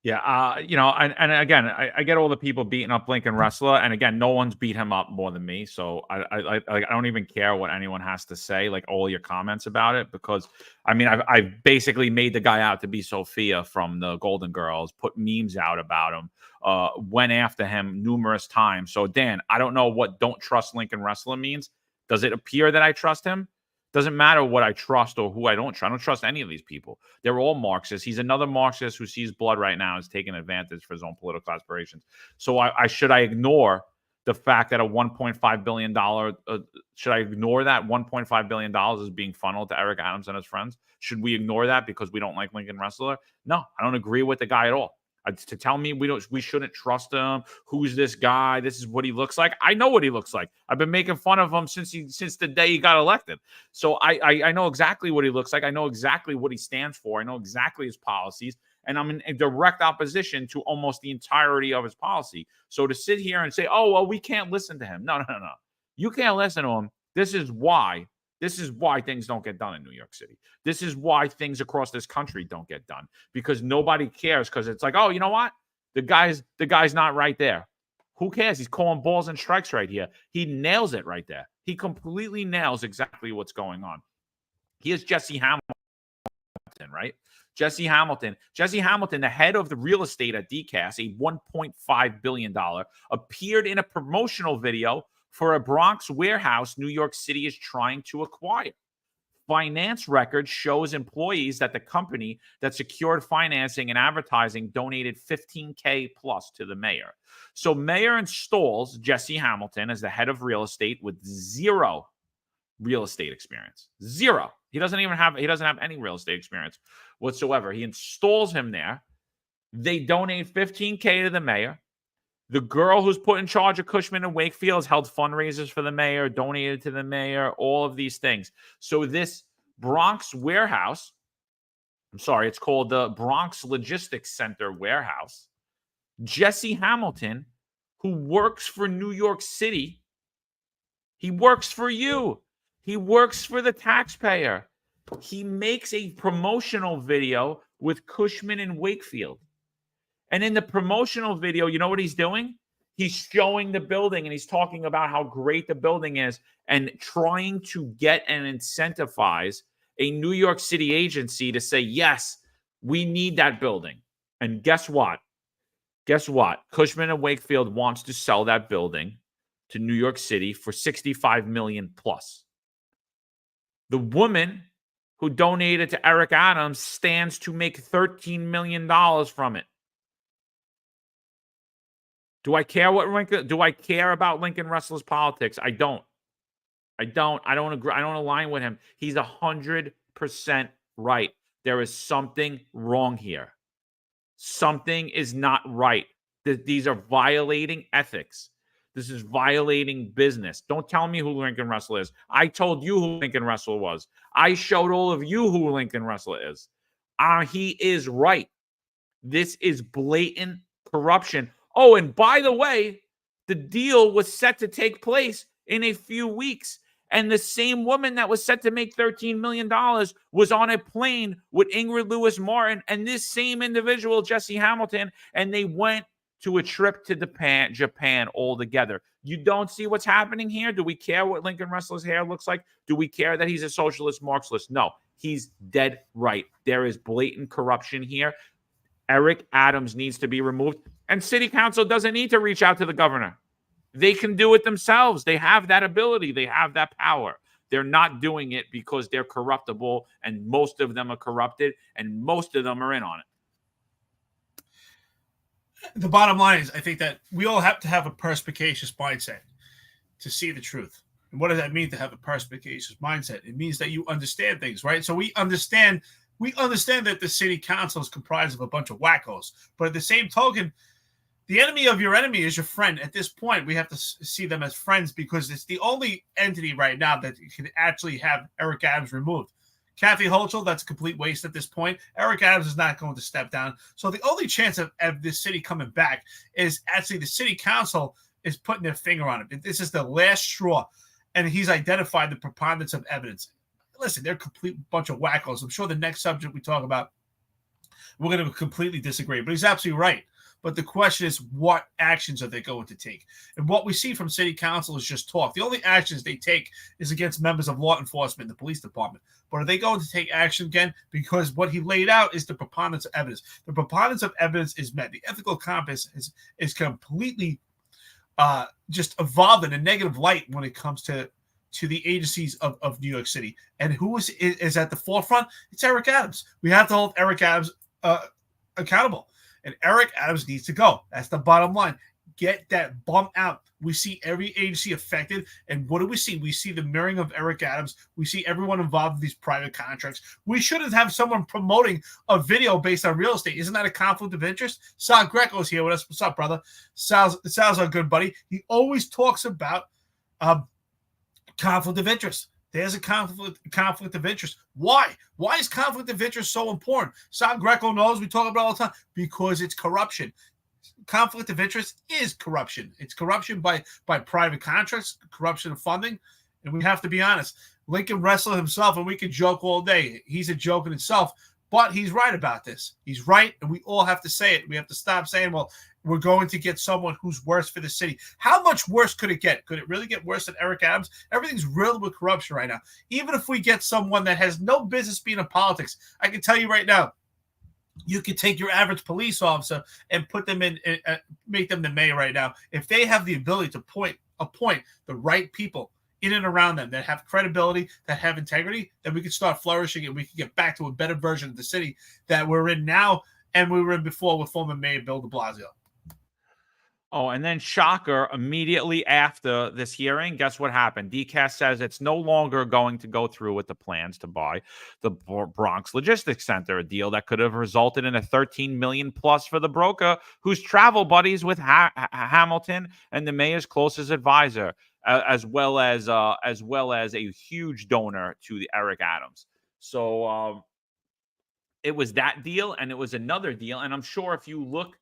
Yeah, and again, I get all the people beating up Lincoln Ressler, and again, no one's beat him up more than me, so I don't even care what anyone has to say, like all your comments about it, because I mean, I've basically made the guy out to be Sophia from the Golden Girls, put memes out about him, went after him numerous times. So Dan, I don't know what "don't trust Lincoln Ressler" means. Does it appear that I trust him? Doesn't matter what I trust or who I don't trust. I don't trust any of these people. They're all Marxists. He's another Marxist who sees blood right now, is taking advantage for his own political aspirations. So should I ignore the fact that a $1.5 billion, should I ignore that $1.5 billion is being funneled to Eric Adams and his friends? Should we ignore that because we don't like Lincoln Ressler? No, I don't agree with the guy at all. To tell me we shouldn't trust him. Who's this guy? This is what he looks like. I know what he looks like. I've been making fun of him since the day he got elected. So I know exactly what he looks like. I know exactly what he stands for. I know exactly his policies. And I'm in direct opposition to almost the entirety of his policy. So to sit here and say, oh, well, we can't listen to him. No. You can't listen to him. This is why This is why things don't get done in New York City. This is why things across this country don't get done, because nobody cares, because it's like, oh, you know what? The guy's not right there. Who cares? He's calling balls and strikes right here. He nails it right there. He completely nails exactly what's going on. He is Jesse Hamilton, right? Jesse Hamilton, the head of the real estate at DCAS, a $1.5 billion, appeared in a promotional video for a Bronx warehouse New York City is trying to acquire. Finance records shows employees that the company that secured financing and advertising donated $15K plus to the mayor. So mayor installs Jesse Hamilton as the head of real estate with zero real estate experience. Zero. He doesn't have any real estate experience whatsoever. He installs him there. They donate $15K to the mayor. The girl who's put in charge of Cushman and Wakefield has held fundraisers for the mayor, donated to the mayor, all of these things. So this Bronx warehouse, it's called the Bronx Logistics Center warehouse. Jesse Hamilton, who works for New York City, he works for you. He works for the taxpayer. He makes a promotional video with Cushman and Wakefield. And in the promotional video, you know what he's doing? He's showing the building and he's talking about how great the building is and trying to get and incentivize a New York City agency to say, yes, we need that building. And guess what? Cushman and Wakefield wants to sell that building to New York City for $65 million plus. The woman who donated to Eric Adams stands to make $13 million from it. Do I care about Lincoln Russell's politics? I don't agree. I don't align with him. He's 100% right. There is something wrong here. Something is not right. These are violating ethics. This is violating business. Don't tell me who Lincoln Russell is. I told you who Lincoln Russell was. I showed all of you who Lincoln Russell is. He is right. This is blatant corruption. Oh, and by the way, the deal was set to take place in a few weeks. And the same woman that was set to make $13 million was on a plane with Ingrid Lewis Martin and this same individual, Jesse Hamilton, and they went to a trip to Japan all together. You don't see what's happening here? Do we care what Lincoln Russell's hair looks like? Do we care that he's a socialist Marxist? No, he's dead right. There is blatant corruption here. Eric Adams needs to be removed. And city council doesn't need to reach out to the governor. They can do it themselves. They have that ability. They have that power. They're not doing it because they're corruptible, and most of them are corrupted, and most of them are in on it. The bottom line is, I think that we all have to have a perspicacious mindset to see the truth. And what does that mean to have a perspicacious mindset? It means that you understand things, right? So we understand that the city council is comprised of a bunch of wackos, but at the same token, the enemy of your enemy is your friend. At this point, we have to see them as friends because it's the only entity right now that can actually have Eric Adams removed. Kathy Hochul, that's a complete waste at this point. Eric Adams is not going to step down. So the only chance of this city coming back is actually the city council is putting their finger on it. This is the last straw, and he's identified the preponderance of evidence. Listen, they're a complete bunch of wackos. I'm sure the next subject we talk about, we're going to completely disagree, but he's absolutely right. But the question is, what actions are they going to take? And what we see from city council is just talk. The only actions they take is against members of law enforcement and the police department. But are they going to take action again? Because what he laid out is the preponderance of evidence. The preponderance of evidence is met. The ethical compass is completely just evolved in a negative light when it comes to the agencies of New York City. And who is at the forefront? It's Eric Adams. We have to hold Eric Adams accountable. And Eric Adams needs to go. That's the bottom line. Get that bum out. We see every agency affected. And what do we see? We see the mirroring of Eric Adams. We see everyone involved in these private contracts. We shouldn't have someone promoting a video based on real estate. Isn't that a conflict of interest? Sal Greco's here with us. What's up, brother? Sal's our good buddy. He always talks about conflict of interest. There's a conflict of interest. Why? Why is conflict of interest so important? Sal Greco knows, we talk about it all the time, because it's corruption. Conflict of interest is corruption. It's corruption by private contracts, corruption of funding. And we have to be honest. Lincoln wrestled himself, and we can joke all day. He's a joke in itself, but he's right about this. He's right, and we all have to say it. We have to stop saying, well, we're going to get someone who's worse for the city. How much worse could it get? Could it really get worse than Eric Adams? Everything's riddled with corruption right now. Even if we get someone that has no business being in politics, I can tell you right now, you could take your average police officer and put them in, make them the mayor right now. If they have the ability to appoint the right people in and around them that have credibility, that have integrity, then we could start flourishing and we could get back to a better version of the city that we're in now and we were in before with former Mayor Bill de Blasio. Oh, and then shocker, immediately after this hearing, guess what happened? DCAS says it's no longer going to go through with the plans to buy the Bronx Logistics Center, a deal that could have resulted in a $13 million plus for the broker who's travel buddies with Hamilton and the mayor's closest advisor, as well as a huge donor to the Eric Adams. So it was that deal, and it was another deal, and I'm sure if you look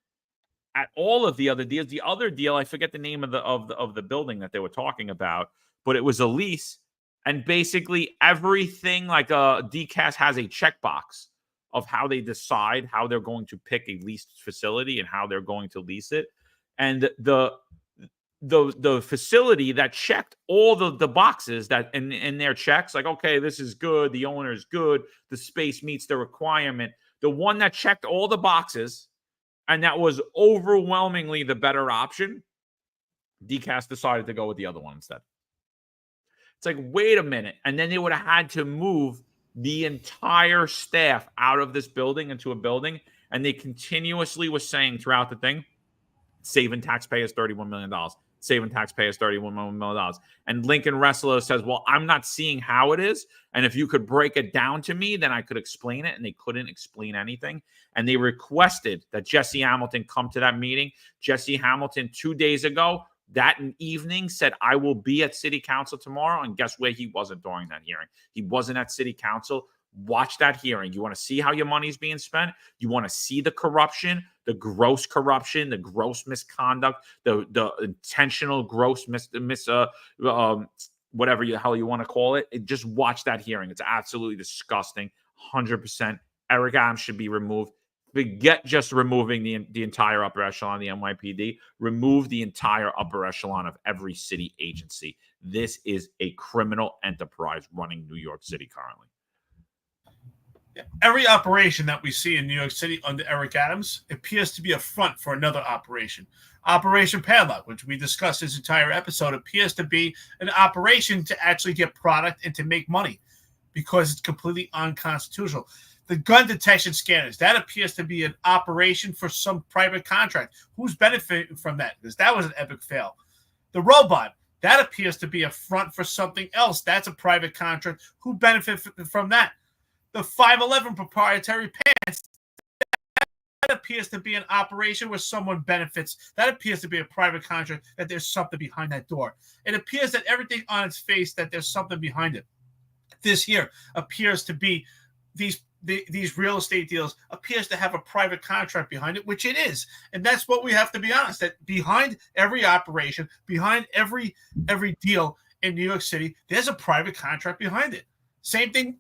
at all of the other deals, the other deal, I forget the name of the building that they were talking about, but it was a lease, and basically everything, like DCAS has a checkbox of how they decide how they're going to pick a leased facility and how they're going to lease it, and the facility that checked all the boxes that in their checks, like, okay, this is good, the owner is good, the space meets the requirement, the one that checked all the boxes and that was overwhelmingly the better option, DCAS decided to go with the other one instead. It's like, wait a minute. And then they would have had to move the entire staff out of this building into a building. And they continuously were saying throughout the thing, saving taxpayers $31 million. Saving taxpayers $31 million. And Lincoln Wrestler says, well, I'm not seeing how it is. And if you could break it down to me, then I could explain it. And they couldn't explain anything. And they requested that Jesse Hamilton come to that meeting. Jesse Hamilton 2 days ago, that evening, said, I will be at City Council tomorrow. And guess where he wasn't during that hearing? He wasn't at City Council. Watch that hearing. You want to see how your money's being spent? You want to see the corruption, the gross corruption, the gross misconduct, the intentional gross whatever the hell you want to call it. Just watch that hearing. It's absolutely disgusting. 100%. Eric Adams should be removed. Forget just removing the entire upper echelon of the NYPD. Remove the entire upper echelon of every city agency. This is a criminal enterprise running New York City currently. Every operation that we see in New York City under Eric Adams appears to be a front for another operation. Operation Padlock, which we discussed this entire episode, appears to be an operation to actually get product and to make money because it's completely unconstitutional. The gun detection scanners, that appears to be an operation for some private contract. Who's benefiting from that? Because that was an epic fail. The robot, that appears to be a front for something else. That's a private contract. Who benefits from that? The 511 proprietary pants, that appears to be an operation where someone benefits. That appears to be a private contract, that there's something behind that door. It appears that everything on its face, that there's something behind it. This here appears to be these real estate deals appears to have a private contract behind it, which it is. And that's what we have to be honest, that behind every operation, behind every deal in New York City, there's a private contract behind it. Same thing.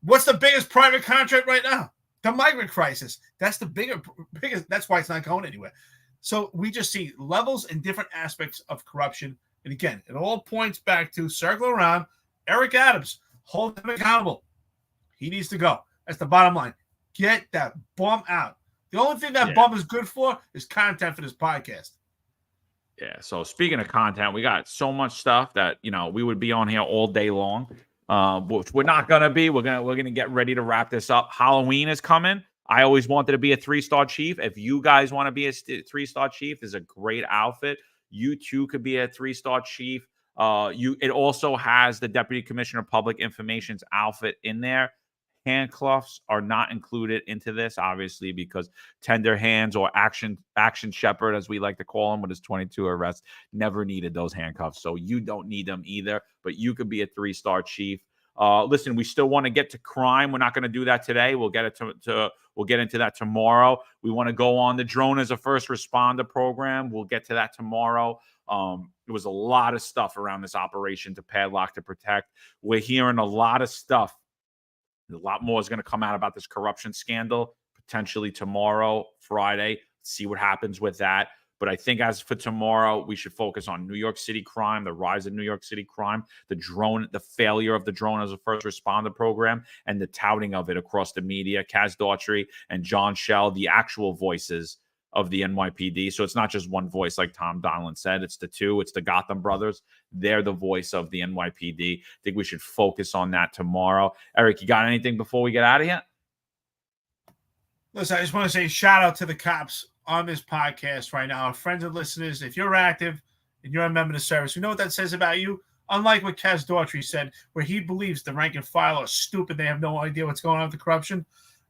What's the biggest private contract right now? The migrant crisis. That's the biggest. That's why it's not going anywhere. So we just see levels and different aspects of corruption. And again, it all points back to, circle around, Eric Adams. Hold him accountable. He needs to go. That's the bottom line. Get that bum out. The only thing that bum is good for is content for this podcast. Yeah. So speaking of content, we got so much stuff that, we would be on here all day long. Which we're not gonna be. We're gonna get ready to wrap this up. Halloween is coming. I always wanted to be a 3-star chief. If you guys want to be a 3-star chief, is a great outfit. You too could be a 3-star chief. It also has the Deputy Commissioner of Public Information's outfit in there. Handcuffs are not included into this, obviously, because Tender Hands, or Action Shepherd, as we like to call him, with his 22 arrests, never needed those handcuffs. So you don't need them either, but you could be a 3-star chief. Listen, we still want to get to crime. We're not going to do that today. We'll get we'll get into that tomorrow. We want to go on the drone as a first responder program. We'll get to that tomorrow. There was a lot of stuff around this operation to Padlock to Protect. We're hearing a lot of stuff. A lot more is going to come out about this corruption scandal potentially tomorrow, Friday. See what happens with that. But I think as for tomorrow, we should focus on New York City crime, the rise of New York City crime, the failure of the drone as a first responder program, and the touting of it across the media. Kaz Daughtry and John Schell, the actual voices of the NYPD. So it's not just one voice, like Tom Donlan said. It's the two. It's the Gotham brothers. They're the voice of the NYPD. I think we should focus on that tomorrow. Eric, you got anything before we get out of here? Listen, I just want to say shout out to the cops on this podcast right now. Our friends and listeners, if you're active and you're a member of the service, you know what that says about you? Unlike what Kaz Daughtry said, where he believes the rank and file are stupid, they have no idea what's going on with the corruption.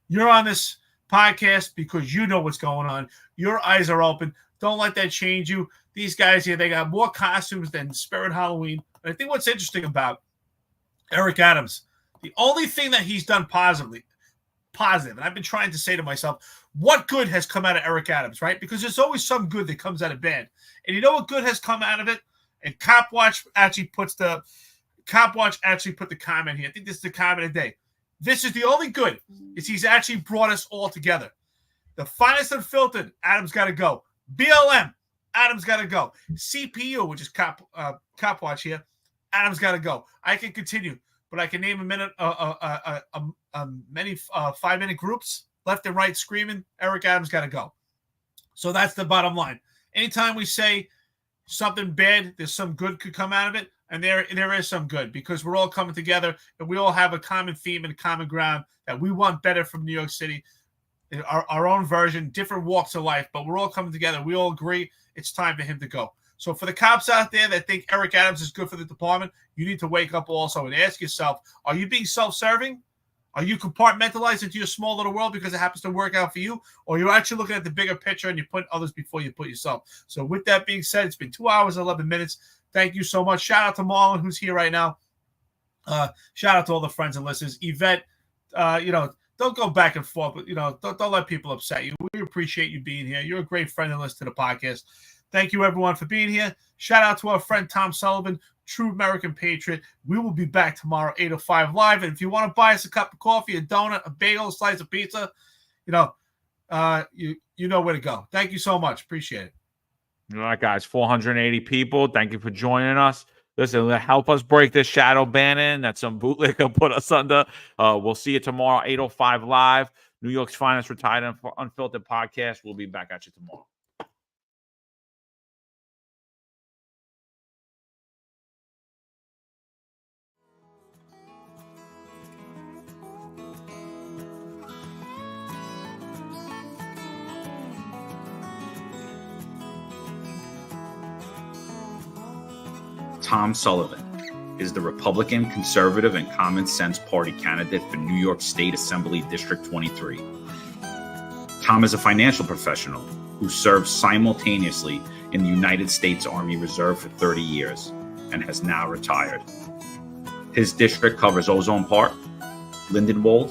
You're on this podcast because you know what's going on. Your eyes are open. Don't let that change you. These guys here, they got more costumes than Spirit Halloween. And I think what's interesting about Eric Adams, the only thing that he's done positive, and I've been trying to say to myself, what good has come out of Eric Adams, right? Because there's always some good that comes out of bad. And you know what good has come out of it? And Cop Watch actually put the comment here. I think this is the comment of the day. This is the only good, is he's actually brought us all together. The finest Unfiltered, Adam's got to go. BLM, Adam's got to go. CPU, which is Cop Watch here, Adam's got to go. I can continue, but I can name many 5-minute groups, left and right screaming, Eric Adams got to go. So that's the bottom line. Anytime we say something bad, there's some good could come out of it. And there is some good, because we're all coming together and we all have a common theme and a common ground that we want better from New York City, our own version, different walks of life, but we're all coming together. We all agree it's time for him to go. So for the cops out there that think Eric Adams is good for the department, you need to wake up also and ask yourself, are you being self-serving? Are you compartmentalized into your small little world because it happens to work out for you? Or you're actually looking at the bigger picture and you put others before you put yourself? So with that being said, it's been 2 hours, 11 minutes. Thank you so much. Shout out to Marlon, who's here right now. Shout out to all the friends and listeners. Yvette, don't go back and forth, but, don't let people upset you. We appreciate you being here. You're a great friend and listener to the podcast. Thank you, everyone, for being here. Shout out to our friend Tom Sullivan, true American patriot. We will be back tomorrow, 8:05 live. And if you want to buy us a cup of coffee, a donut, a bagel, a slice of pizza, you know where to go. Thank you so much. Appreciate it. All right, guys, 480 people. Thank you for joining us. Listen, help us break this shadow banning that some bootlegger put us under. We'll see you tomorrow, 8:05 live. New York's finest retired and unfiltered podcast. We'll be back at you tomorrow. Tom Sullivan is the Republican, Conservative, and Common Sense Party candidate for New York State Assembly District 23. Tom is a financial professional who served simultaneously in the United States Army Reserve for 30 years and has now retired. His district covers Ozone Park, Lindenwold,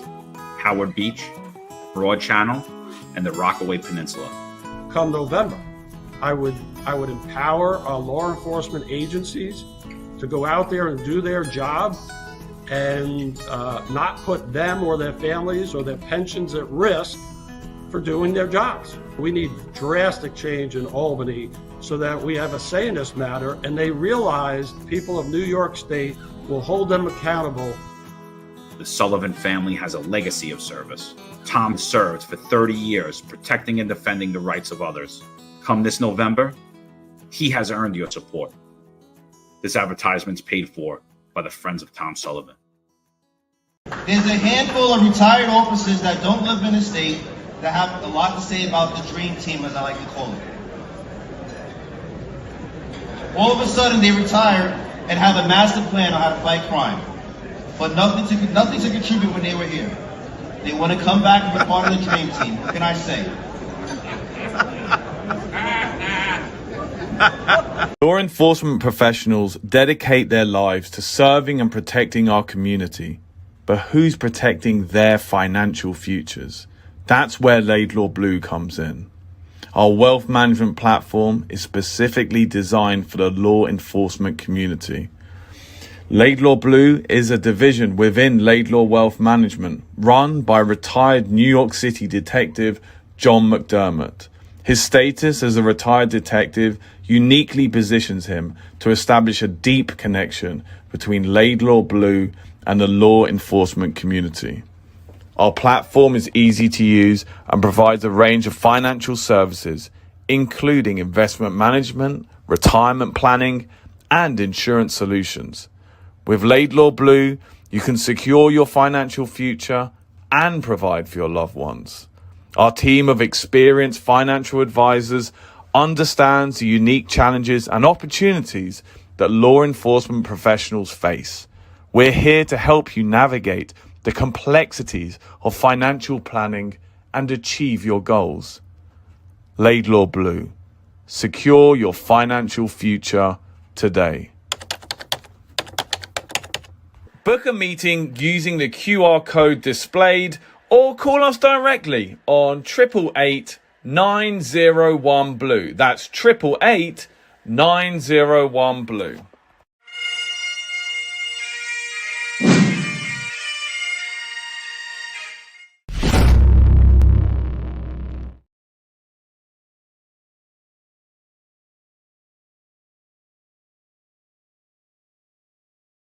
Howard Beach, Broad Channel, and the Rockaway Peninsula. Come November, I would empower our law enforcement agencies to go out there and do their job and not put them or their families or their pensions at risk for doing their jobs. We need drastic change in Albany so that we have a say in this matter, and they realize people of New York State will hold them accountable. The Sullivan family has a legacy of service. Tom served for 30 years protecting and defending the rights of others. Come this November, he has earned your support. This advertisement's paid for by the Friends of Tom Sullivan. There's a handful of retired officers that don't live in the state that have a lot to say about the dream team, as I like to call it. All of a sudden, they retire and have a master plan on how to fight crime, but nothing to contribute when they were here. They want to come back and be part of the dream team. What can I say? Law enforcement professionals dedicate their lives to serving and protecting our community. But who's protecting their financial futures? That's where Laidlaw Blue comes in. Our wealth management platform is specifically designed for the law enforcement community. Laidlaw Blue is a division within Laidlaw Wealth Management, run by retired New York City detective John McDermott. His status as a retired detective uniquely positions him to establish a deep connection between Laidlaw Blue and the law enforcement community. Our platform is easy to use and provides a range of financial services, including investment management, retirement planning, and insurance solutions. With Laidlaw Blue, you can secure your financial future and provide for your loved ones. Our team of experienced financial advisors understands the unique challenges and opportunities that law enforcement professionals face. We're here to help you navigate the complexities of financial planning and achieve your goals. Laidlaw Blue. Secure your financial future today. Book a meeting using the QR code displayed or call us directly on 888 901 Blue. That's 888 901 Blue.